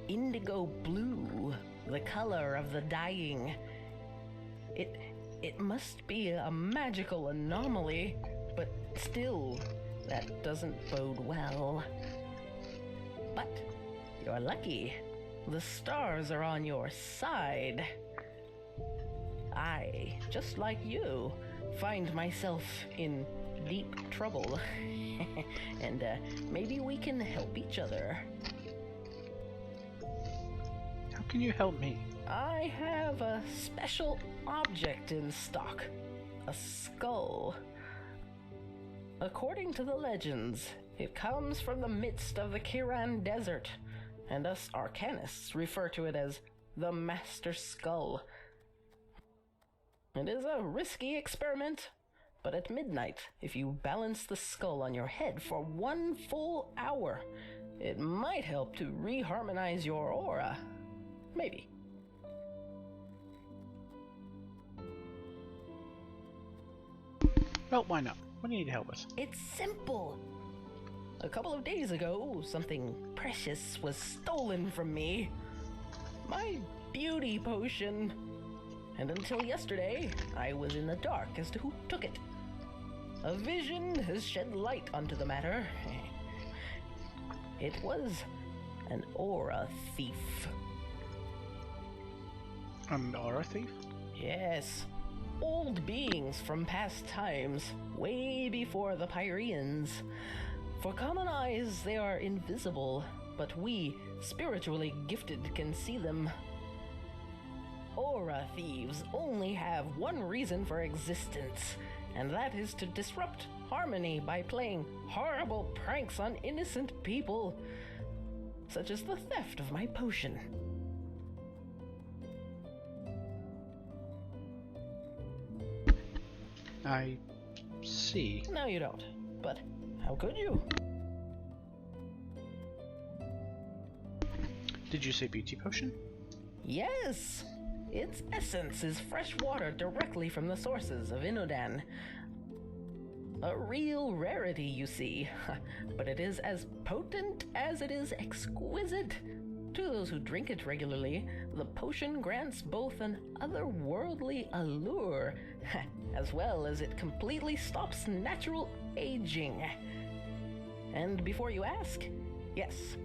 indigo blue, the color of the dying. It must be a magical anomaly, but still, that doesn't bode well. But you're lucky. The stars are on your side. I, just like you, find myself in deep trouble. And maybe we can help each other. How can you help me? I have a special object in stock. A skull. According to the legends, it comes from the midst of the Kiran Desert, and us Arcanists refer to it as the Master Skull. It is a risky experiment, but at midnight, if you balance the skull on your head for 1 full hour, it might help to reharmonize your aura. Maybe. Well, why not? What do you need help with? It's simple. A couple of days ago, something precious was stolen from me. My beauty potion. And until yesterday, I was in the dark as to who took it. A vision has shed light onto the matter. It was an aura thief. An aura thief? Yes. Old beings from past times, way before the Pyreans. For common eyes, they are invisible, but we, spiritually gifted, can see them. Aura thieves only have one reason for existence, and that is to disrupt harmony by playing horrible pranks on innocent people, such as the theft of my potion. I see. No, you don't. But how could you? Did you say beauty potion? Yes! Its essence is fresh water directly from the sources of Inodan. A real rarity, you see. But it is as potent as it is exquisite. To those who drink it regularly, the potion grants both an otherworldly allure, as well as it completely stops natural aging. And before you ask, yes,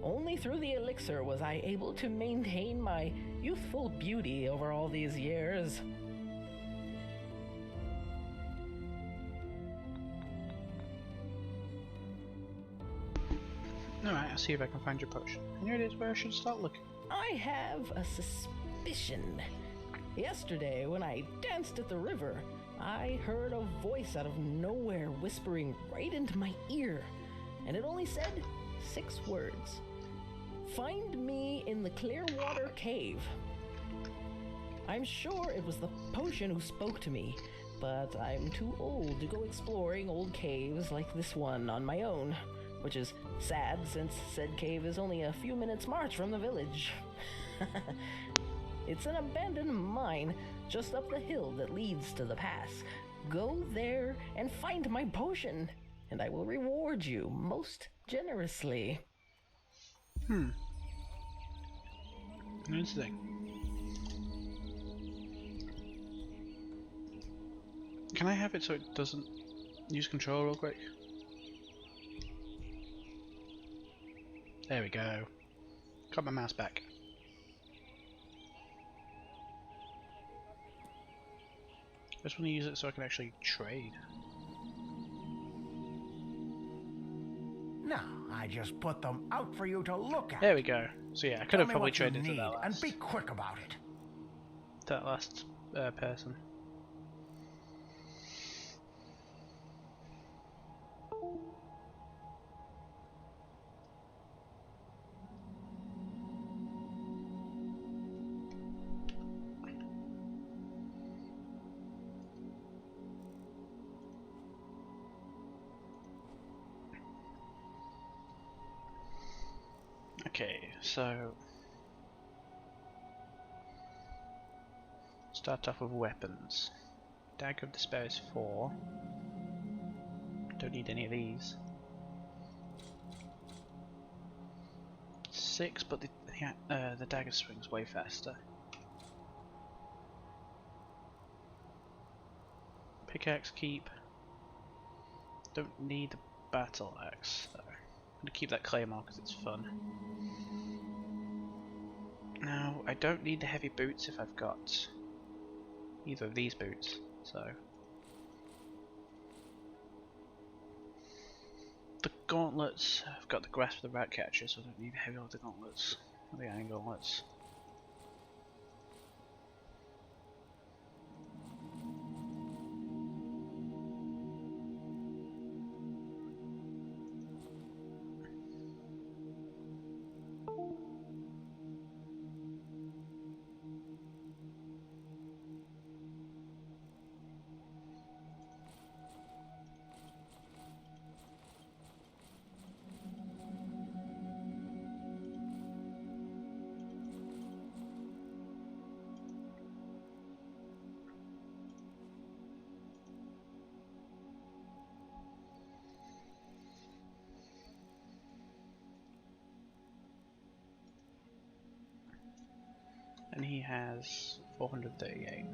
only through the elixir was I able to maintain my youthful beauty over all these years. Alright, I'll see if I can find your potion. And here it is where I should start looking. I have a suspicion. Yesterday, when I danced at the river, I heard a voice out of nowhere whispering right into my ear, and it only said 6 words. Find me in the Clearwater Cave. I'm sure it was the potion who spoke to me, but I'm too old to go exploring old caves like this one on my own, which is sad since said cave is only a few minutes' march from the village. It's an abandoned mine just up the hill that leads to the pass. Go there and find my potion, and I will reward you most generously. Interesting. Can I have it so it doesn't use control real quick? There we go. Got my mouse back. I just want to use it so I can actually trade. No, I just put them out for you to look at. There we go. So yeah, I could have probably traded to that and last, be quick about it. Person. Okay, so start off with weapons. Dagger of Despair is 4. Don't need any of these. 6, but the dagger swings way faster. Pickaxe keep. Don't need the battle axe though. I'm gonna keep that claymore because it's fun. Now, I don't need the heavy boots if I've got either of these boots, so. The gauntlets, I've got the grasp of the rat catcher, so I don't need heavy of the gauntlets, or the iron gauntlets. And he has 438.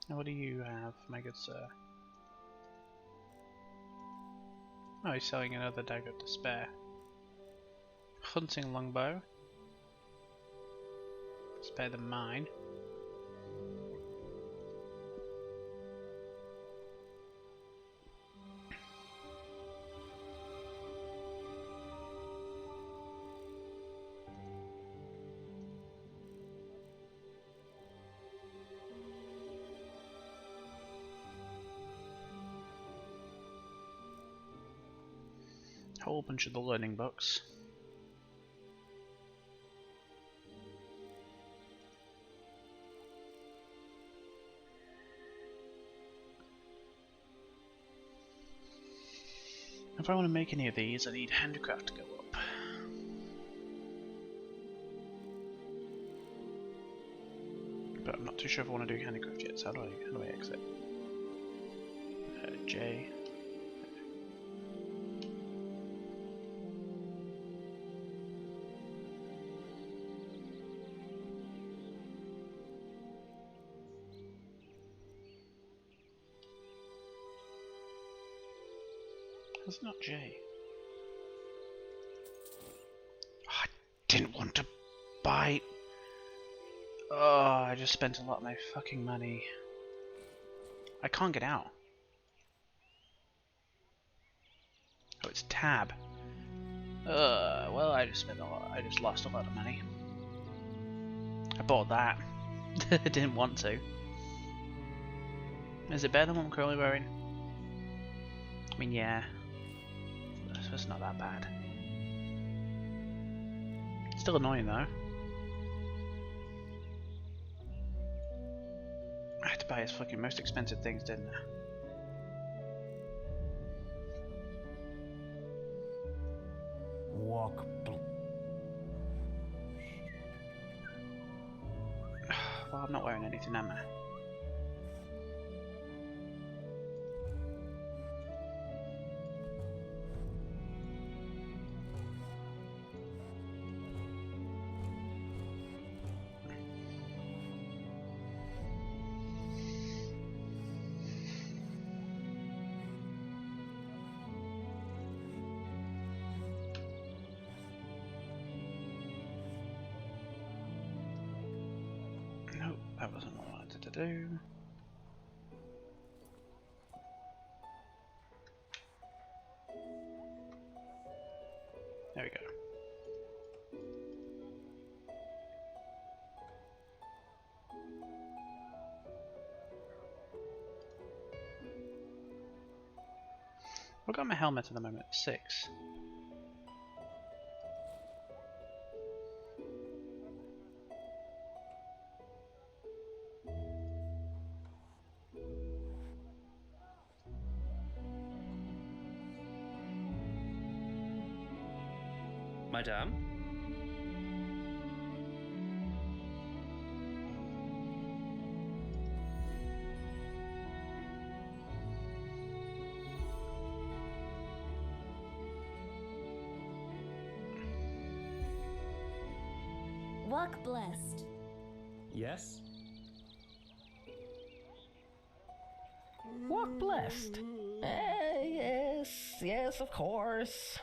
Now what do you have, my good sir? Oh, he's selling another Dagger of Despair. Hunting longbow. It's better than mine. Whole bunch of the learning books. If I want to make any of these, I need handicraft to go up. But I'm not too sure if I want to do handicraft yet, so how do I exit? J. It's not J. Oh, I didn't want to buy. Oh, I just spent a lot of my fucking money. I can't get out. Oh, it's tab. Well, I just spent a lot. I just lost a lot of money. I bought that. I didn't want to. Is it better than what I'm currently wearing? I mean, yeah. It's not that bad. Still annoying though. I had to buy his fucking most expensive things, didn't I? Walk. Well, I'm not wearing anything, am I? Nope, that wasn't what I wanted to do. There we go. I've got my helmet at the moment at 6. Madame? Walk blessed. Yes? Walk blessed. Yes, of course.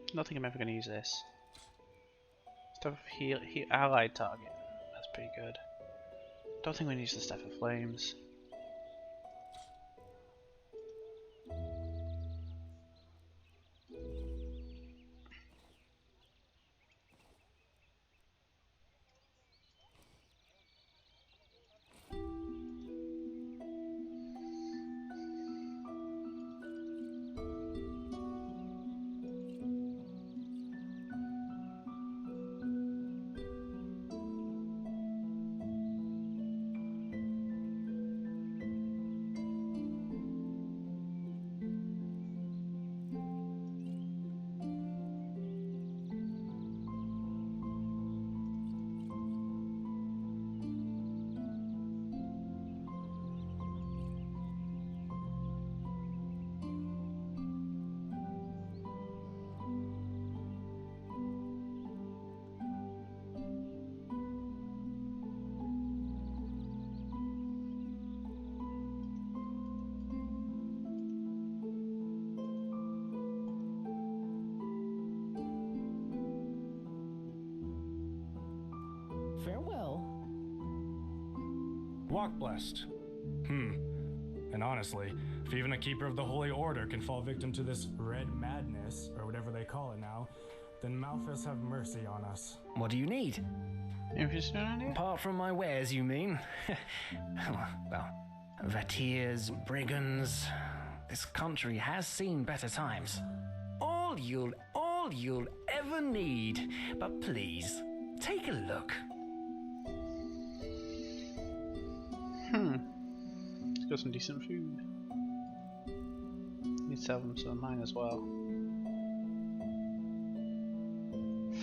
I don't think I'm ever going to use this. Stuff of heal allied target. That's pretty good. Don't think we need the Staff of Flames. Farewell. Walk blessed. And honestly, if even a keeper of the Holy Order can fall victim to this red madness, or whatever they call it now, then Malphas have mercy on us. What do you need? Interesting idea? Apart from my wares, you mean? Well, Vatirs, brigands. This country has seen better times. All you'll ever need. But please, take a look. It's got some decent food. Need to sell them some of mine as well.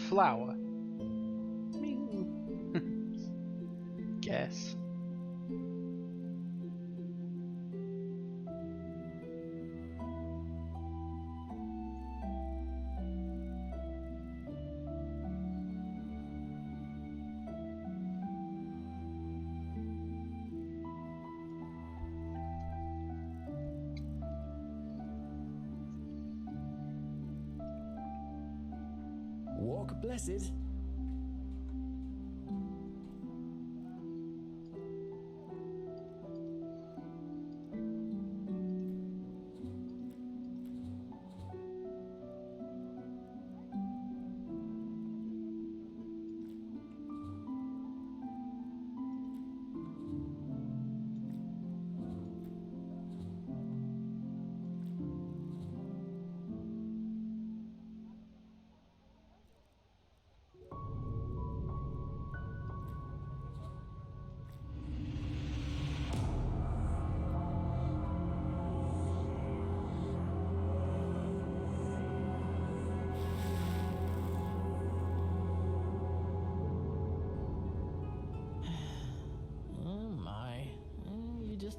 Flour. Guess. Walk blessed.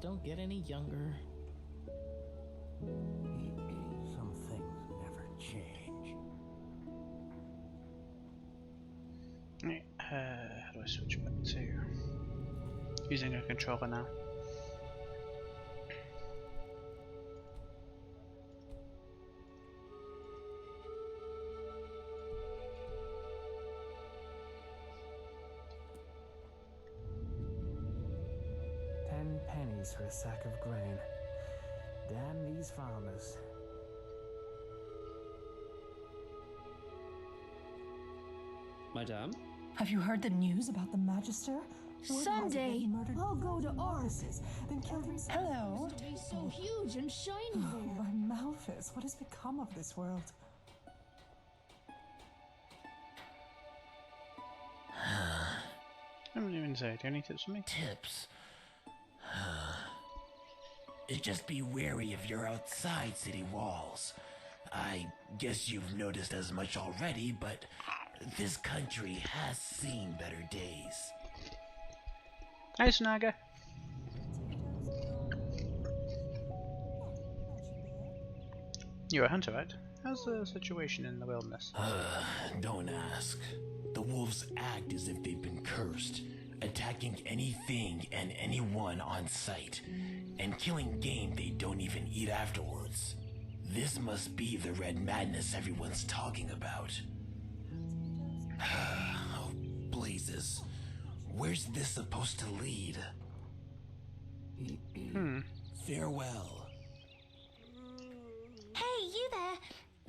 don't get any younger. Some things never change. Right, how do I switch back to using a controller now? $10 for a sack of grain. Damn these farmers. Madame? Have you heard the news about the Magister? Someday I'll go to Oris, then killed himself. Hello. He's so huge and shiny there. My Malphus, what has become of this world? I haven't even said. Do you have any tips for me? Tips? Just be wary of your outside city walls. I guess you've noticed as much already, but this country has seen better days. Hey, Snaga. You're a hunter, right? How's the situation in the wilderness? Don't ask. The wolves act as if they've been cursed, attacking anything and anyone on sight, and killing game they don't even eat afterwards. This must be the red madness everyone's talking about. Oh, blazes. Where's this supposed to lead? Farewell. Hey, you there.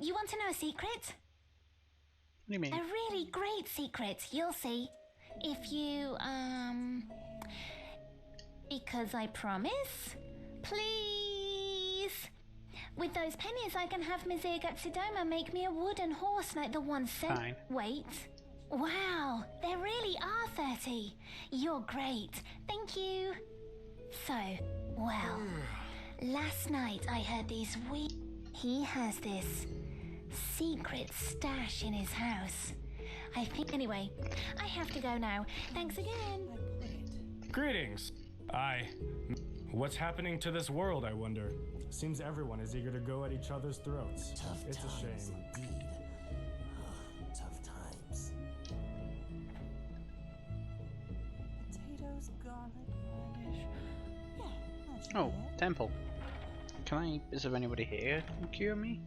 You want to know a secret? What do you mean? A really great secret, you'll see. If you, because I promise. Please. With those pennies, I can have Mizir Gatsudoma make me a wooden horse like the one sent. Fine. Wait. Wow, there really are 30. You're great. Thank you. So, well, last night I heard these He has this secret stash in his house. I think. Anyway, I have to go now. Thanks again. Greetings. What's happening to this world, I wonder? Seems everyone is eager to go at each other's throats. It's a shame. Indeed. Tough times. Potatoes, garlic, radish. Yeah, that's Oh, it. temple. Can I? Is there anybody here who can cure me?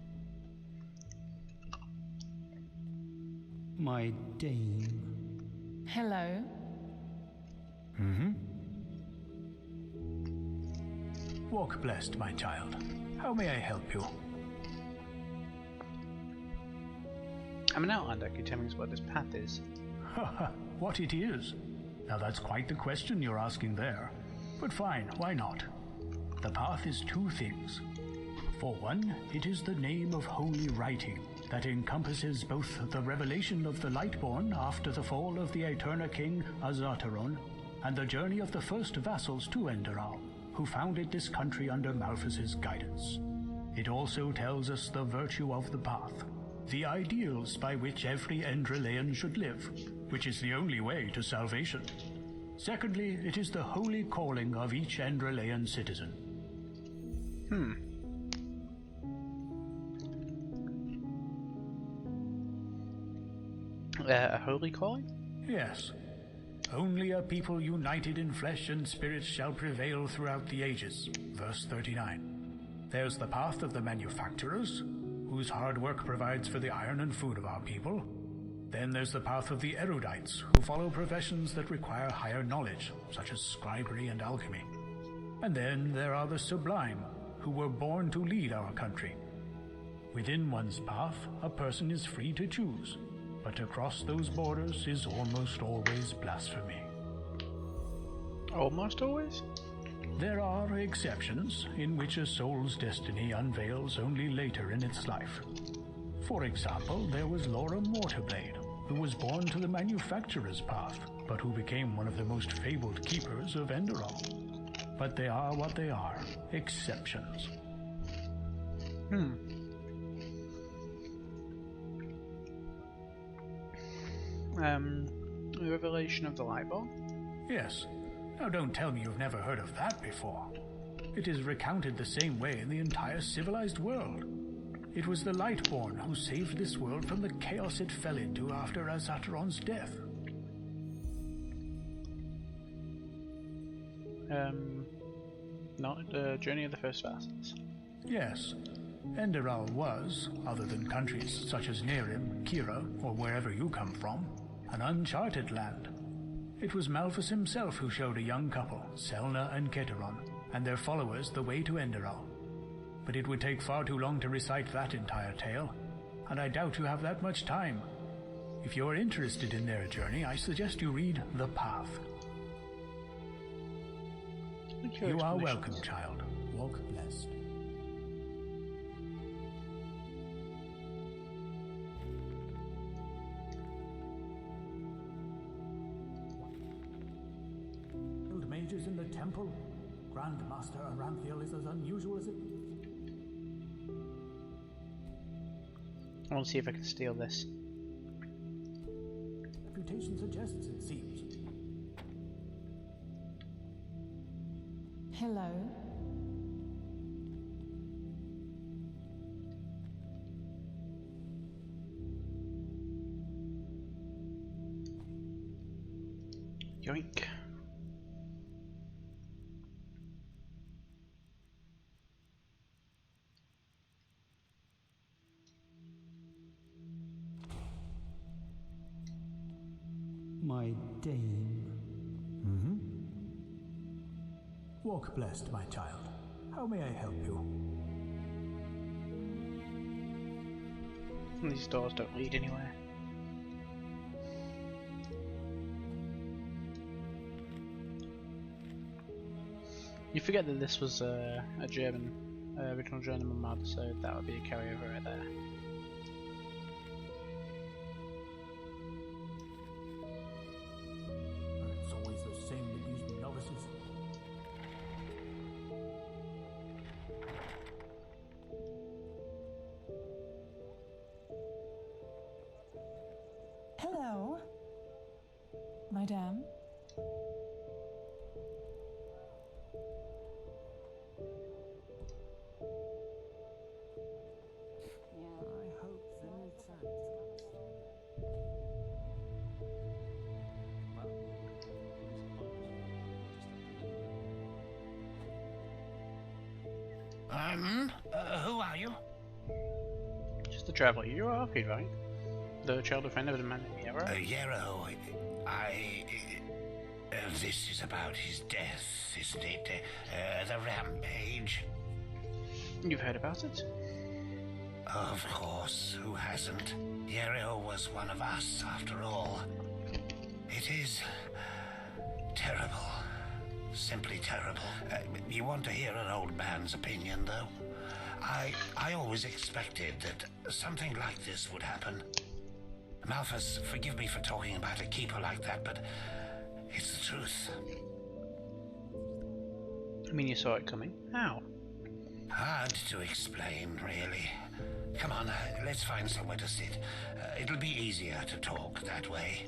My dame. Hello. Walk blessed, my child. How may I help you? I'm an outlander. Can you tell me what this path is? What it is? Now that's quite the question you're asking there. But fine, why not? The path is two things. For one, it is the name of holy writing that encompasses both the revelation of the Lightborn after the fall of the Eterna King Azataron, and the journey of the first vassals to Enderal, who founded this country under Malphus's guidance. It also tells us the virtue of the path, the ideals by which every Endralean should live, which is the only way to salvation. Secondly, it is the holy calling of each Endralean citizen. A holy calling? Yes. Only a people united in flesh and spirit shall prevail throughout the ages. Verse 39. There's the path of the manufacturers, whose hard work provides for the iron and food of our people. Then there's the path of the erudites, who follow professions that require higher knowledge, such as scribery and alchemy. And then there are the sublime, who were born to lead our country. Within one's path, a person is free to choose, but to cross those borders is almost always blasphemy. Almost always? There are exceptions in which a soul's destiny unveils only later in its life. For example, there was Laura Mortarblade, who was born to the manufacturer's path, but who became one of the most fabled keepers of Enderal. But they are what they are, exceptions. The revelation of the Lightborn? Yes. Now don't tell me you've never heard of that before. It is recounted the same way in the entire civilized world. It was the Lightborn who saved this world from the chaos it fell into after Azatron's death. Not Journey of the First Vassals. Yes. Enderal was, other than countries such as Nerim, Kira, or wherever you come from, an uncharted land. It was Malphus himself who showed a young couple, Selna and Keteron, and their followers the way to Enderal. But it would take far too long to recite that entire tale, and I doubt you have that much time. If you are interested in their journey, I suggest you read The Path. You are welcome, child. Walk blessed. Guild mages in the temple? Grandmaster Aranthiel is as unusual as it... I want to see if I can steal this. Reputation suggests, it seems. Hello. Yoink. My Dame. Mm-hmm. Walk blessed, my child. How may I help you? These doors don't lead anywhere. You forget that this was a German, original German mod, so that would be a carryover right there. It's always the same with these novices. Hello. Madame. Who are you? Just a traveler. You're Arcade, right? The child defender of the man named Yarrow? Yarrow, this is about his death, isn't it? The rampage. You've heard about it? Of course, who hasn't? Yarrow was one of us, after all. It is terrible. Simply terrible. You want to hear an old man's opinion, though? I always expected that something like this would happen. Malphus, forgive me for talking about a keeper like that, but it's the truth. I mean, you saw it coming. How? Hard to explain, really. Come on, let's find somewhere to sit. It'll be easier to talk that way.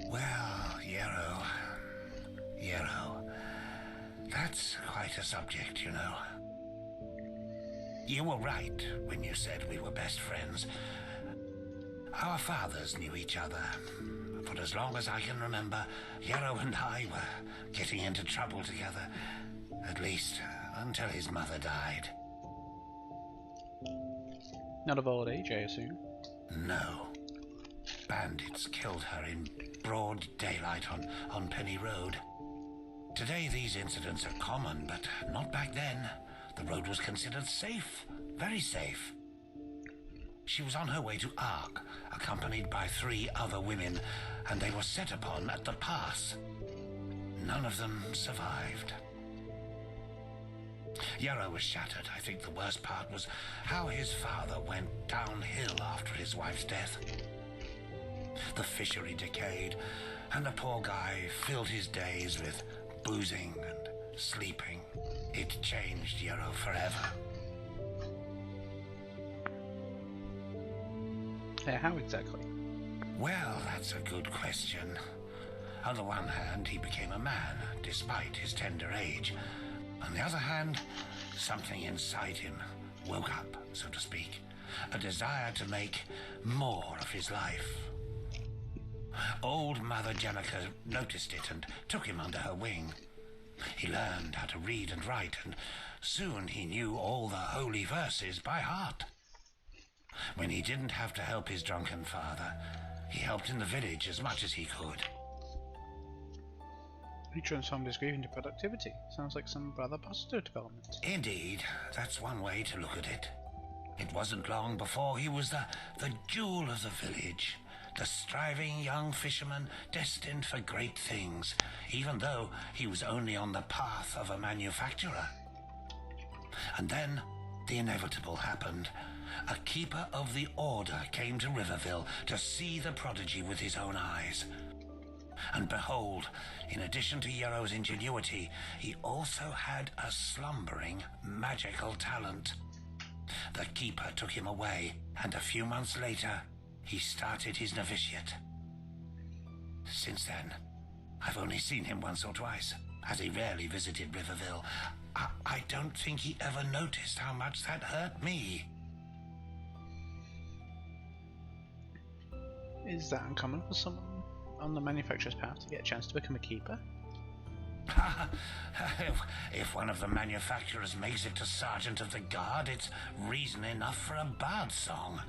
Well, Yarrow, that's quite a subject, you know. You were right when you said we were best friends. Our fathers knew each other. For as long as I can remember, Yarrow and I were getting into trouble together. At least, until his mother died. Not of old age, I assume? No. Bandits killed her in broad daylight on Penny Road. Today these incidents are common, but not back then. The road was considered safe, very safe. She was on her way to Ark, accompanied by 3 other women, and they were set upon at the pass. None of them survived. Yarrow was shattered. I think the worst part was how his father went downhill after his wife's death. The fishery decayed, and the poor guy filled his days with boozing and sleeping. It changed Yarrow forever. Yeah, how exactly? Well, that's a good question. On the one hand, he became a man, despite his tender age. On the other hand, something inside him woke up, so to speak. A desire to make more of his life. Old Mother Jemica noticed it and took him under her wing. He learned how to read and write, and soon he knew all the holy verses by heart. When he didn't have to help his drunken father, he helped in the village as much as he could. He transformed his grief into productivity. Sounds like some rather positive development. Indeed, that's one way to look at it. It wasn't long before he was the jewel of the village, the striving young fisherman destined for great things, even though he was only on the path of a manufacturer. And then the inevitable happened. A keeper of the order came to Riverville to see the prodigy with his own eyes. And behold, in addition to Yero's ingenuity, he also had a slumbering magical talent. The keeper took him away, and a few months later, he started his novitiate. Since then, I've only seen him once or twice, as he rarely visited Riverville. I don't think he ever noticed how much that hurt me. Is that uncommon for someone on the manufacturer's path to get a chance to become a keeper? If one of the manufacturers makes it to Sergeant of the Guard, it's reason enough for a bard song.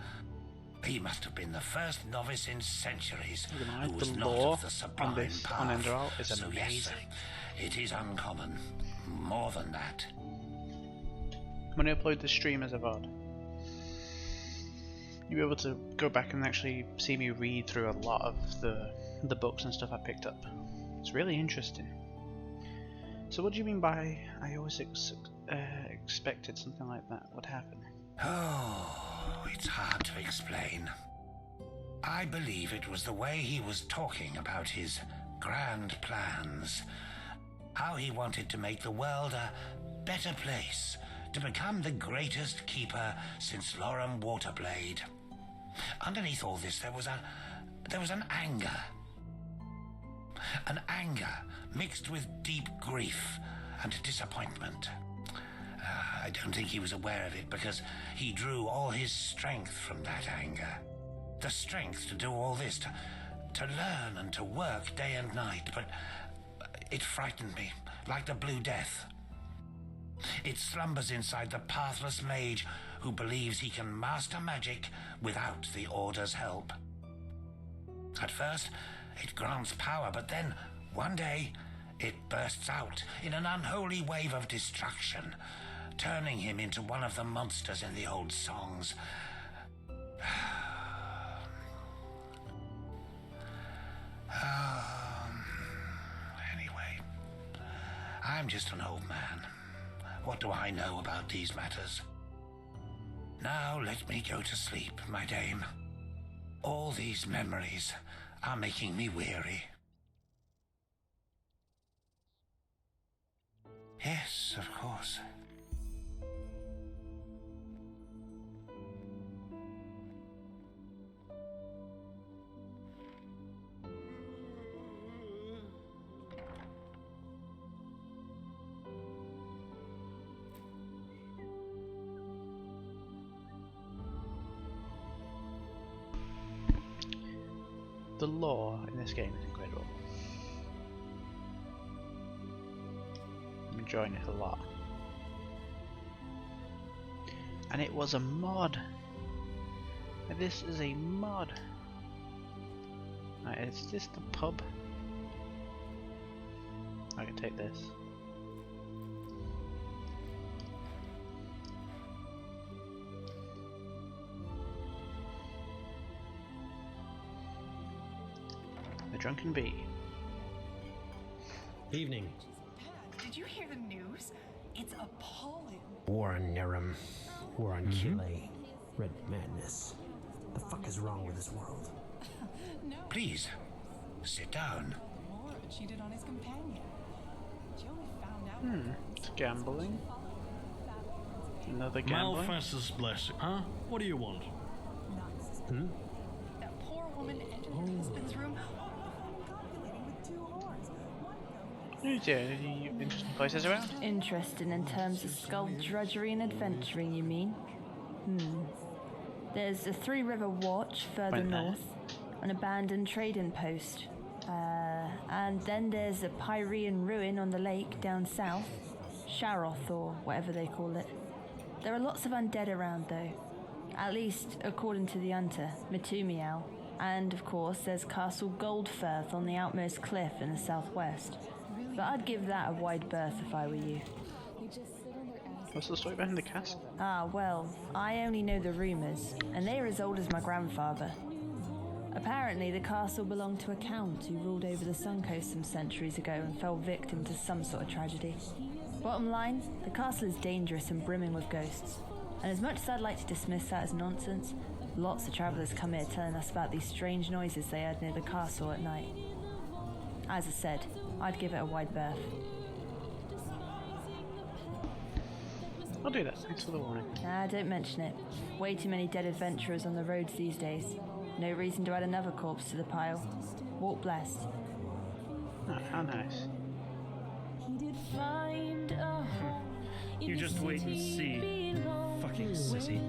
He must have been the first novice in centuries who was the not lore of the sublime on this path. on Enderal is So yes, amazing. it is uncommon. More than that. When I upload the stream as a VOD, you'll be able to go back and actually see me read through a lot of the books and stuff I picked up. It's really interesting. So what do you mean by I always expected something like that would happen? Oh, it's hard to explain. I believe it was the way he was talking about his grand plans. How he wanted to make the world a better place, to become the greatest keeper since Lorem Waterblade. Underneath all this, there was an anger. An anger mixed with deep grief and disappointment. I don't think he was aware of it because he drew all his strength from that anger. The strength to do all this, to learn and to work day and night, but it frightened me, like the Blue Death. It slumbers inside the pathless mage who believes he can master magic without the Order's help. At first, it grants power, but then, one day, it bursts out in an unholy wave of destruction, turning him into one of the monsters in the old songs. Anyway, I'm just an old man. What do I know about these matters? Now let me go to sleep, my dame. All these memories are making me weary. Yes, of course. The lore in this game is incredible. I'm enjoying it a lot. And it was a mod. This is a mod. Right, is this the pub? I can take this. The Drunken Bee. Evening. Did you hear the news? It's appalling. War on Nerum. War on Chile. Red madness. The fuck is wrong with this world? No. Please, sit down. More cheated on his companion. She only found out. It's gambling. Another gambling. Malphas's blessing. Huh? What do you want? Is there any interesting places around? Interesting in terms of skullduggery and adventuring, you mean? There's the Three River Watch further Went there. north, an abandoned trading post. And then there's a Pyrean ruin on the lake down south, Sharoth or whatever they call it. There are lots of undead around though, at least according to the hunter, Mitumiao. And of course there's Castle Goldfirth on the outmost cliff in the southwest. But I'd give that a wide berth if I were you. What's the story behind the castle? Ah, well, I only know the rumours, and they're as old as my grandfather. Apparently, the castle belonged to a count who ruled over the Suncoast some centuries ago and fell victim to some sort of tragedy. Bottom line, the castle is dangerous and brimming with ghosts. And as much as I'd like to dismiss that as nonsense, lots of travellers come here telling us about these strange noises they heard near the castle at night. As I said, I'd give it a wide berth. I'll do that, thanks for the warning. Don't mention it. Way too many dead adventurers on the roads these days. No reason to add another corpse to the pile. Walk blessed. Oh, how nice. You just wait and see. Fucking sissy.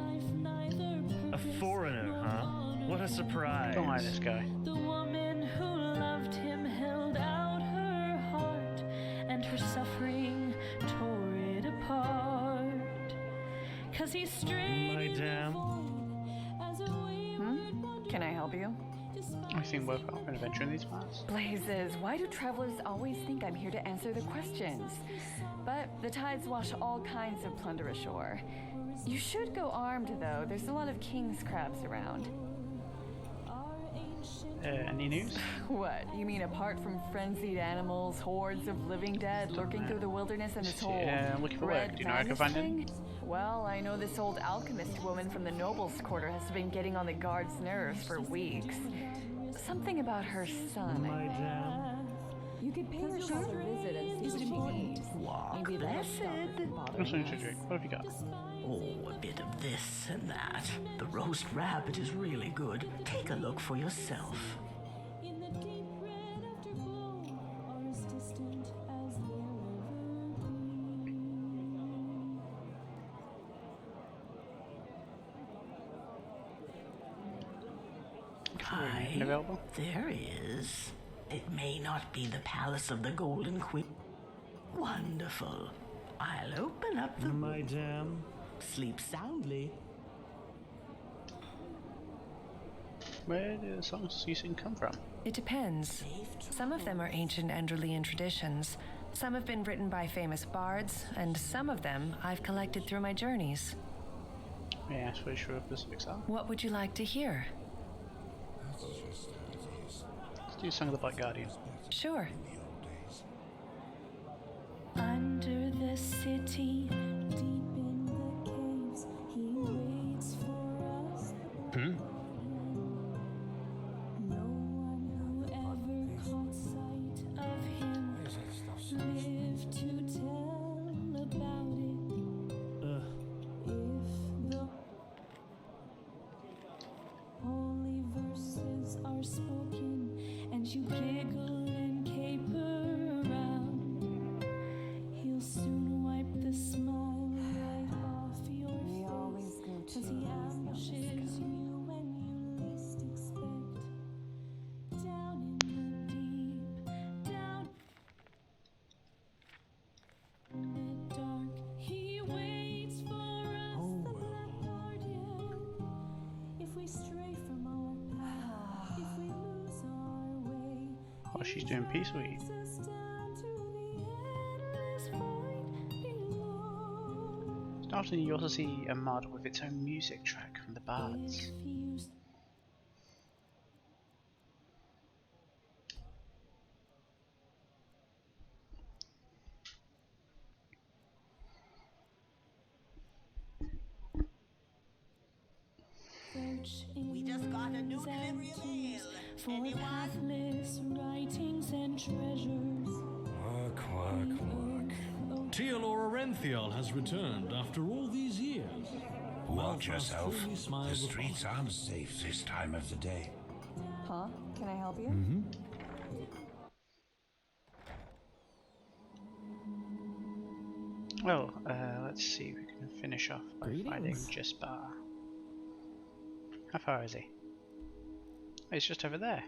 A foreigner, huh? What a surprise. Don't like this guy. The woman who loved him held out her heart, and her suffering tore it apart. 'Cause he strayed My damn. Can I help you? I think we're off an adventure in these parts. Blazes, why do travelers always think I'm here to answer their questions? But the tides wash all kinds of plunder ashore. You should go armed, though. There's a lot of king's crabs around. Any news? What? You mean apart from frenzied animals, hordes of living dead lurking through the wilderness and this whole I'm looking for work. red Do you know where I can madness find thing? it? Well, I know this old alchemist woman from the nobles' quarter has been getting on the guard's nerves for weeks. Something about her son. My damn. You could pay her a visit and see what she needs. Maybe Blessed. What's something to drink? What have you got? Oh, a bit of this and that. The roast rabbit is really good. Take a look for yourself. Hi, there is. It may not be the Palace of the Golden Whip. Wonderful. I'll open up the... My damn. Sleep soundly. Where do the songs you sing come from? It depends. Some of them are ancient Enderalian traditions. Some have been written by famous bards, and some of them I've collected through my journeys. May I ask what your specifics are? What would you like to hear? Let's do Song of the Black Guardian. Sure. Under the city, deep in the caves, he waits for us. No one who ever caught sight of him lived to tell about it. If the holy verses are spoken and you giggle and caper around, he'll soon wipe the smile right off your face, 'cause he ambushes you when you least expect. Down in the deep, down in the dark, he waits for us, the black guardian. If we stray from our path, if we lose our way, Oh, she's doing peace weed. Often you also see a mod with its own music track from the bards. We just got a new delivery of mail. For pathless writings and treasures. Work, work, work. Tealor Arenthial has returned after all these years. Watch yourself. truly smiles The upon streets aren't safe this time of the day. Huh? Can I help you? Well, let's see if we can finish off by fighting Jesper. How far is he? Oh, he's just over there.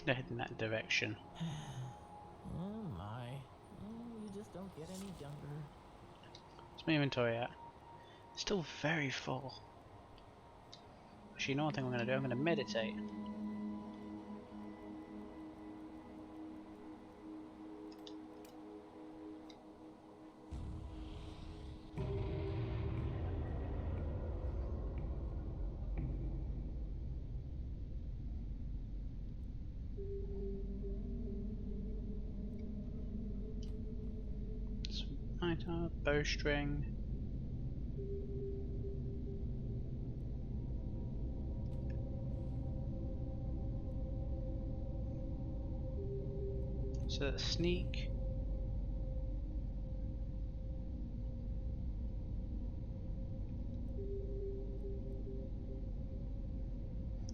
They're heading that direction. Oh my. Oh, you just don't get any younger. What's my inventory at? Still very full. Actually, you know what thing I'm going to do? I'm going to meditate. Bowstring. So that's sneak.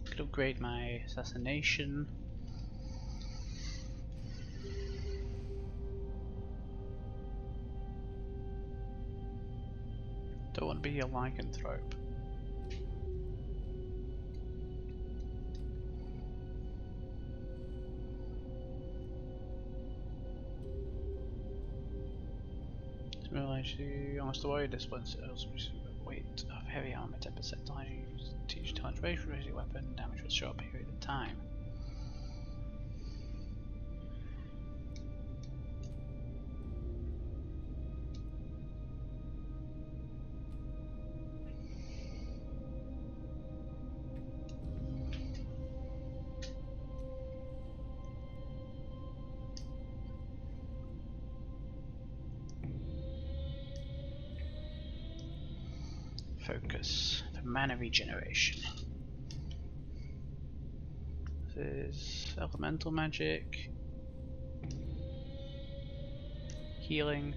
Could upgrade my assassination. Don't want to be a lycanthrope. Actually, almost avoid this one, so weight of heavy armor 10% time. Teach times ratio, raise your weapon damage for a short period of time. Focus for mana regeneration. This is elemental magic, healing,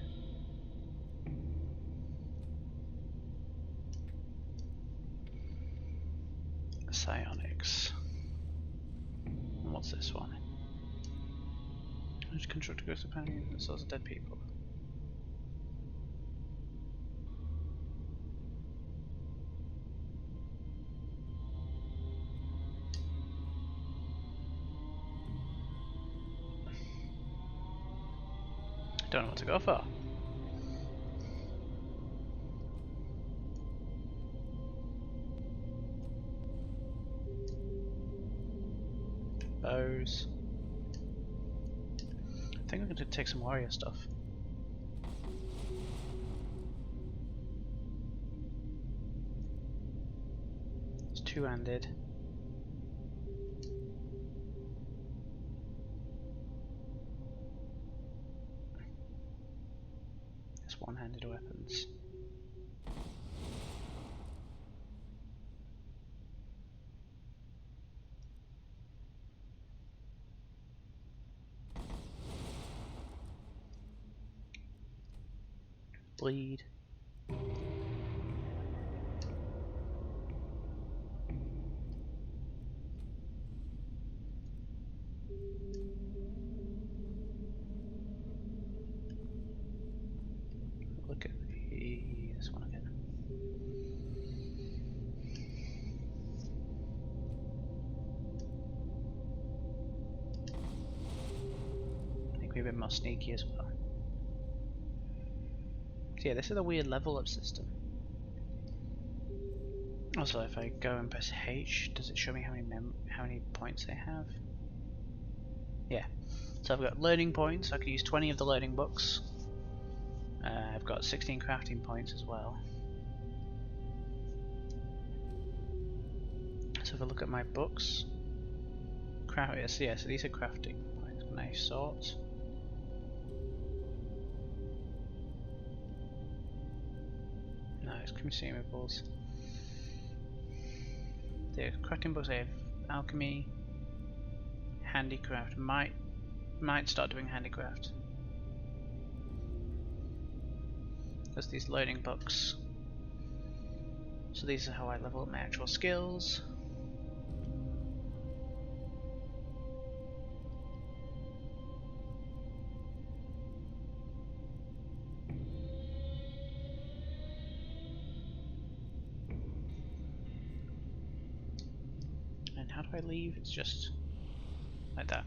psionics. And what's this one? Just construct a ghost of panic and souls of dead people. Don't know what to go for. Bows. I think I'm going to take some warrior stuff. It's two-handed. It's one-handed weapons. Bleed. Look at this one again. be a bit more sneaky as well. So yeah, this is a weird level up system. Also, if I go and press H, does it show me how many points I have? Yeah. So I've got learning points. I can use 20 of the learning books. I've got 16 crafting points as well. So if I look at my books, so these are crafting points. Can I sort? No, it's consumables. The crafting books, I have alchemy, handicraft. Might start doing handicraft. There's these learning books. So these are how I level up my actual skills. And how do I leave? It's just like that.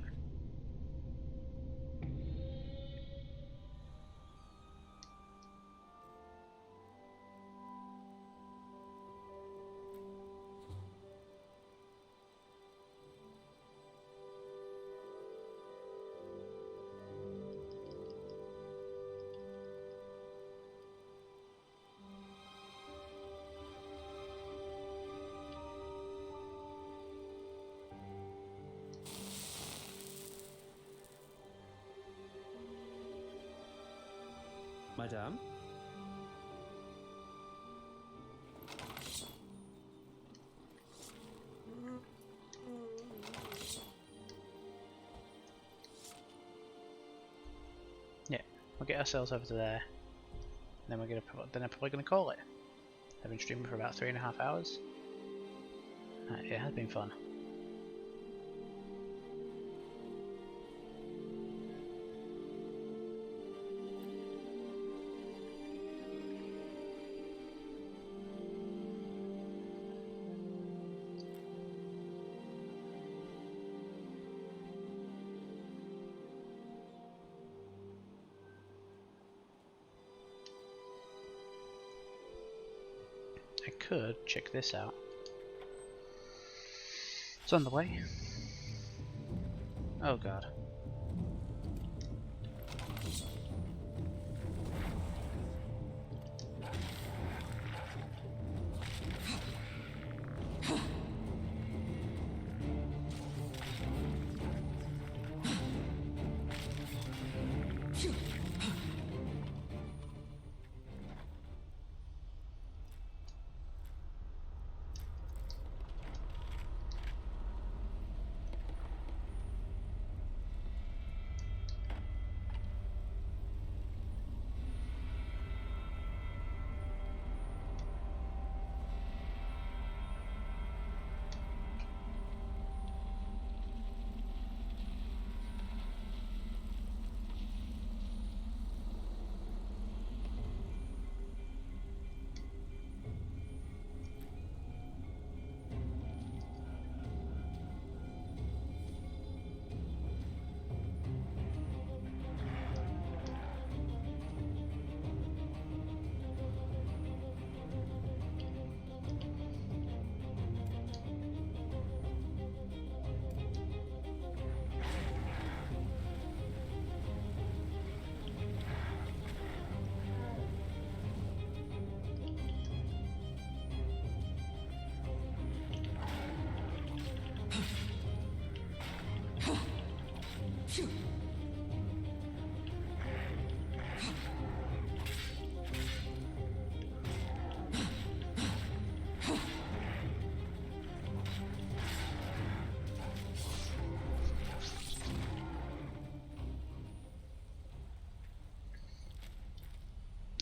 Madame? Yeah, we'll get ourselves over to there. Then I'm probably gonna call it. I've been streaming for about 3.5 hours. It has been fun. I could check this out. It's on the way. Oh god.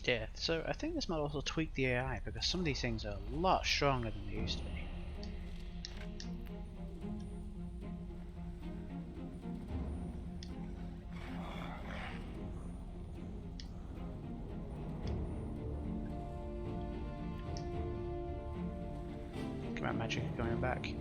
Yeah, so I think this might also tweak the AI because some of these things are a lot stronger than they used to be. Come on, magic coming back.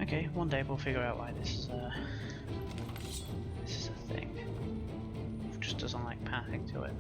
Okay, one day we'll figure out why this is a thing. It just doesn't like passing to it.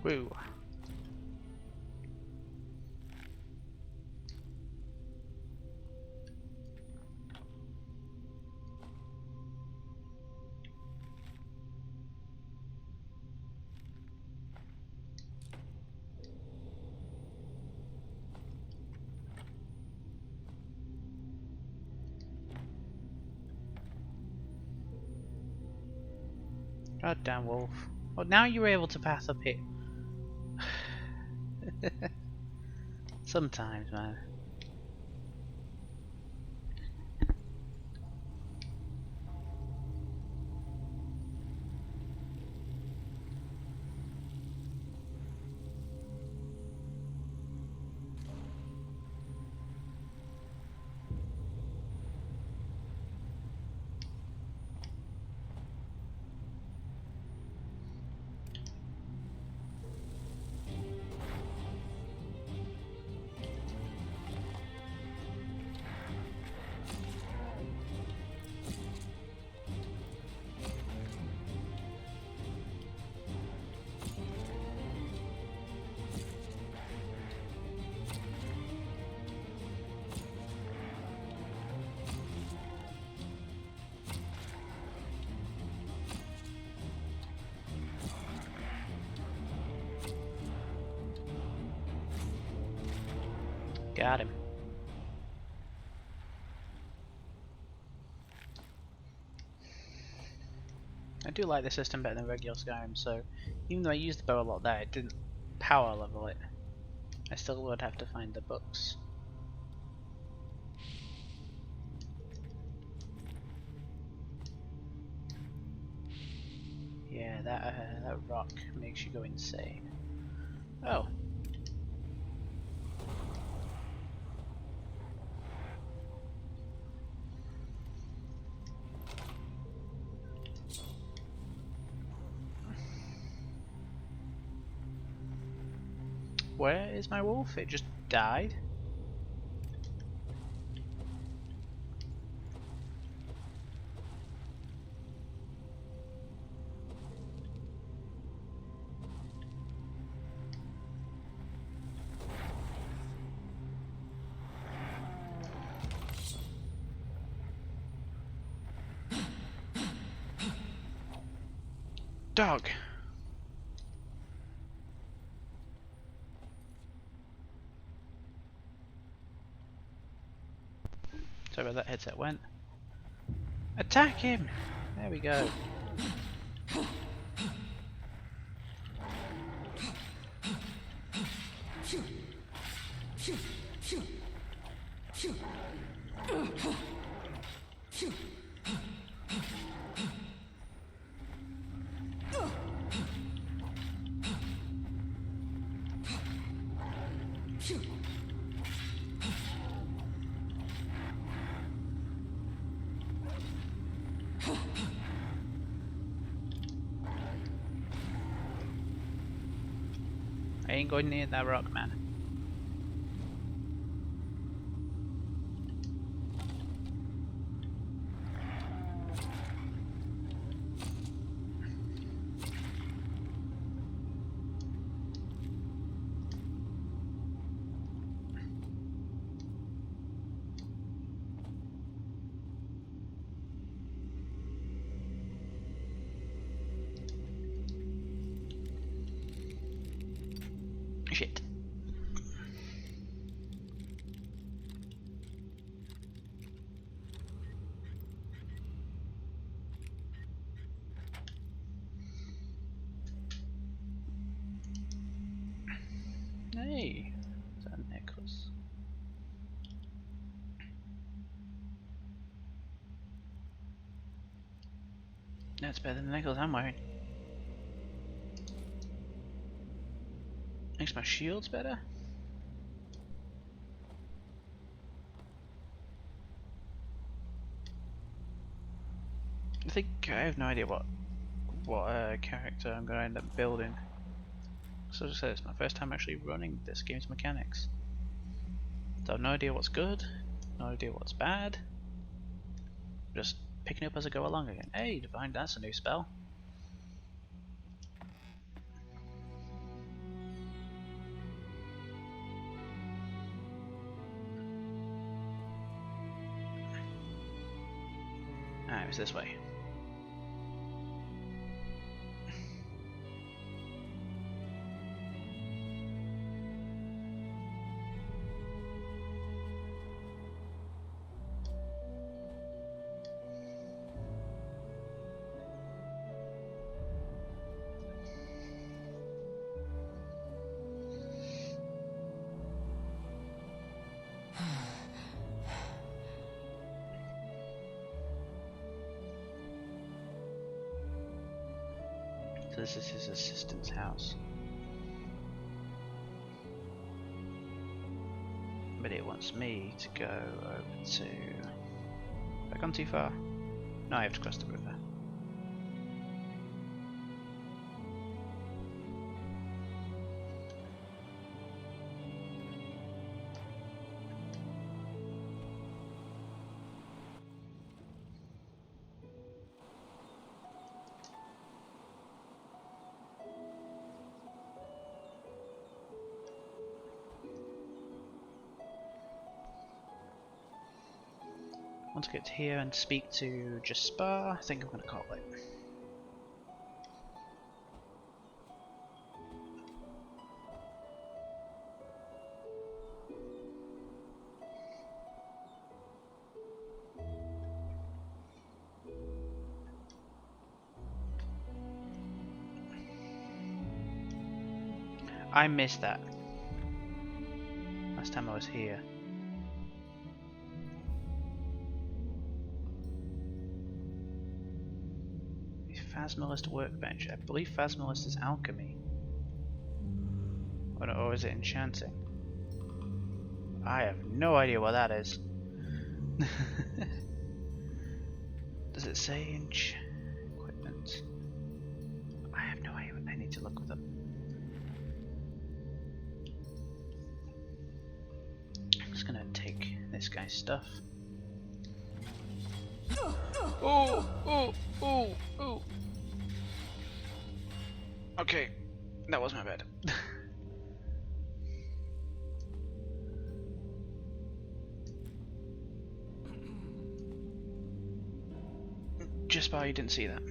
Woo. Goddamn wolf. Well, now you're able to pass up here. Sometimes, man. Got him. I do like the system better than regular Skyrim, so even though I used the bow a lot there, it didn't power level it. I still would have to find the books. Yeah, that rock makes you go insane. Oh. Where is my wolf? It just died? Dog! Sorry where that headset went. Attack him! There we go. I ain't going near that rock, man. Shit. Hey, is that a necklace? That's better than the necklace I'm wearing. Makes my shields better? I think I have no idea what character I'm going to end up building. So as I said, it's my first time actually running this game's mechanics. So I have no idea what's good, no idea what's bad. Just picking up as I go along again. Hey, Divine, that's a new spell. Ah, it was this way. So this is his assistant's house. But it wants me to go over to... Have I gone too far? No, I have to cross the river. I want to get here and speak to Jaspar. I think I'm going to call it. I missed that last time I was here. Phasmalist workbench. I believe Phasmalist is alchemy. Or is it enchanting? I have no idea what that is. Does it say equipment? I have no idea. I need to look with them. I'm just gonna take this guy's stuff. Oh, oh, oh, oh. Okay, that was my bad. Just by you didn't see that.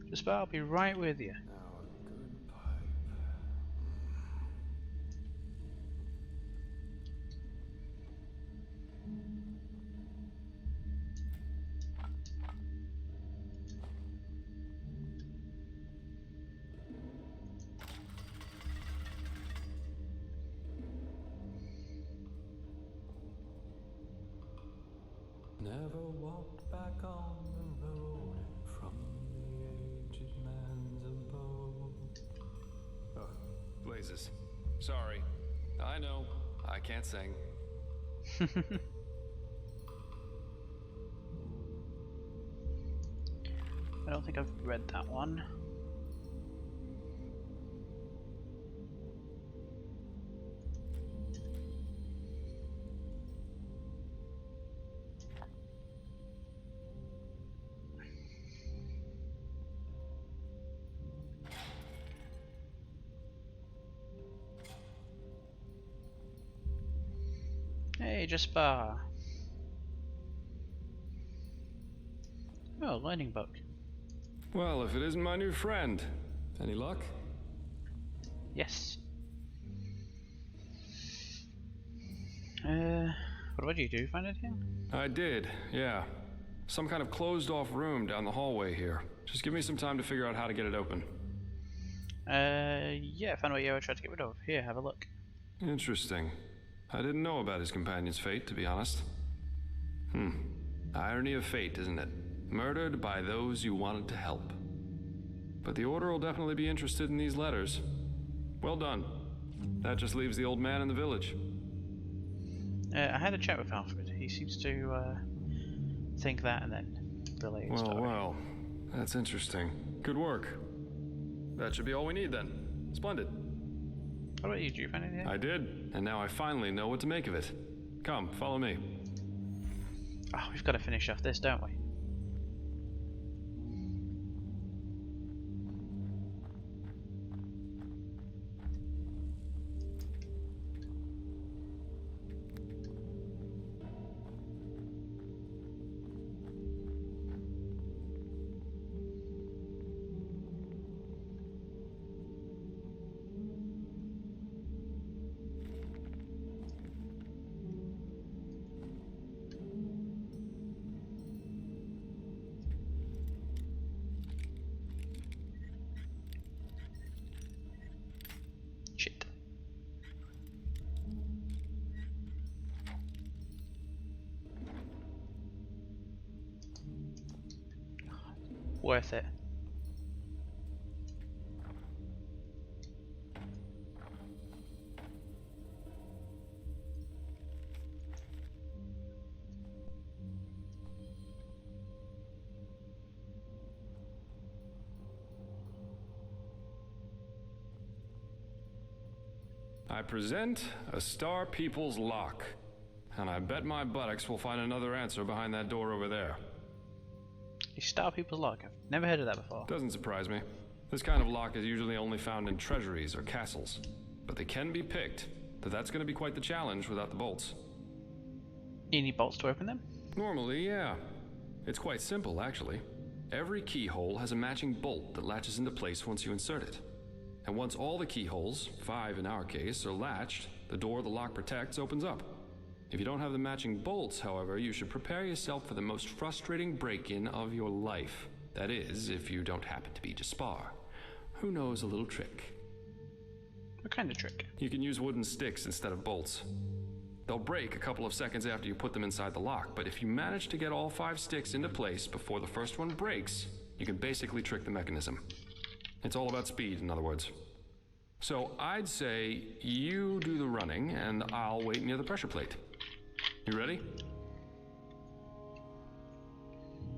Just by, I'll be right with you. Never walked back on the road from the aged man's abode. Oh, blazes. Sorry. I know. I can't sing. I don't think I've read that one. Hey, Jaspar. Oh, learning book. Well, if it isn't my new friend. Any luck? Yes. What did you do? Find it here? I did, yeah. Some kind of closed off room down the hallway here. Just give me some time to figure out how to get it open. Yeah, I found what Yeo tried to get rid of. Here, have a look. Interesting. I didn't know about his companion's fate, to be honest. Irony of fate, isn't it? Murdered by those you wanted to help. But the Order will definitely be interested in these letters. Well done. That just leaves the old man in the village. I had a chat with Alfred. He seems to think that and then relay his story. Well, that's interesting. Good work. That should be all we need then. Splendid. What about you? Did you find anything? I did, and now I finally know what to make of it. Come, follow me. Oh, we've got to finish off this, don't we? Shit. Worth it. I present a Star People's lock, and I bet my buttocks will find another answer behind that door over there. A Star People's lock. I've never heard of that before. Doesn't surprise me. This kind of lock is usually only found in treasuries or castles, but they can be picked, though that's going to be quite the challenge without the bolts. You need bolts to open them? Normally, yeah. It's quite simple, actually. Every keyhole has a matching bolt that latches into place once you insert it. And once all the keyholes, 5 in our case, are latched, the door the lock protects opens up. If you don't have the matching bolts, however, you should prepare yourself for the most frustrating break-in of your life. That is, if you don't happen to be Jaspar, who knows a little trick. What kind of trick? You can use wooden sticks instead of bolts. They'll break a couple of seconds after you put them inside the lock, but if you manage to get all 5 sticks into place before the first one breaks, you can basically trick the mechanism. It's all about speed, in other words. So I'd say you do the running, and I'll wait near the pressure plate. You ready?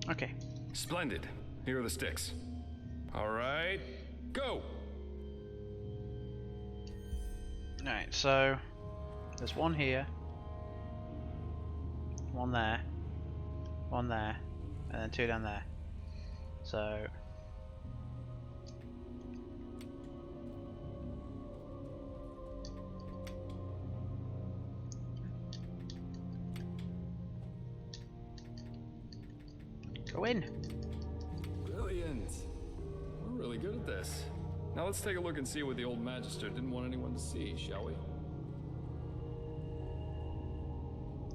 Okay. Splendid. Here are the sticks. All right, go! Alright, so there's one here, one there, and then 2 down there. So go in. Brilliant. We're really good at this. Now let's take a look and see what the old Magister didn't want anyone to see, shall we?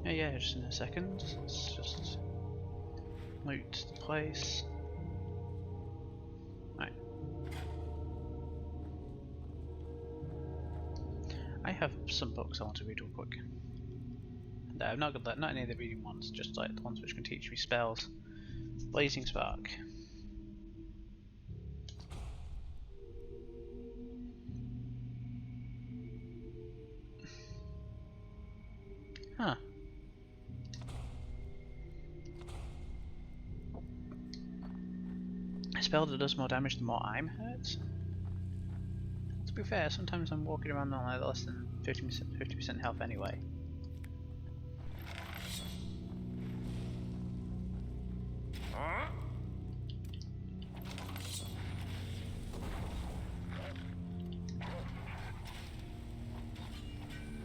Yeah, just in a second. Let's just loot the place. Right. I have some books I want to read real quick. No, I've not got that. Not any of the reading ones. Just like the ones which can teach me spells. Blazing Spark. Huh. A spell that does more damage the more I'm hurt? To be fair, sometimes I'm walking around on like less than 50% health anyway.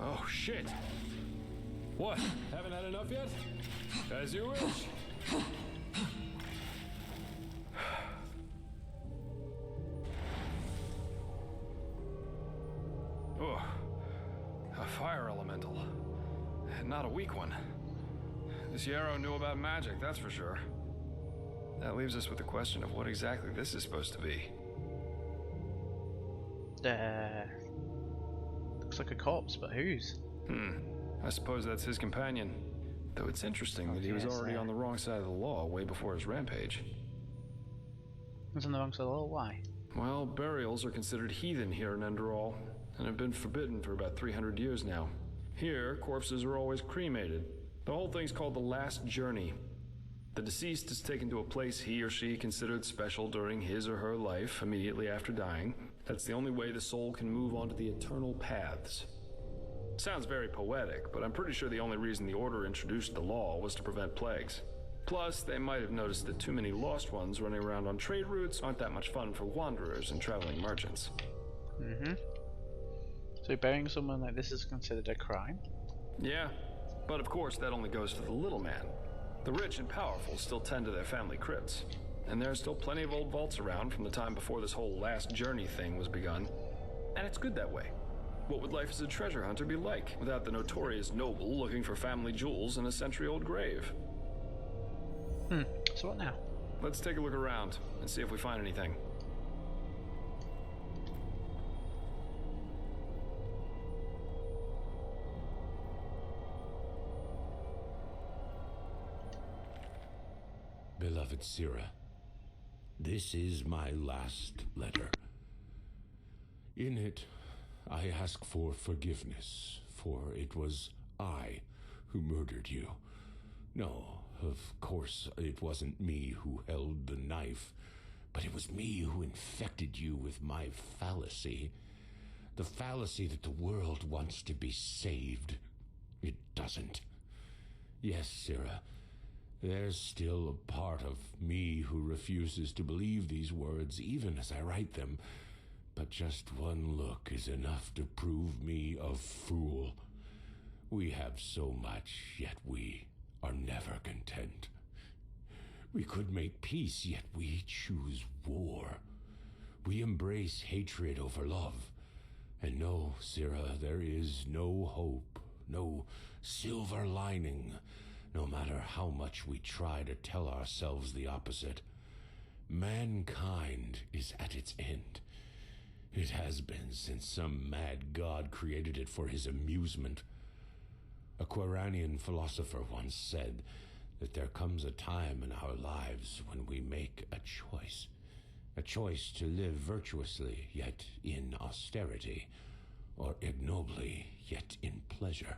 Oh, shit. What? Haven't had enough yet? As you wish. Oh, a fire elemental. And not a weak one. This Yarrow knew about magic, that's for sure. That leaves us with the question of what exactly this is supposed to be. Looks like a corpse, but whose? I suppose that's his companion. Though it's interesting that he was already on the wrong side of the law way before his rampage. He was on the wrong side of the law? Why? Well, burials are considered heathen here in Enderal, and have been forbidden for about 300 years now. Here, corpses are always cremated. The whole thing's called the Last Journey. The deceased is taken to a place he or she considered special during his or her life, immediately after dying. That's the only way the soul can move on to the eternal paths. Sounds very poetic, but I'm pretty sure the only reason the Order introduced the law was to prevent plagues. Plus, they might have noticed that too many lost ones running around on trade routes aren't that much fun for wanderers and traveling merchants. So burying someone like this is considered a crime? Yeah, but of course that only goes for the little man. The rich and powerful still tend to their family crypts. And there's still plenty of old vaults around from the time before this whole Last Journey thing was begun. And it's good that way. What would life as a treasure hunter be like without the notorious noble looking for family jewels in a century-old grave? So what now? Let's take a look around and see if we find anything. Beloved Sira, this is my last letter. In it, I ask for forgiveness, for it was I who murdered you. No, of course, it wasn't me who held the knife, but it was me who infected you with my fallacy. The fallacy that the world wants to be saved. It doesn't. Yes, Sira, there's still a part of me who refuses to believe these words, even as I write them. But just one look is enough to prove me a fool. We have so much, yet we are never content. We could make peace, yet we choose war. We embrace hatred over love. And no, Sira, there is no hope, no silver lining, no matter how much we try to tell ourselves the opposite. Mankind is at its end. It has been since some mad god created it for his amusement. A Quranian philosopher once said that there comes a time in our lives when we make a choice to live virtuously yet in austerity, or ignobly yet in pleasure.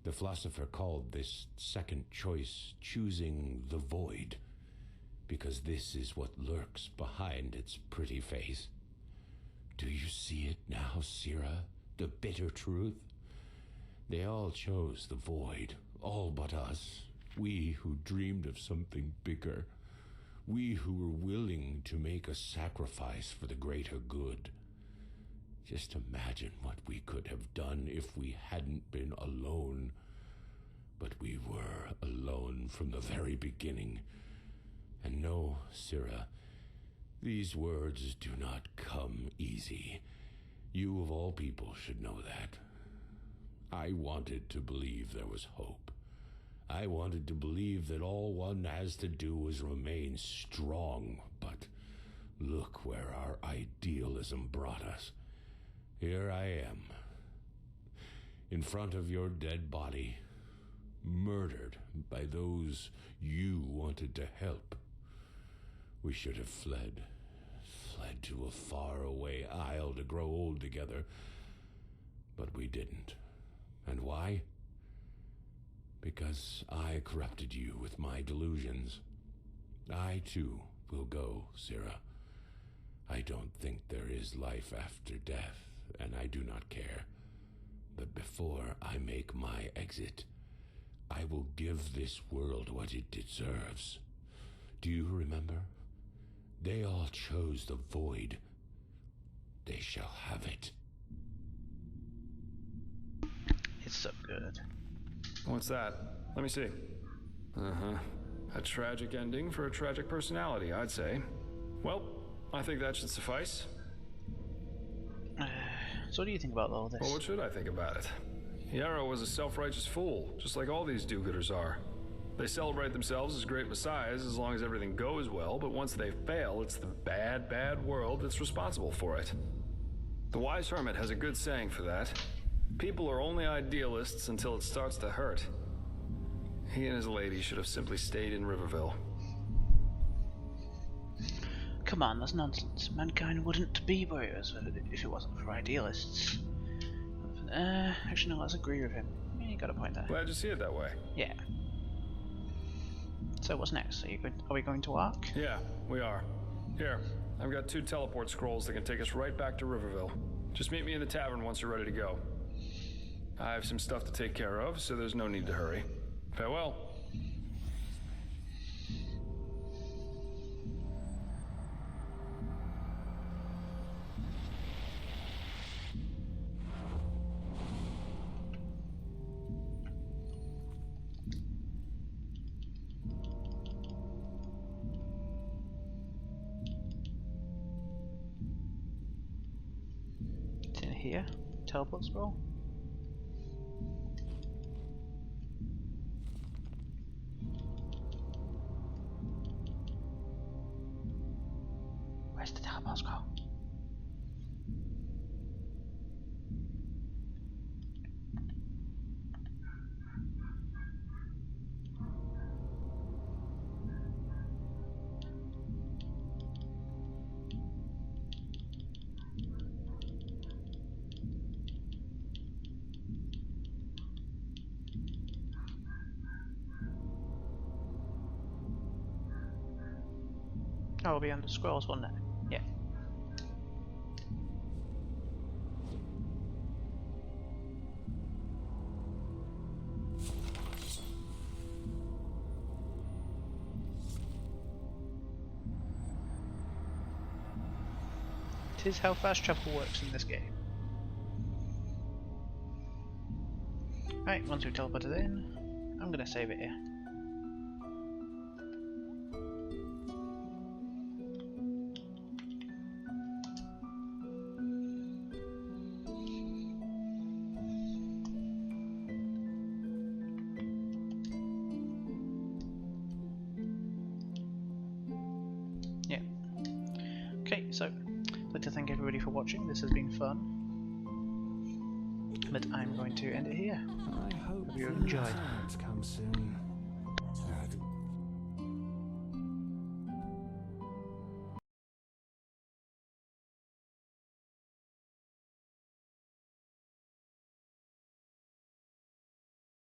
The philosopher called this second choice choosing the void, because this is what lurks behind its pretty face. Do you see it now, Sira? The bitter truth? They all chose the void, all but us. We who dreamed of something bigger. We who were willing to make a sacrifice for the greater good. Just imagine what we could have done if we hadn't been alone. But we were alone from the very beginning. And no, Sira, these words do not come easy. You of all people should know that. I wanted to believe there was hope. I wanted to believe that all one has to do is remain strong. But look where our idealism brought us. Here I am, in front of your dead body, murdered by those you wanted to help. We should have fled to a faraway isle to grow old together. But we didn't. And why? Because I corrupted you with my delusions. I, too, will go, Sira. I don't think there is life after death, and I do not care. But before I make my exit, I will give this world what it deserves. Do you remember? They all chose the void. They shall have it. It's so good. What's that? Let me see. A tragic ending for a tragic personality, I'd say. Well, I think that should suffice. So what do you think about all this? Well, what should I think about it? Yarrow was a self-righteous fool, just like all these do-gooders are. They celebrate themselves as great messiahs as long as everything goes well, but once they fail, it's the bad, bad world that's responsible for it. The wise hermit has a good saying for that. People are only idealists until it starts to hurt. He and his lady should have simply stayed in Riverville. Come on, that's nonsense. Mankind wouldn't be where it is if it wasn't for idealists. Actually, no, let's agree with him. Yeah, you got a point there. Glad you see it that way. Yeah. So what's next? Are we going to Ark? Yeah, we are. Here, I've got 2 teleport scrolls that can take us right back to Riverville. Just meet me in the tavern once you're ready to go. I have some stuff to take care of, so there's no need to hurry. Farewell. It's in here. Teleport scroll. Where's the teleport scroll? Oh, it'll be under scrolls, won't it? Yeah. It is how fast travel works in this game. Right, once we've teleported in, I'm gonna save it here. Okay, so I'd like to thank everybody for watching. This has been fun, but I'm going to end it here. I hope you have enjoyed. come soon.